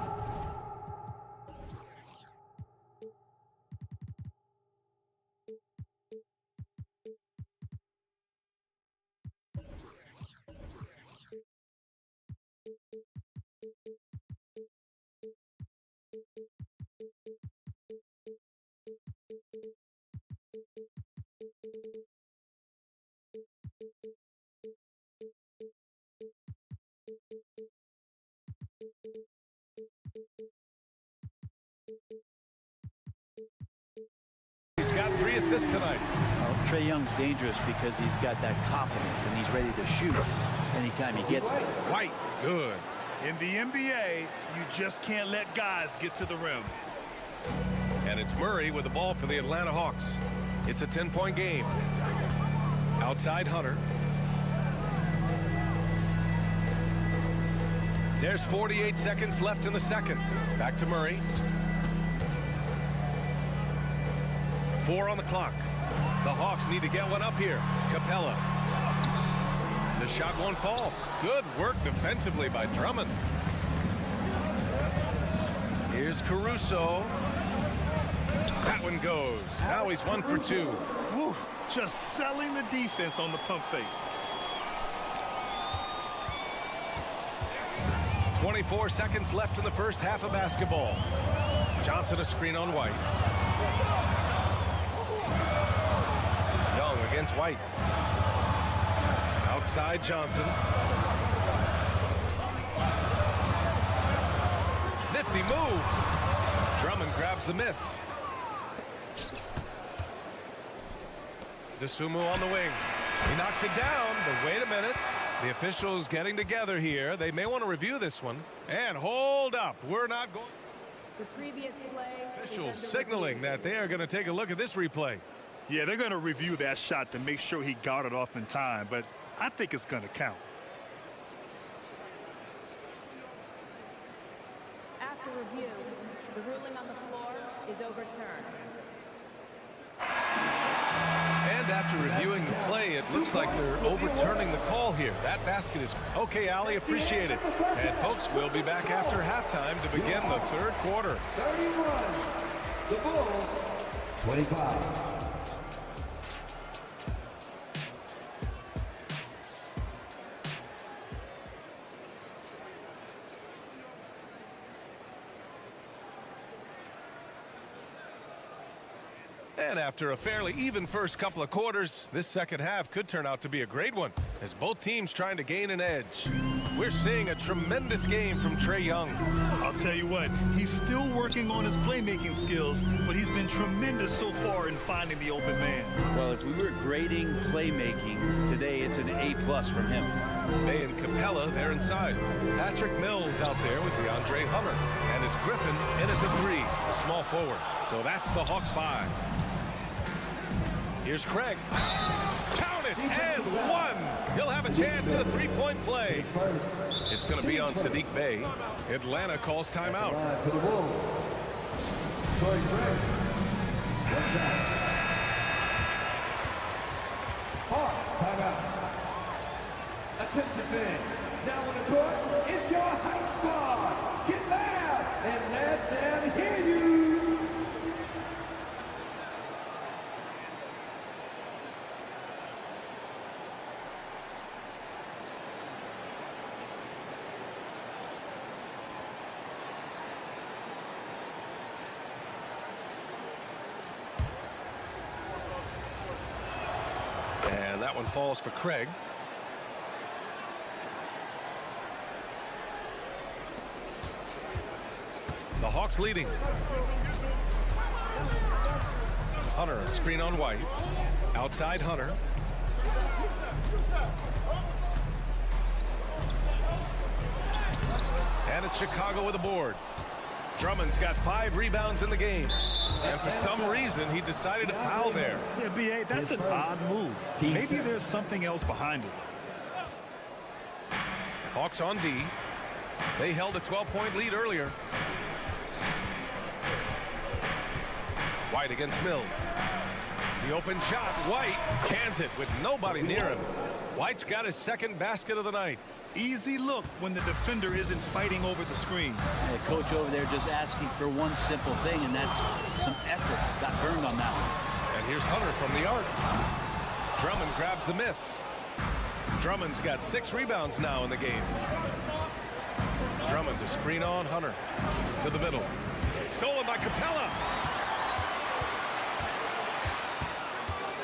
He's got 3 assists tonight. Trae Young's dangerous because he's got that confidence and he's ready to shoot anytime he gets it. White, good. In the NBA, you just can't let guys get to the rim. And it's Murray with the ball for the Atlanta Hawks. It's a 10-point game. Outside Hunter. There's 48 seconds left in the second. Back to Murray. 4 on the clock. The Hawks need to get one up here. Capella. The shot won't fall. Good work defensively by Drummond. Here's Caruso. That one goes. Now he's 1 for 2. Woo, just selling the defense on the pump fake. 24 seconds left in the first half of basketball. Johnson a screen on White. Young against White. Outside Johnson. Nifty move. Drummond grabs the miss. DeSumo on the wing. He knocks it down, but wait a minute. The officials getting together here. They may want to review this one. And hold up. We're not going. The previous play. Officials signaling that they are going to take a look at this replay. Yeah, they're going to review that shot to make sure he got it off in time, but I think it's going to count. After review, the ruling on the floor is overturned. And after reviewing the play, it looks like they're overturning the call here. That basket is okay, Allie, appreciate it. And folks, we'll be back after halftime to begin the third quarter. 31. The Bulls. 25. And after a fairly even first couple of quarters, this second half could turn out to be a great one as both teams trying to gain an edge. We're seeing a tremendous game from Trae Young. I'll tell you what, he's still working on his playmaking skills, but he's been tremendous so far in finding the open man. Well, if we were grading playmaking today, it's an A+ from him. Bay and Capella, they're inside. Patrick Mills out there with DeAndre Hunter. And it's Griffin in at the 3, the small forward. So that's the Hawks 5. Here's Craig. Count it, and 1. He'll have a chance at a 3-point play. It's going to be on Sadiq Bey. Atlanta calls timeout. For the Wolves. Troy Craig. Hawks, timeout. Attention fans, now on the court, it's your hype squad. Get loud and let them hear you. And that one falls for Craig. The Hawks leading. Hunter, a screen on White. Outside Hunter. And it's Chicago with a board. Drummond's got 5 rebounds in the game. And for some reason, he decided to foul there. Yeah, B.A., that's an odd move. Maybe there's something else behind it. Hawks on D. They held a 12-point lead earlier. White against Mills. The open shot. White cans it with nobody near him. White's got his second basket of the night. Easy look when the defender isn't fighting over the screen. The coach over there just asking for one simple thing, and that's some effort. Got burned on that one. And here's Hunter from the arc. Drummond grabs the miss. Drummond's got 6 rebounds now in the game. Drummond to screen on Hunter. To the middle. Stolen by Capella.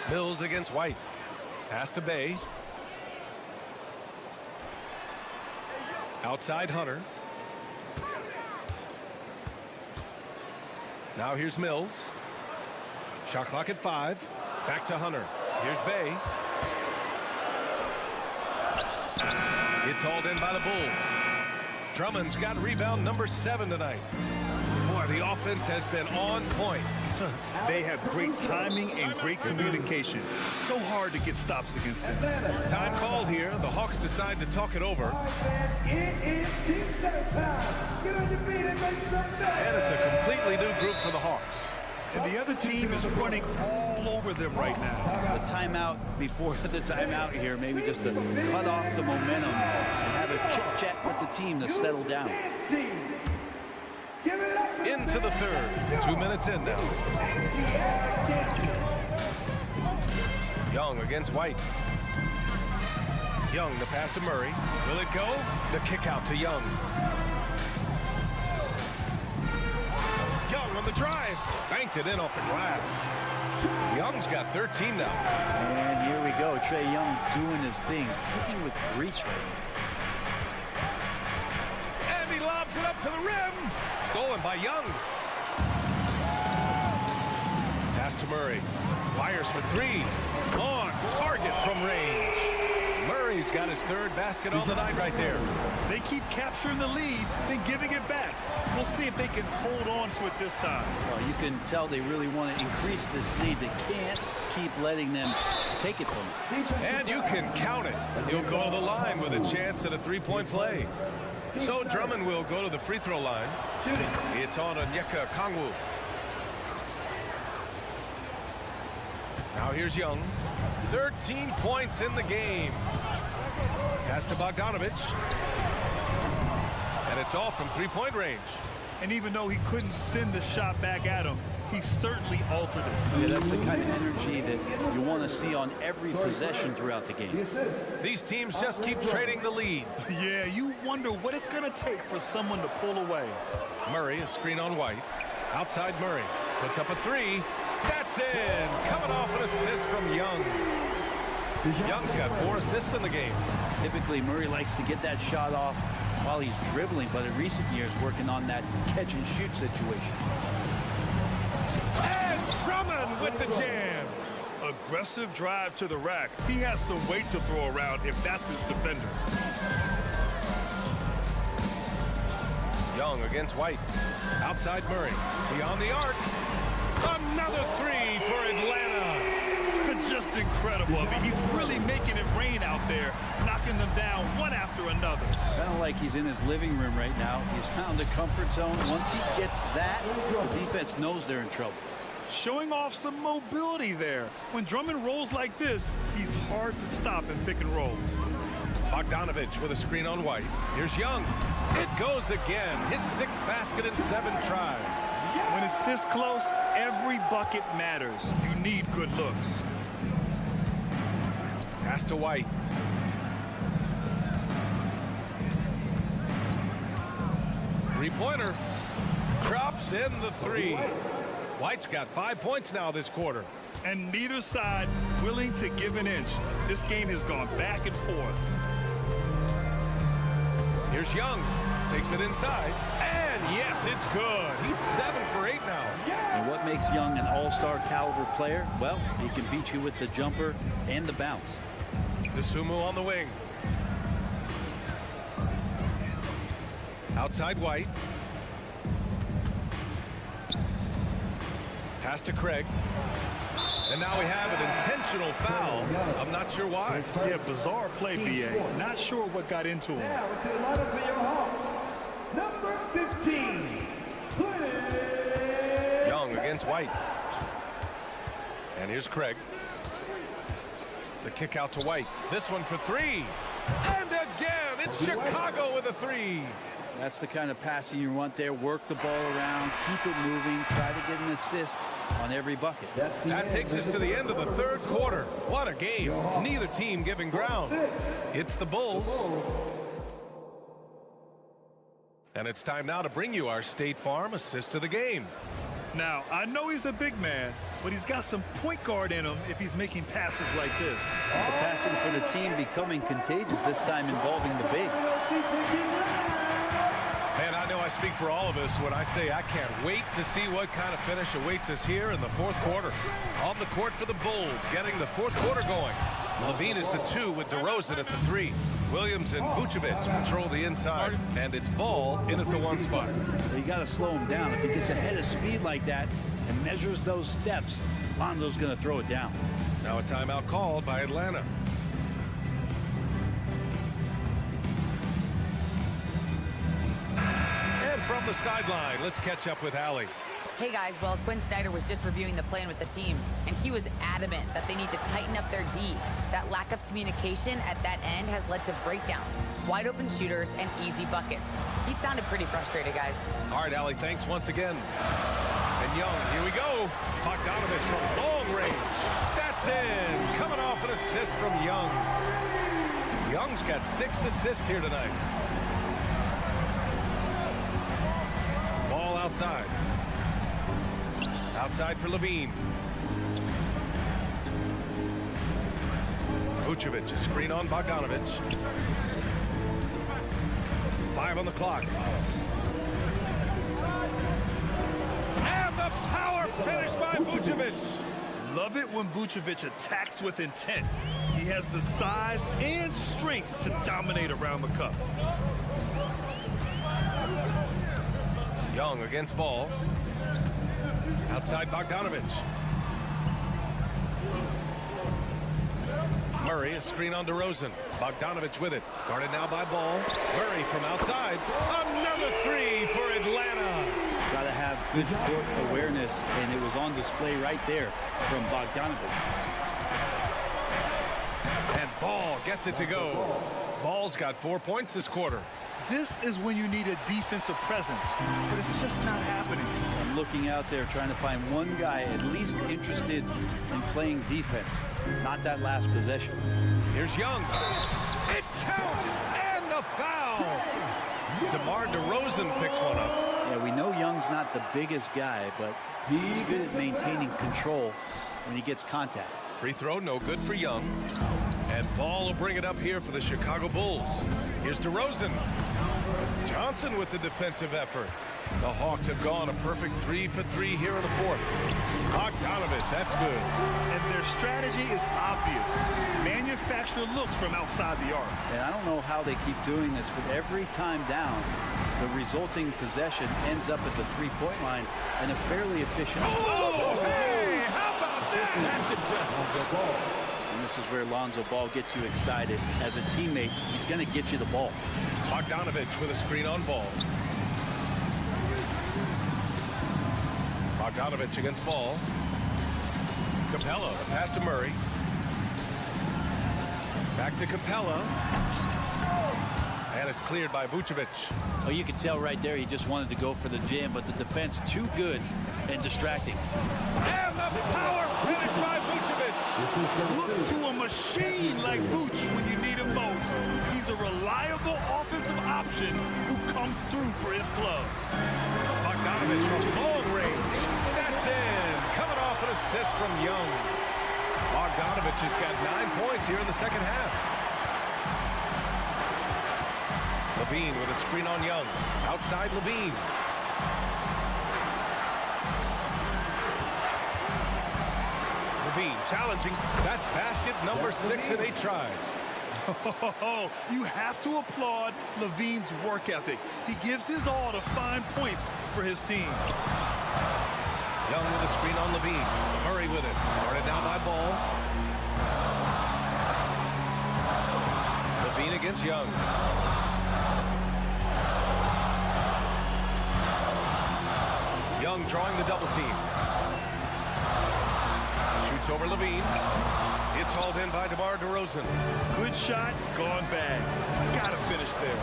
Mills against White. Pass to Bey. Outside Hunter. Now here's Mills. Shot clock at 5. Back to Hunter. Here's Bey. It's hauled in by the Bulls. Drummond's got rebound number 7 tonight. Boy, the offense has been on point. They have great timing and great communication. So hard to get stops against them. Time called here. The Hawks decide to talk it over. And it's a completely new group for the Hawks. And the other team is running all over them right now. The timeout before the timeout here, maybe just to cut off the momentum and have a chit-chat with the team to settle down. Into the third. 2 minutes in now. Young against White. Young, the pass to Murray. Will it go? The kick out to Young. Young on the drive. Banked it in off the glass. Young's got 13 now. And here we go. Trae Young doing his thing. Cooking with grease right now. And he lobs it up to the rim. Stolen by Young. Pass to Murray. Fires for 3. On target from range. Murray's got his 3rd basket on the night right there. They keep capturing the lead, then giving it back. We'll see if they can hold on to it this time. Well, you can tell they really want to increase this lead. They can't keep letting them take it from them. And you can count it. He'll go to the line with a chance at a 3-point play. So Drummond will go to the free throw line. It's on Onyeka Okongwu. Now here's Young. 13 points in the game. Pass to Bogdanovich. And it's off from 3-point range. And even though he couldn't send the shot back at him, he certainly altered it. Yeah, that's the kind of energy that you want to see on every possession throughout the game. These teams just keep trading the lead. Yeah, you wonder what it's going to take for someone to pull away. Murray, a screen on White. Outside Murray. Puts up a 3. That's in. Coming off an assist from Young. Young's got 4 assists in the game. Typically, Murray likes to get that shot off while he's dribbling, but in recent years, working on that catch-and-shoot situation. And Drummond with the jam. Aggressive drive to the rack. He has some weight to throw around if that's his defender. Young against White. Outside Murray. Beyond the arc. Another 3 for Atlanta. Just incredible. I mean, he's really making it rain out there, knocking them down one after another. Kind of like he's in his living room right now. He's found a comfort zone. Once he gets that, the defense knows they're in trouble. Showing off some mobility there. When Drummond rolls like this, he's hard to stop in pick and rolls. Bogdanovich with a screen on White. Here's Young. It goes again. His 6th basket in 7 tries. When it's this close, every bucket matters. You need good looks. Pass to White. Three-pointer. Drops in the 3. White's got 5 points now this quarter. And neither side willing to give an inch. This game has gone back and forth. Here's Young. Takes it inside. And yes, it's good. He's 7 for 8 now. And what makes Young an all-star caliber player? Well, he can beat you with the jumper and the bounce. DeSumo on the wing. Outside White. Pass to Craig. And now we have an intentional foul. I'm not sure why. Yeah, bizarre play, B.A. Not sure what got into him. Now to the lineup for your Hawks. Number 15. Young against White. And here's Craig. The kick out to White. This one for 3. And again, it's Chicago with a 3. That's the kind of passing you want there. Work the ball around, keep it moving, try to get an assist on every bucket. That takes us to the end of the 3rd quarter. What a game. Neither team giving ground. It's the Bulls. And it's time now to bring you our State Farm assist of the game. Now, I know he's a big man, but he's got some point guard in him if he's making passes like this. The passing for the team becoming contagious, this time involving the big. Man, I know I speak for all of us when I say I can't wait to see what kind of finish awaits us here in the 4th quarter. On the court for the Bulls, getting the 4th quarter going. Levine is the 2 with DeRozan at the 3. Williams and Vucevic control the inside, and it's Ball in at the 1 spot. You got to slow him down. If he gets ahead of speed like that and measures those steps, Lonzo's going to throw it down. Now a timeout called by Atlanta. And from the sideline, let's catch up with Allie. Hey guys, well, Quinn Snyder was just reviewing the plan with the team, and he was adamant that they need to tighten up their D. That lack of communication at that end has led to breakdowns, wide open shooters, and easy buckets. He sounded pretty frustrated, guys. All right, Allie, thanks once again. And Young, here we go. Bogdanovich from long range. That's in. Coming off an assist from Young. Young's got 6 assists here tonight. Ball outside. Outside for Levine. Vucevic, a screen on Bogdanovich. 5 on the clock. And the power finish by Vucevic. Love it when Vucevic attacks with intent. He has the size and strength to dominate around the cup. Young against Ball. Outside Bogdanovich. Murray, a screen on DeRozan. Bogdanovich with it. Guarded now by Ball. Murray from outside. Another 3 for Atlanta. Got to have good court awareness, and it was on display right there from Bogdanovich. And Ball gets it to go. Ball's got 4 points this quarter. This is when you need a defensive presence, but it's just not happening. I'm looking out there trying to find one guy at least interested in playing defense, not that last possession. Here's Young. It counts, and the foul. DeMar DeRozan picks one up. Yeah, we know Young's not the biggest guy, but He's good at maintaining control when he gets contact. Free throw, no good for Young. And Ball will bring it up here for the Chicago Bulls. Here's DeRozan. Johnson with the defensive effort. The Hawks have gone a perfect 3 for 3 here in the fourth. Bogdanovich, that's good. And their strategy is obvious. Manufacture looks from outside the arc. And I don't know how they keep doing this, but every time down, the resulting possession ends up at the three-point line and a fairly efficient. Oh, hey, how about that? That's impressive. And this is where Lonzo Ball gets you excited. As a teammate, he's going to get you the ball. Bogdanovich with a screen on Ball. Bogdanovich against Ball. Capella, the pass to Murray. Back to Capella. And it's cleared by Vucevic. Oh, you can tell right there he just wanted to go for the jam, but the defense too good and distracting. And the power finish by Vucevic. Look to a machine like Vuce when you need him most. He's a reliable offensive option who comes through for his club. Bogdanovich from long range. That's in. Coming off an assist from Young. Bogdanovich has got 9 points here in the second half. Levine with a screen on Young. Outside Levine. Levine challenging. That's basket number 6 in 8 tries. Oh, you have to applaud Levine's work ethic. He gives his all to find points for his team. Young with a screen on Levine. Murray with it. Guarded down by Ball. Levine against Young. Young drawing the double team. Shoots over Levine. It's hauled in by DeMar DeRozan. Good shot, gone bad. Gotta finish there.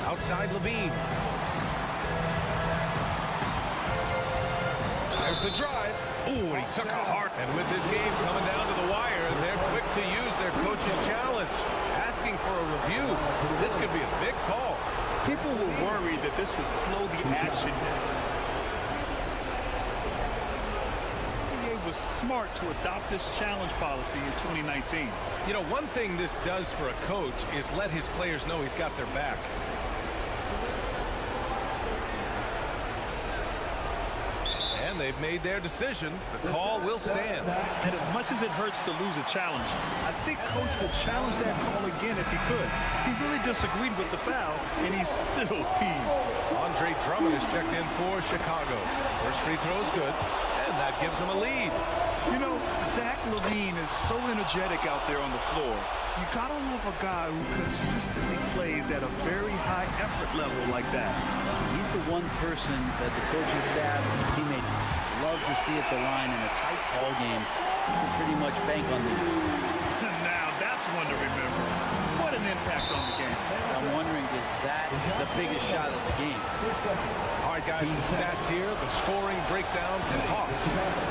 Outside Levine. There's the drive. Ooh, and he took a hard. And with this game coming down to the wire, they're quick to use their coach's challenge. Asking for a review. This could be a big call. People were worried that this would slow the action down. NBA was smart to adopt this challenge policy in 2019. You know, one thing this does for a coach is let his players know he's got their back. And they've made their decision. The call will stand. And as much as it hurts to lose a challenge, I think Coach would challenge that call again if he could. He really disagreed with the foul, and he's still peeved. Andre Drummond is checked in for Chicago. First free throw is good, and that gives him a lead. You know, Zach LaVine is so energetic out there on the floor. You gotta love a guy who consistently plays at a very high effort level like that. He's the one person that the coaching staff and the teammates love to see at the line in a tight ball game. You can pretty much bank on these. Now that's one to remember. What an impact on the game. I'm wondering, is that the biggest shot of the game? All right, guys, some stats here. The scoring breakdown from Hawks.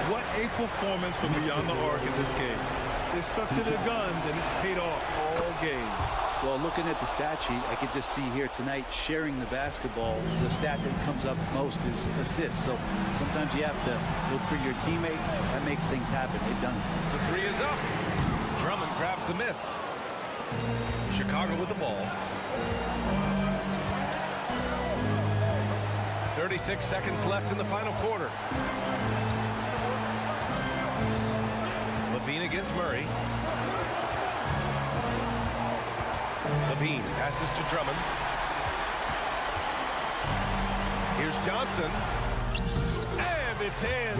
What a performance from beyond the arc in this game. They stuck to their guns, and it's paid off all game. Well, looking at the stat sheet, I could just see here tonight sharing the basketball. The stat that comes up most is assists. So sometimes you have to look for your teammate. That makes things happen. They've done it. The three is up. Drummond grabs the miss. Chicago with the ball. 36 seconds left in the final quarter. Levine against Murray. Levine passes to Drummond. Here's Johnson. And it's in.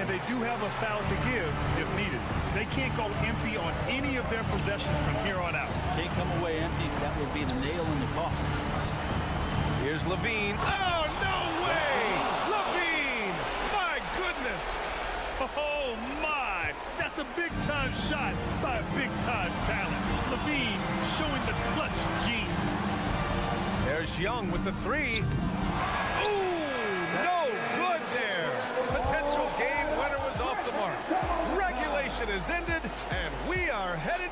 And they do have a foul to give if needed. They can't go empty on any of their possessions from here on out. Can't come away empty. That would be the nail in the coffin. Here's Levine. Oh, no way! Levine! My goodness! Oh, my! That's a big-time shot by a big-time talent. Levine showing the clutch gene. There's Young with the three. Ooh, no good there. Potential game winner was off the mark. Regulation is ended, and we are headed.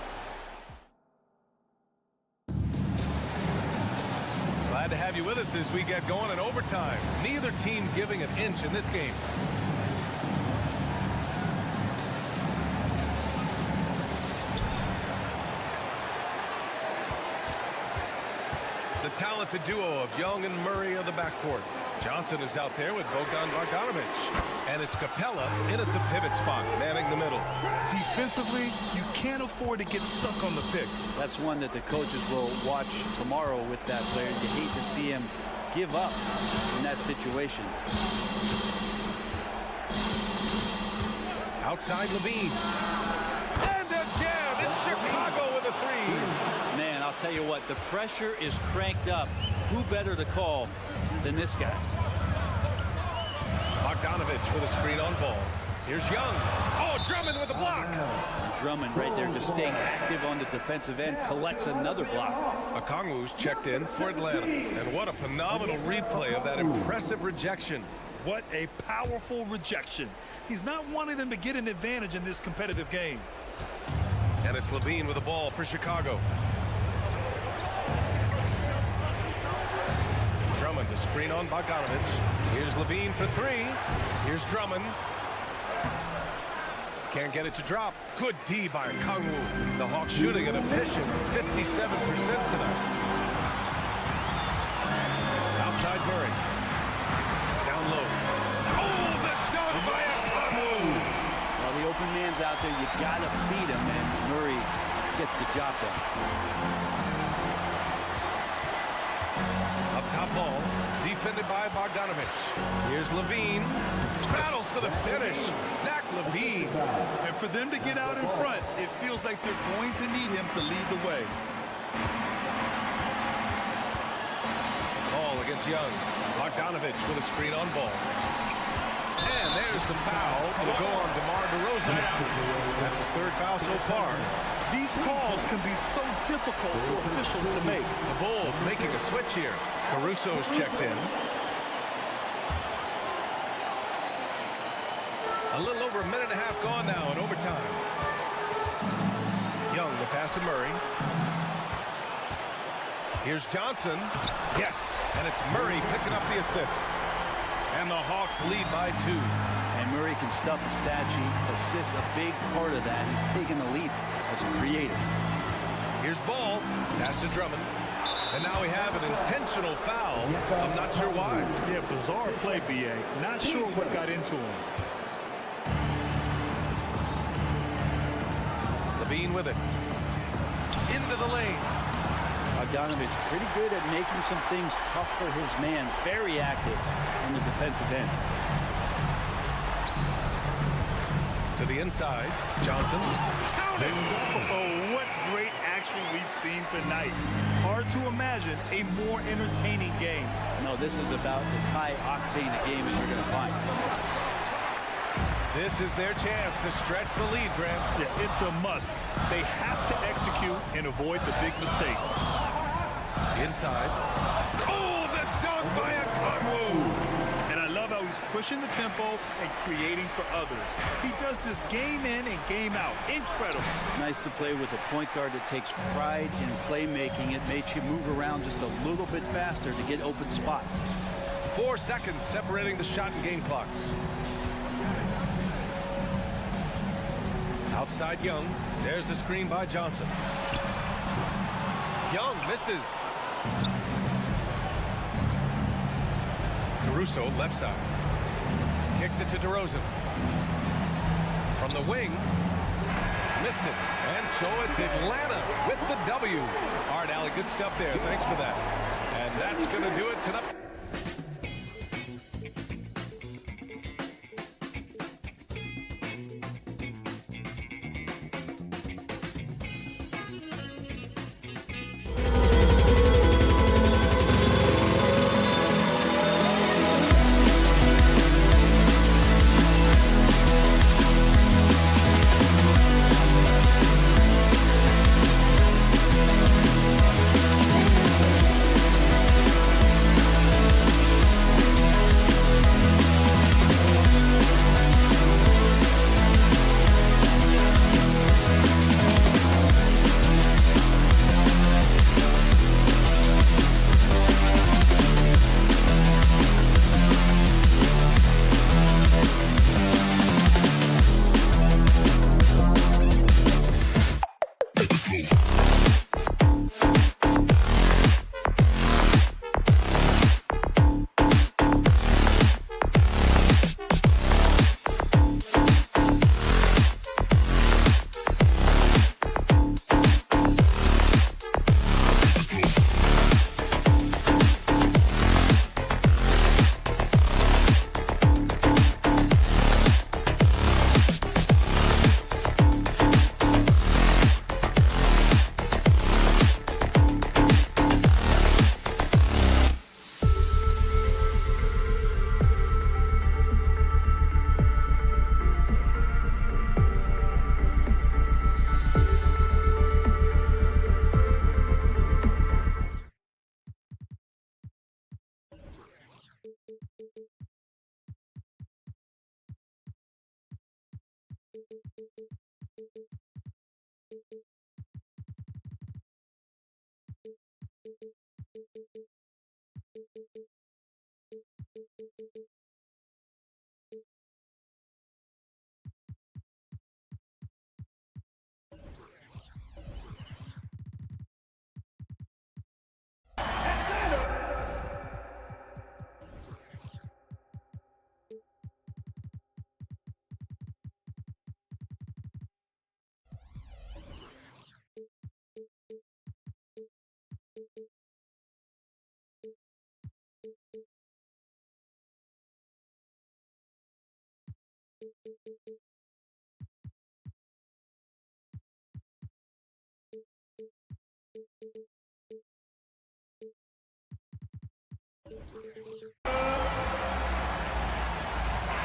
Glad to have have you with us as we get going in overtime. Neither team giving an inch in this game. The talented duo of Young and Murray of the backcourt. Johnson is out there with Bogdan Bogdanovic. And it's Capella in at the pivot spot, manning the middle. Defensively, you can't afford to get stuck on the pick. That's one that the coaches will watch tomorrow with that player. You hate to see him give up in that situation. Outside Levine. And again, it's Chicago with a three. Man, I'll tell you what, the pressure is cranked up. Who better to call than this guy? Bogdanovic with a screen on ball. Here's Young. Oh, Drummond with a block. Drummond right there just staying active on the defensive end, collects another block. Okongwu's checked in for Atlanta. And what a phenomenal replay of that impressive rejection. What a powerful rejection. He's not wanting them to get an advantage in this competitive game. And it's Levine with the ball for Chicago. Drummond, the screen on Bogdanovic. Here's Levine for three. Here's Drummond. Can't get it to drop. Good D by Okongwu. The Hawks shooting an efficient 57% tonight. Outside Murray. Down low. Oh, the dunk by Okongwu. Well, the open man's out there. You gotta feed him, and Murray gets the job done. Up top ball, defended by Bogdanovic. Here's Levine. Battles for the finish. Zach Levine. And for them to get out in front, it feels like they're going to need him to lead the way. Ball against Young. Bogdanovic with a screen on ball. And there's the foul. It'll go on DeMar DeRozan. That's his third foul so far. These calls can be so difficult for officials to make. The Bulls making a switch here. Caruso's checked in. A little over a minute and a half gone now in overtime. Young, the pass to Murray. Here's Johnson. Yes, and it's Murray picking up the assist. And the Hawks lead by 2. And Murray can stuff a stat sheet. Assists a big part of that. He's taking the lead as a creator. Here's Ball. Pass to Drummond. And now we have an intentional foul. I'm not sure why. Yeah, bizarre play, B.A. Not sure what got into him. Levine with it. Into the lane. Bogdanovic pretty good at making some things tough for his man. Very active on the defensive end. To the inside. Johnson. Counting. Oh, what great action we've seen tonight. Hard to imagine a more entertaining game. No, this is about as high octane a game as you're going to find. This is their chance to stretch the lead, Grant. Yeah, it's a must. They have to execute and avoid the big mistake. Inside. Oh, the dunk by Okongwu. And I love how he's pushing the tempo and creating for others. He does this game in and game out. Incredible. Nice to play with a point guard that takes pride in playmaking. It makes you move around just a little bit faster to get open spots. 4 seconds separating the shot and game clocks. Outside Young. There's the screen by Johnson. Young misses. Caruso left side. Kicks it to DeRozan. From the wing. Missed it. And so it's Atlanta with the W. All right, Allie, good stuff there. Thanks for that. And that's going to do it tonight.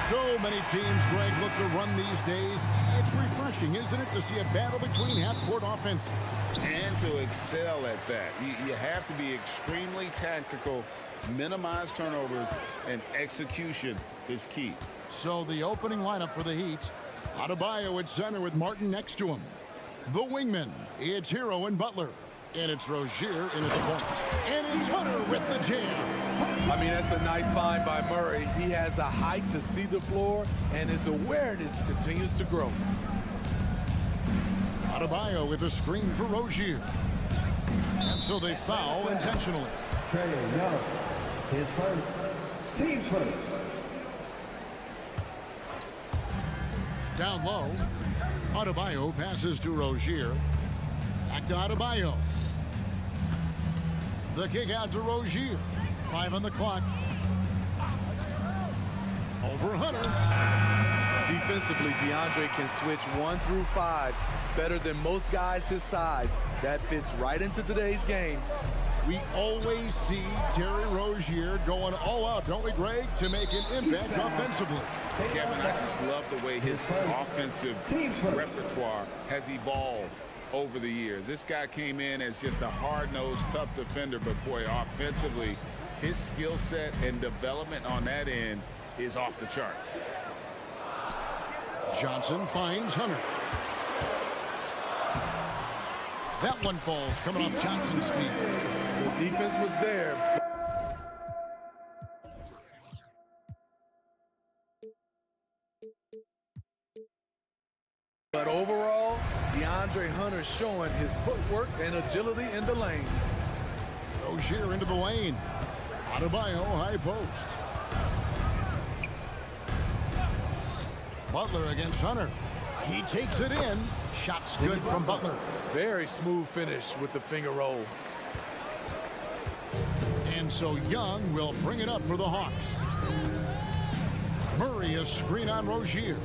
So many teams, Greg, look to run these days. It's refreshing, isn't it, to see a battle between half-court offenses? And to excel at that. You have to be extremely tactical, minimize turnovers, and execution is key. So the opening lineup for the Heat. Adebayo at center with Martin next to him. The wingman, it's Hero and Butler. And it's Rozier in at the point. And it's Hunter with the jam. I mean, that's a nice find by Murray. He has the height to see the floor, and his awareness continues to grow. Adebayo with a screen for Rozier. And so they foul intentionally. Trey Young, his first. Team's first. Down low. Adebayo passes to Rozier. Back to Adebayo. The kick out to Rozier. 5 on the clock. Over Hunter. Defensively, DeAndre can switch 1 through 5 better than most guys his size. That fits right into today's game. We always see Terry Rozier going all out, don't we, Greg, to make an impact offensively. Kevin, I just love the way his offensive repertoire has evolved over the years. This guy came in as just a hard-nosed, tough defender, but boy, offensively, his skill set and development on that end is off the charts. Johnson finds Hunter. That one falls coming off Johnson's feet. The defense was there. But overall, DeAndre Hunter showing his footwork and agility in the lane. Rozier into the lane. Adebayo high post. Butler against Hunter. He takes it in. Shots good from Butler. Very smooth finish with the finger roll. And so Young will bring it up for the Hawks. Murray a screen on Rozier.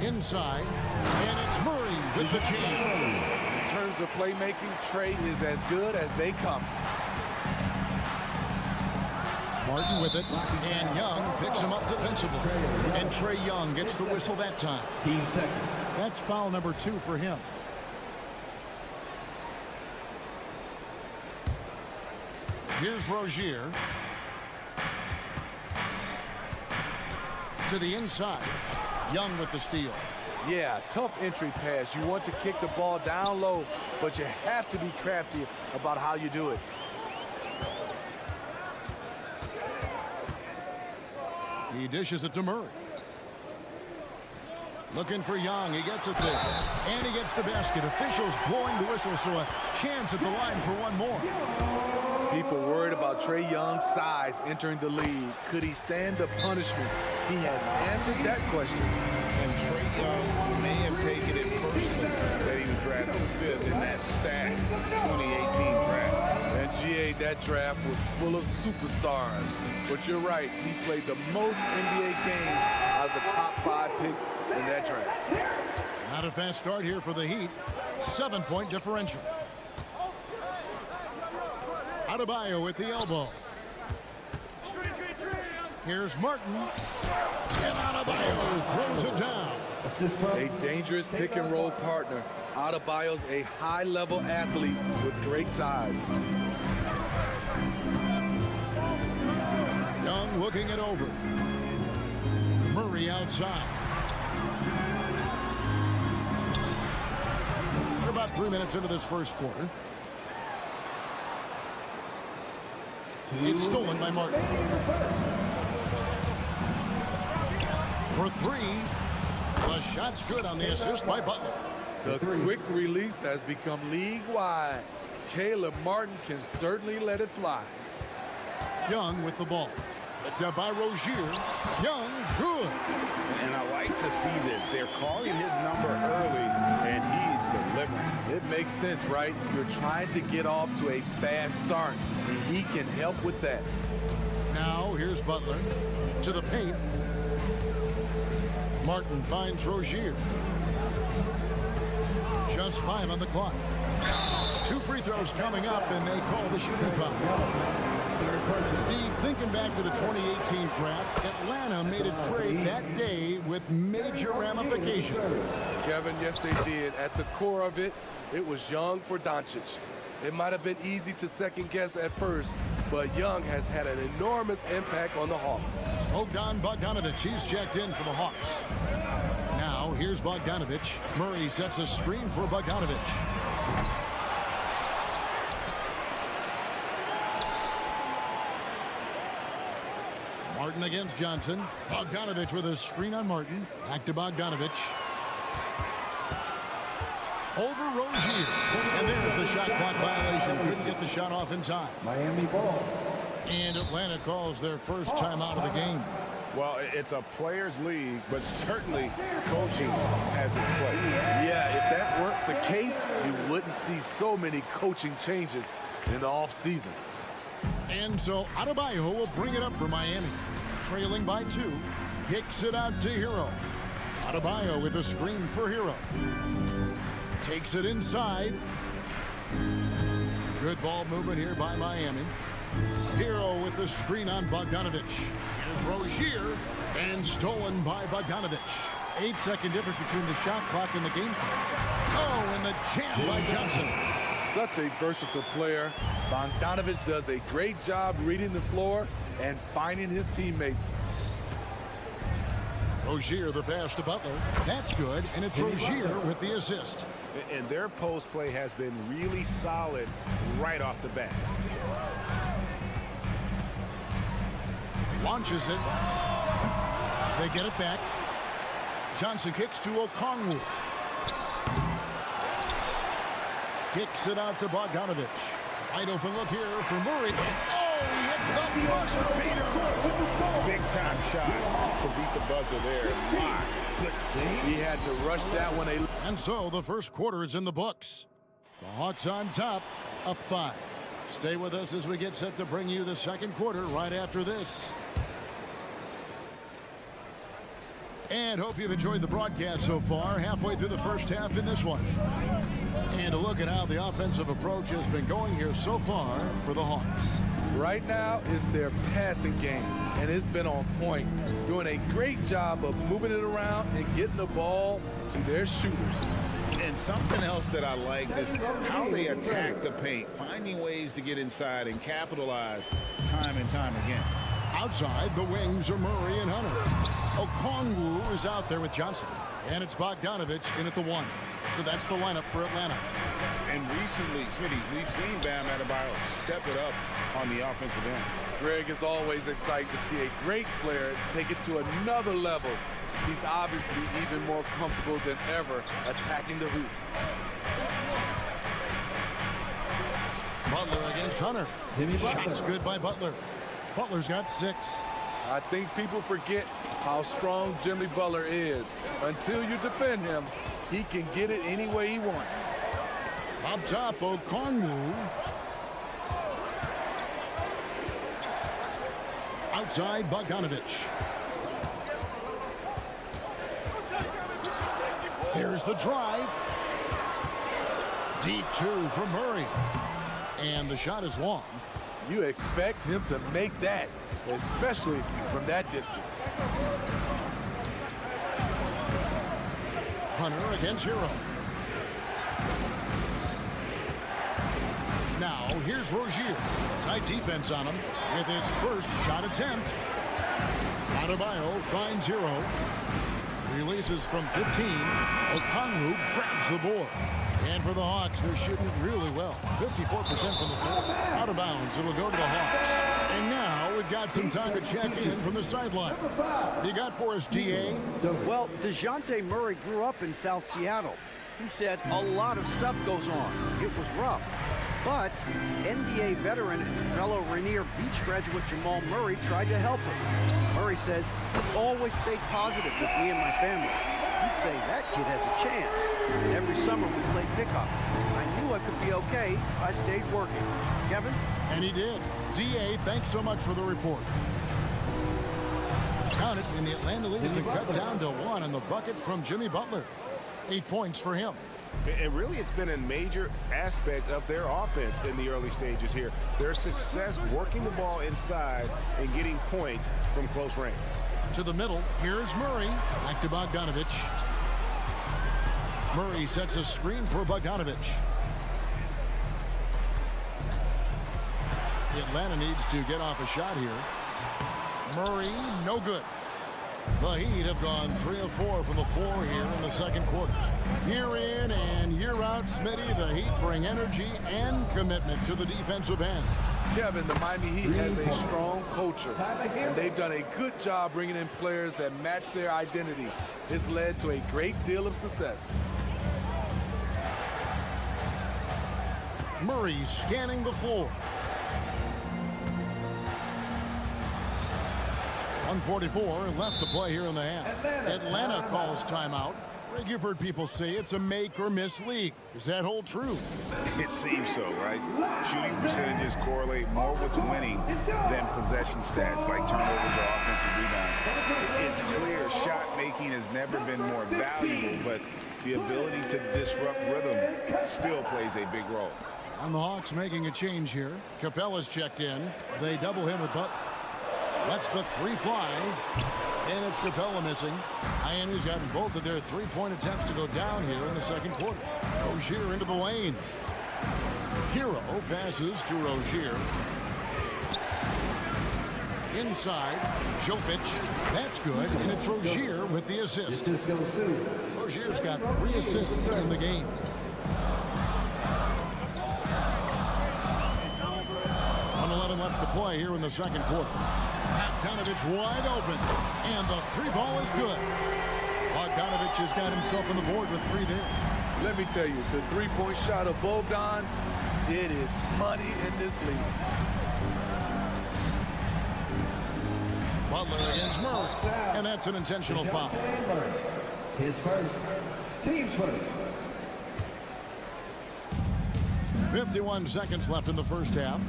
Inside, and it's Murray with the jam. In terms of playmaking, Trey is as good as they come. Martin with it, and Young picks him up defensively. And Trey Young gets the whistle that time. Team second. That's foul number 2 for him. Here's Rozier. To the inside. Young with the steal. Yeah, tough entry pass. You want to kick the ball down low, but you have to be crafty about how you do it. He dishes it to Murray. Looking for Young. He gets it there. And he gets the basket. Officials blowing the whistle, so a chance at the line for one more. People worried about Trey Young's size entering the league. Could he stand the punishment? He has answered that question. And Trey Young may have taken it personally that he was drafted 5th in that stacked 2018 draft. And GA, that draft was full of superstars. But you're right, he's played the most NBA games out of the top 5 picks in that draft. Not a fast start here for the Heat. 7-point differential. Adebayo with the elbow. Here's Martin. And Adebayo throws it down. A dangerous pick and roll partner. Adebayo's a high-level athlete with great size. Young looking it over. Murray Murray outside. We're about 3 minutes into this first quarter. It's stolen by Martin. For three. The shot's good on the assist by Butler. The quick release has become league-wide. Caleb Martin can certainly let it fly. Young with the ball. Picked up by Rozier. Young, good. And I like to see this. They're calling his number early, and he's delivering. It makes sense, right? You're trying to get off to a fast start, and he can help with that. Now, here's Butler to the paint. Martin finds Rozier. Just 5 on the clock. 2 free throws coming up, and they call the shooting foul. Steve, thinking back to the 2018 draft, Atlanta made a trade that day with major ramifications. Kevin, yes, they did. At the core of it, it was Young for Doncic. It might have been easy to second guess at first, but Young has had an enormous impact on the Hawks. Bogdanovic, he's checked in for the Hawks. Now, here's Bogdanovic. Murray sets a screen for Bogdanovic. Martin against Johnson. Bogdanovic with a screen on Martin. Back to Bogdanovic. Over Rozier. And there's the shot clock violation. Couldn't get the shot off in time. Miami ball. And Atlanta calls their first timeout of the game. Well, it's a players' league, but certainly coaching has its place. Yeah, if that weren't the case, you wouldn't see so many coaching changes in the offseason. And so Adebayo will bring it up for Miami. Trailing by 2. Kicks it out to Hero. Adebayo with a screen for Hero. Takes it inside. Good ball movement here by Miami. Hero with the screen on Bogdanovic. Here's Rozier. And stolen by Bogdanovic. 8-second difference between the shot clock and the game clock. Oh, and the jam by Johnson. Such a versatile player. Bogdanovic does a great job reading the floor and finding his teammates. Rozier the pass to Butler. That's good, and it's Rozier with the assist. And their post play has been really solid right off the bat. Launches it. They get it back. Johnson kicks to Okongwu. Kicks it out to Bogdanovic. Wide open look here for Murray. Oh, he hits the buzzer beater. Big time shot to beat the buzzer there. He had to rush that one. And so the first quarter is in the books. The Hawks on top, up 5. Stay with us as we get set to bring you the second quarter right after this. And hope you've enjoyed the broadcast so far. Halfway through the first half in this one. And a look at how the offensive approach has been going here so far for the Hawks. Right now is their passing game, and it's been on point. Doing a great job of moving it around and getting the ball to their shooters. And something else that I liked is how they attack the paint, finding ways to get inside and capitalize time and time again. Outside, the wings are Murray and Hunter. Okongwu is out there with Johnson. And it's Bogdanovic in at the 1. So that's the lineup for Atlanta. And recently, Smitty, we've seen Bam Adebayo step it up on the offensive end. Greg is always excited to see a great player take it to another level. He's obviously even more comfortable than ever attacking the hoop. Butler against Hunter. Shots good by Butler. Butler's got 6. I think people forget how strong Jimmy Butler is. Until you defend him, he can get it any way he wants. Up top, Okongwu. Outside, Bogdanovic. Here's the drive. Deep 2 from Murray. And the shot is long. You expect him to make that, especially from that distance. Hunter against Hero. Now, here's Rozier. Tight defense on him with his first shot attempt. Adebayo finds Hero. Releases from 15. Okongwu grabs the board. And for the Hawks, they're shooting it really well. 54% from the floor. Out of bounds. It'll go to the Hawks. And now we've got some time to check in from the sideline. You got for us, DA? Well, DeJounte Murray grew up in South Seattle. He said a lot of stuff goes on. It was rough. But NBA veteran and fellow Rainier Beach graduate Jamal Murray tried to help him. Murray says, he always stayed positive with me and my family. He'd say, that kid has a chance. And every summer we played pickup. I knew I could be okay if I stayed working. Kevin? And he did. DA, thanks so much for the report. Count it, and the Atlanta lead has been cut down to 1 on the bucket from Jimmy Butler. 8 points for him. And really, it's been a major aspect of their offense in the early stages here. Their success working the ball inside and getting points from close range. To the middle, here's Murray. Back to Bogdanovic. Murray sets a screen for Bogdanovic. Atlanta needs to get off a shot here. Murray, no good. The Heat have gone 3 of 4 from the floor here in the second quarter. Year in and year out, Smitty, the Heat bring energy and commitment to the defensive end. Kevin, the Miami Heat has a strong culture, and they've done a good job bringing in players that match their identity. It's led to a great deal of success. Murray scanning the floor. 1:44 left to play here in the half. Atlanta calls timeout. Greg, you've heard people say it's a make or miss league. Does that hold true? It seems so, right? Shooting percentages correlate more with winning than possession stats like turnovers or offensive rebounds. It's clear shot making has never been more valuable, but the ability to disrupt rhythm still plays a big role. And the Hawks making a change here. Capella's checked in. They double him with Butler. That's the 3 fly, and it's Capella missing. Miami's gotten both of their 3-point attempts to go down here in the second quarter. Rozier into the lane. Hero passes to Rozier. Inside, Jovic. That's good, and it's Rozier with the assist. Rozier's got 3 assists in the game. 1:11 left to play here in the second quarter. Bogdanovic wide open, and the 3 ball is good. Bogdanovic has got himself on the board with 3 there. Let me tell you, the 3-point shot of Bogdan, it is money in this league. Butler against Murray, and that's an intentional foul. His first, team's first. 51 seconds left in the first half.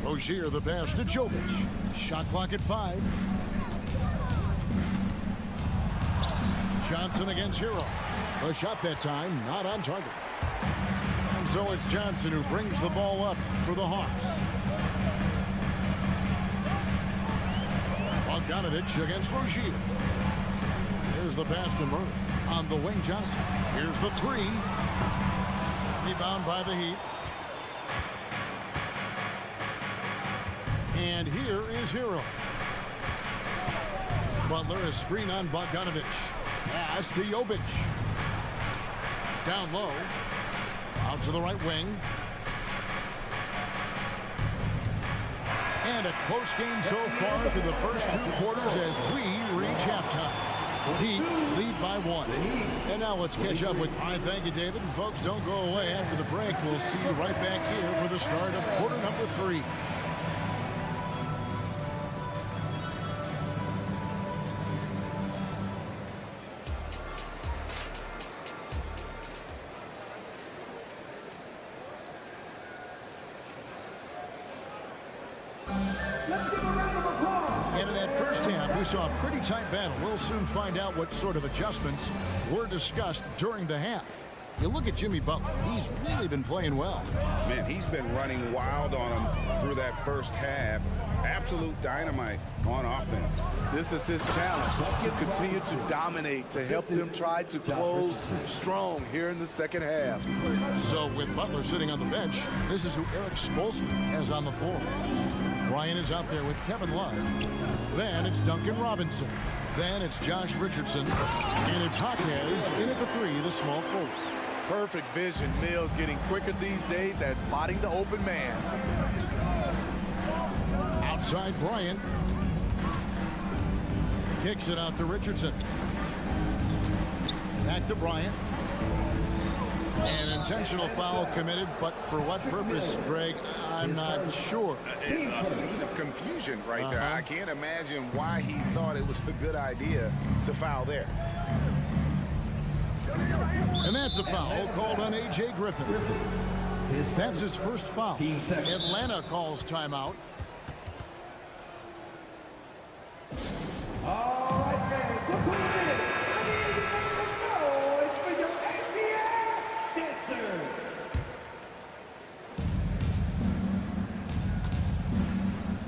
Rozier the pass to Jovic. Shot clock at 5. Johnson against Hero. The shot that time not on target. And so it's Johnson who brings the ball up for the Hawks. Bogdanovic against Rozier. Here's the pass to Murray. On the wing, Johnson. Here's the 3. Rebound by the Heat. And here is Hero. Butler, a screen on Bogdanovic. Pass to Jovic. Down low. Out to the right wing. And a close game so far through the first 2 quarters as we reach halftime. Heat lead by 1. And now let's catch up with... All right, thank you, David. And folks, don't go away after the break. We'll see you right back here for the start of quarter number 3. And in that first half, we saw a pretty tight battle. We'll soon find out what sort of adjustments were discussed during the half. You look at Jimmy Butler. He's really been playing well. Man, he's been running wild on him through that first half. Absolute dynamite on offense. This is his challenge to continue to dominate, to help them try to close strong here in the second half. So with Butler sitting on the bench, this is who Eric Spoelstra has on the floor. Bryant is out there with Kevin Love. Then it's Duncan Robinson. Then it's Josh Richardson. And it's Jaquez in at the 3, the small forward. Perfect vision. Mills getting quicker these days at spotting the open man. Outside Bryant. Kicks it out to Richardson. Back to Bryant. An intentional foul committed, but for what purpose, Greg, I'm not sure. A scene of confusion right there. I can't imagine why he thought it was a good idea to foul there. And that's a foul called on A.J. Griffin. That's his first foul. Atlanta calls timeout. All right, fans, look who it is. I need you to make some noise for your ATL dancers.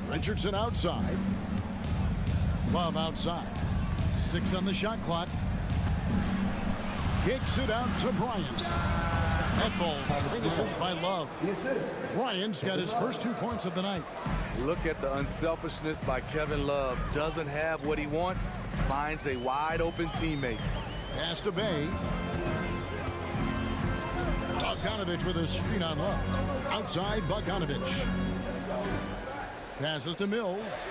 Richardson outside. Love outside. 6 on the shot clock. Kicks it out to Bryant. That ball finishes by Love. Bryant's got his first 2 points of the night. Look at the unselfishness by Kevin Love. Doesn't have what he wants, finds a wide open teammate. Pass to Bay. Bogdanovich with a screen on Love. Outside Bogdanovich. Passes to Mills.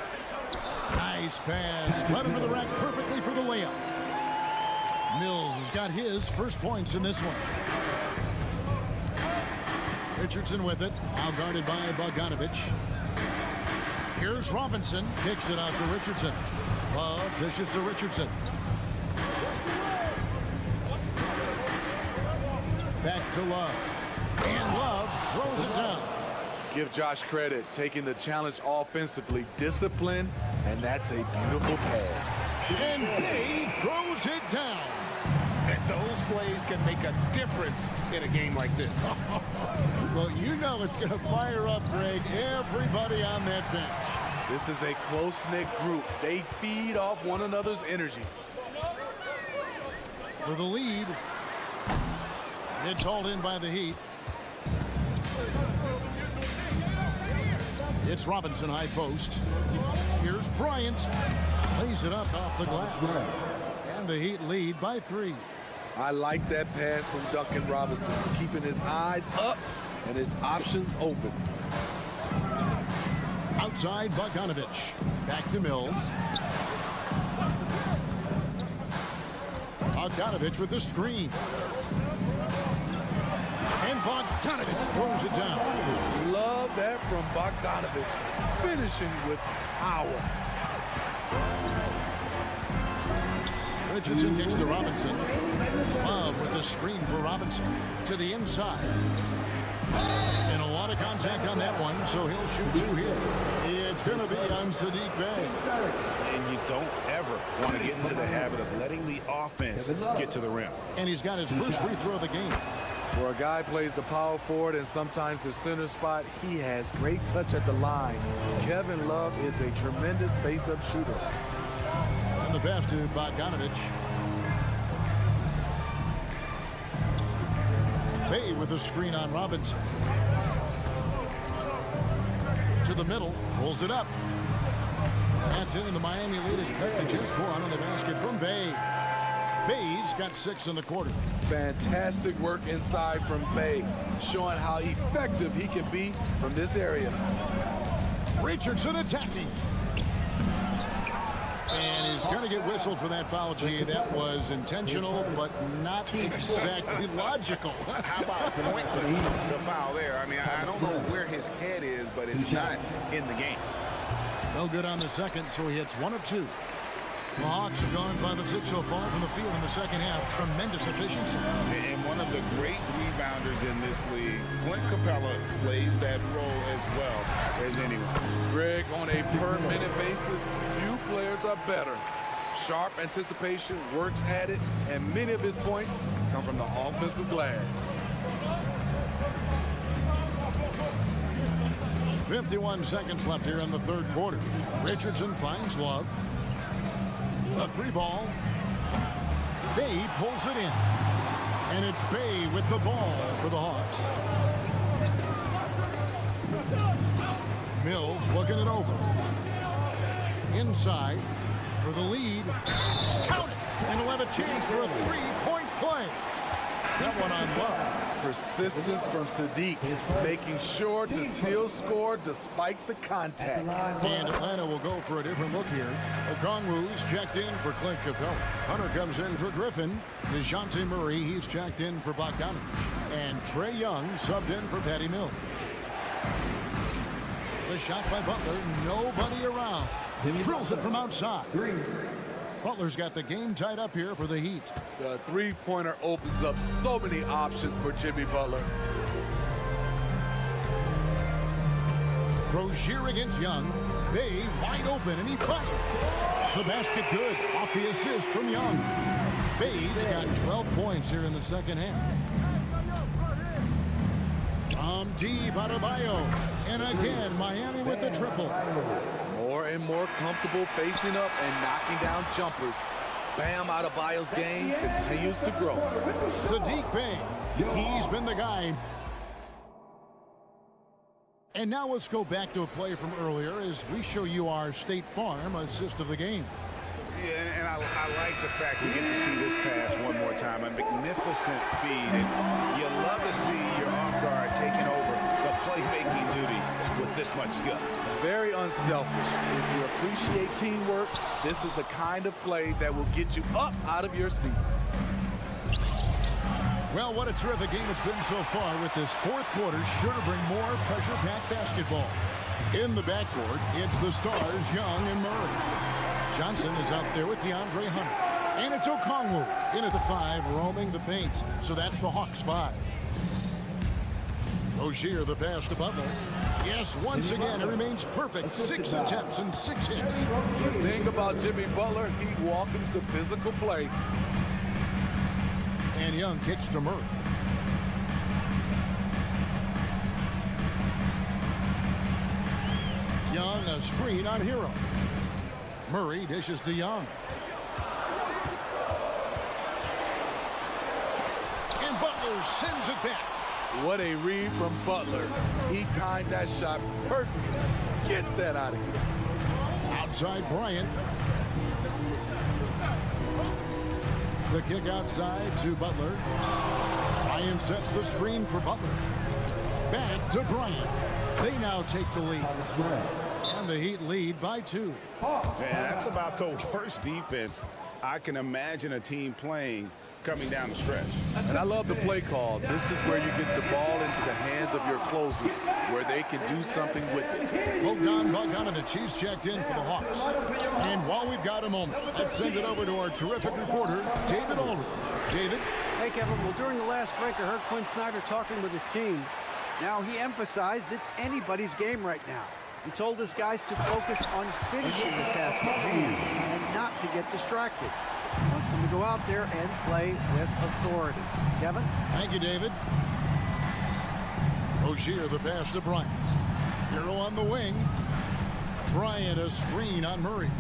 Nice pass. Led him to the rack perfectly for the layup. Mills has got his first points in this one. Richardson with it. Now guarded by Bogdanovich. Here's Robinson. Kicks it out to Richardson. Love dishes to Richardson. Back to Love. And Love throws it down. Give Josh credit, taking the challenge offensively, discipline, and that's a beautiful pass. And Bay throws it down. And those plays can make a difference in a game like this. Well, you know it's going to fire up, Greg, everybody on that bench. This is a close-knit group. They feed off one another's energy. For the lead, it's hauled in by the Heat. It's Robinson high post. Here's Bryant. Lays it up off the glass. And the Heat lead by 3. I like that pass from Duncan Robinson, keeping his eyes up and his options open. Outside Bogdanovich. Back to Mills. Bogdanovich with the screen. And Bogdanovich throws it down. Love that from Bogdanovich. Finishing with power. Richardson kicks to Robinson. Love with the screen for Robinson. To the inside. And a lot of contact on that one, so he'll shoot 2 here. It's going to be on Saddiq Bey. And you don't ever want to get into the habit of letting the offense get to the rim. And he's got his first free throw of the game. Where a guy plays the power forward and sometimes the center spot, he has great touch at the line. Kevin Love is a tremendous face-up shooter. And the pass to Bogdanovich. Bay with a screen on Robinson. To the middle, pulls it up. That's it, and the Miami lead is cut to just 1 on the basket from Bay. Bay's got 6 in the quarter. Fantastic work inside from Bay, showing how effective he can be from this area. Richardson attacking. And he's going to get whistled for that foul, G. That was intentional, but not exactly logical. How about pointless to foul there? I mean, I don't know where his head is, but it's not in the game. No good on the second, so he hits 1 of 2. The Hawks have gone 5 of 6 so far from the field in the second half. Tremendous efficiency. And one of the great rebounders in this league, Clint Capella, plays that role as well as anyone. Greg, on a per-minute basis, few players are better. Sharp anticipation, works at it, and many of his points come from the offensive glass. 51 seconds left here in the third quarter. Richardson finds Love. A 3-ball. Bay pulls it in. And it's Bay with the ball for the Hawks. Mills looking it over. Inside for the lead. Count it! And he'll have a chance for a three-point play. That one on Love. Persistence from Sadiq, making sure to still score despite the contact. And Atlanta will go for a different look here. Okongwu's checked in for Clint Capella. Hunter comes in for Griffin. DeJounte Murray, he's checked in for Bogdanovich. And Trae Young subbed in for Patty Mills. The shot by Butler, nobody around. Drills it from outside. Butler's got the game tied up here for the Heat. The three-pointer opens up so many options for Jimmy Butler. Rozier against Young. Bay wide open, and he fired. The basket good off the assist from Young. Bay's got 12 points here in the second half. From deep, Adebayo. And again, Miami with the triple. More and more comfortable facing up and knocking down jumpers. Bam Adebayo's game continues to grow. Sadiq Bey, he's been the guy. And now let's go back to a play from earlier as we show you our State Farm assist of the game. Yeah, and I like the fact we get to see this pass one more time. A magnificent feed. And you love to see your off guard taking over the playmaking duties with this much skill. Very unselfish. If you appreciate teamwork, this is the kind of play that will get you up out of your seat. Well, what a terrific game it's been so far, with this fourth quarter sure to bring more pressure-packed basketball. In the backcourt, it's the stars, Young and Murray. Johnson is out there with DeAndre Hunter. And it's Okongwu in at the 5, roaming the paint. So that's the Hawks 5. Rozier, the pass to Butler. Yes, once again, it remains perfect. 6 attempts and 6 hits. The thing about Jimmy Butler, he welcomes the physical play. And Young kicks to Murray. Young, a screen on Hero. Murray dishes to Young. And Butler sends it back. What a read from Butler. He timed that shot perfectly. Get that out of here. Outside Bryant. The kick outside to Butler. Bryant sets the screen for Butler. Back to Bryant. They now take the lead. And the Heat lead by 2. Man, that's about the worst defense I can imagine a team playing coming down the stretch. And I love the play call. This is where you get the ball into the hands of your closers, where they can do something with it. Bogdanovich, he's checked in for the Hawks. And while we've got a moment, let's send it over to our terrific reporter, David Aldridge. David? Hey, Kevin. Well, during the last break, I heard Quinn Snyder talking with his team. Now, he emphasized it's anybody's game right now. He told his guys to focus on finishing the task at hand and not to get distracted. He wants them to go out there and play with authority. Kevin? Thank you, David. Rozier, the pass to Bryant. Hero on the wing. Bryant, a screen on Murray.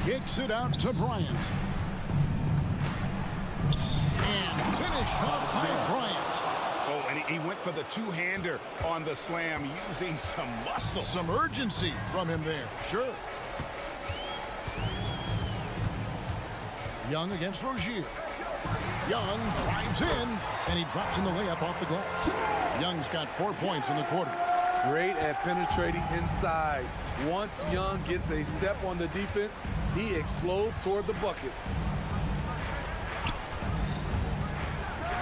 Kicks it out to Bryant. And finish off by Bryant. Oh, and he went for the two-hander on the slam, using some muscle. Some urgency from him there, sure. Young against Rozier. Young drives in, and he drops in the layup off the glass. Young's got 4 points in the quarter. Great at penetrating inside. Once Young gets a step on the defense, he explodes toward the bucket.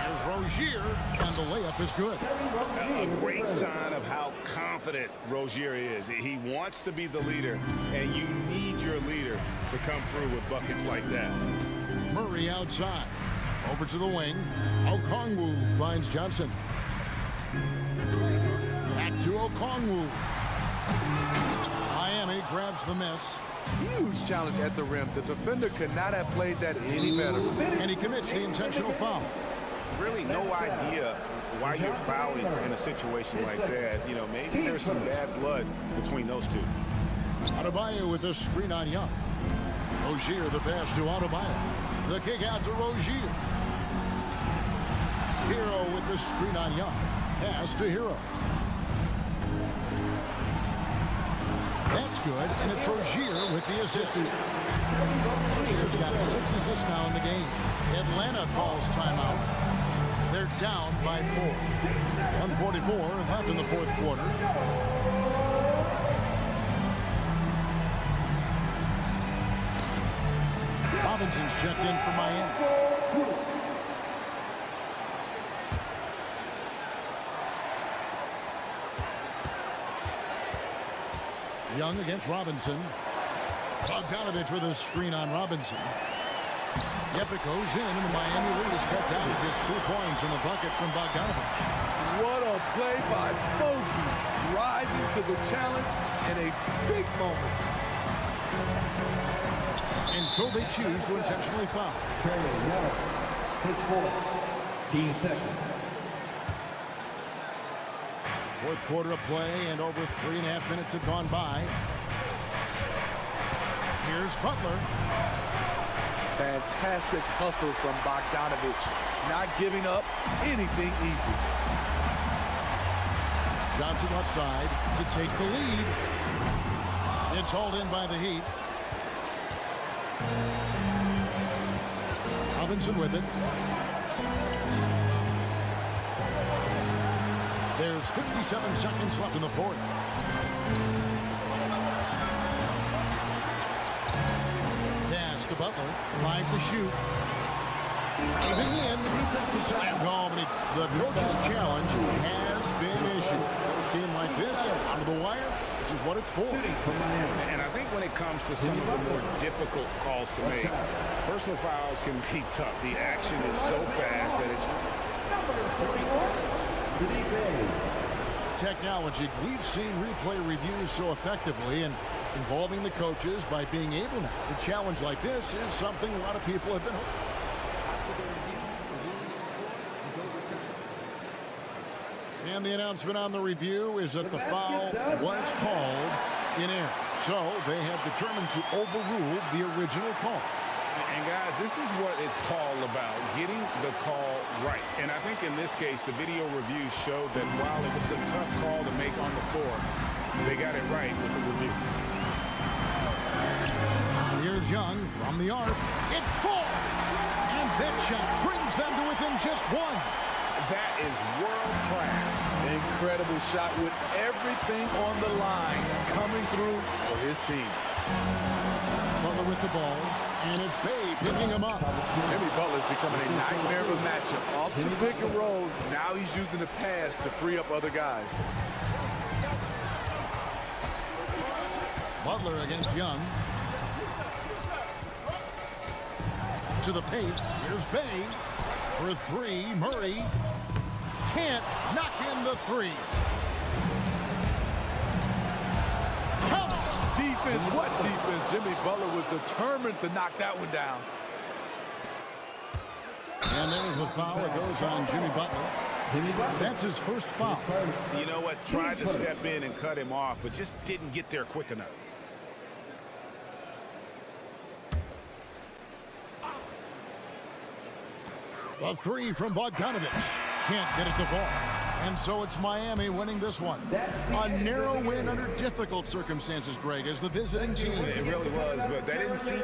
Here's Rozier, and the layup is good. A great sign of how confident Rozier is. He wants to be the leader, and you need your leader to come through with buckets like that. Murray outside. Over to the wing. Okongwu finds Johnson. Back to Okongwu. Miami grabs the miss. Huge challenge at the rim. The defender could not have played that any better. And he commits the intentional foul. Really no idea why you're fouling in a situation like that. You know, maybe there's some bad blood between those two. Adebayo with the screen on Young. Rozier, the pass to Adebayo. The kick out to Rozier. Hero with the screen on Young. Pass to Hero. That's good, and it's Rozier with the assist. Rozier's got 6 assists now in the game. Atlanta calls timeout. They're down by 4. 1:44 left in the fourth quarter. Robinson's checked in for Miami. Young against Robinson. Bogdanovich with a screen on Robinson. Yep, it goes in, and the Miami lead is cut down to just 2 points in the bucket from Bogdanovich. What a play by Bogey, rising to the challenge in a big moment. And so they choose to intentionally foul. His fourth. Team seconds. Fourth quarter of play, and over 3.5 minutes have gone by. Here's Butler. Fantastic hustle from Bogdanovich, not giving up anything easy. Johnson left side to take the lead. It's hauled in by the Heat. Robinson with it. There's 57 seconds left in the fourth. Pass to Butler. 5 to shoot. Even in. Slammed home. And the coach's challenge has been issued. A game like this, out of the wire, this is what it's for. And I think when it comes to some of the more difficult calls to make, personal fouls can be tough. The action is so fast that it's... Technology, we've seen replay reviews so effectively and involving the coaches by being able now to challenge like this is something a lot of people have been hoping. And the announcement on the review is that the foul was called in error. So they have determined to overrule the original call. And guys, this is what it's all about, getting the call right. And I think in this case, the video review showed that while it was a tough call to make on the floor, they got it right with the review. Here's Young from the arc. It falls! And that shot brings them to within just 1. That is world class. Incredible shot with everything on the line coming through for his team. Butler with the ball, and it's Bay picking him up. Jimmy Butler's becoming a nightmare of a matchup. Off the pick and roll, now he's using the pass to free up other guys. Butler against Young. To the paint, here's Bay. For 3, Murray can't knock in the 3. Defense, what defense? Jimmy Butler was determined to knock that one down. And there's a foul that goes on Jimmy Butler. That's his first foul. You know what? Tried to step in and cut him off, but just didn't get there quick enough. A 3 from Bogdanovich. Can't get it to fall. And so it's Miami winning this one. A narrow win under difficult circumstances, Greg, as the visiting team. It really was, but that didn't seem...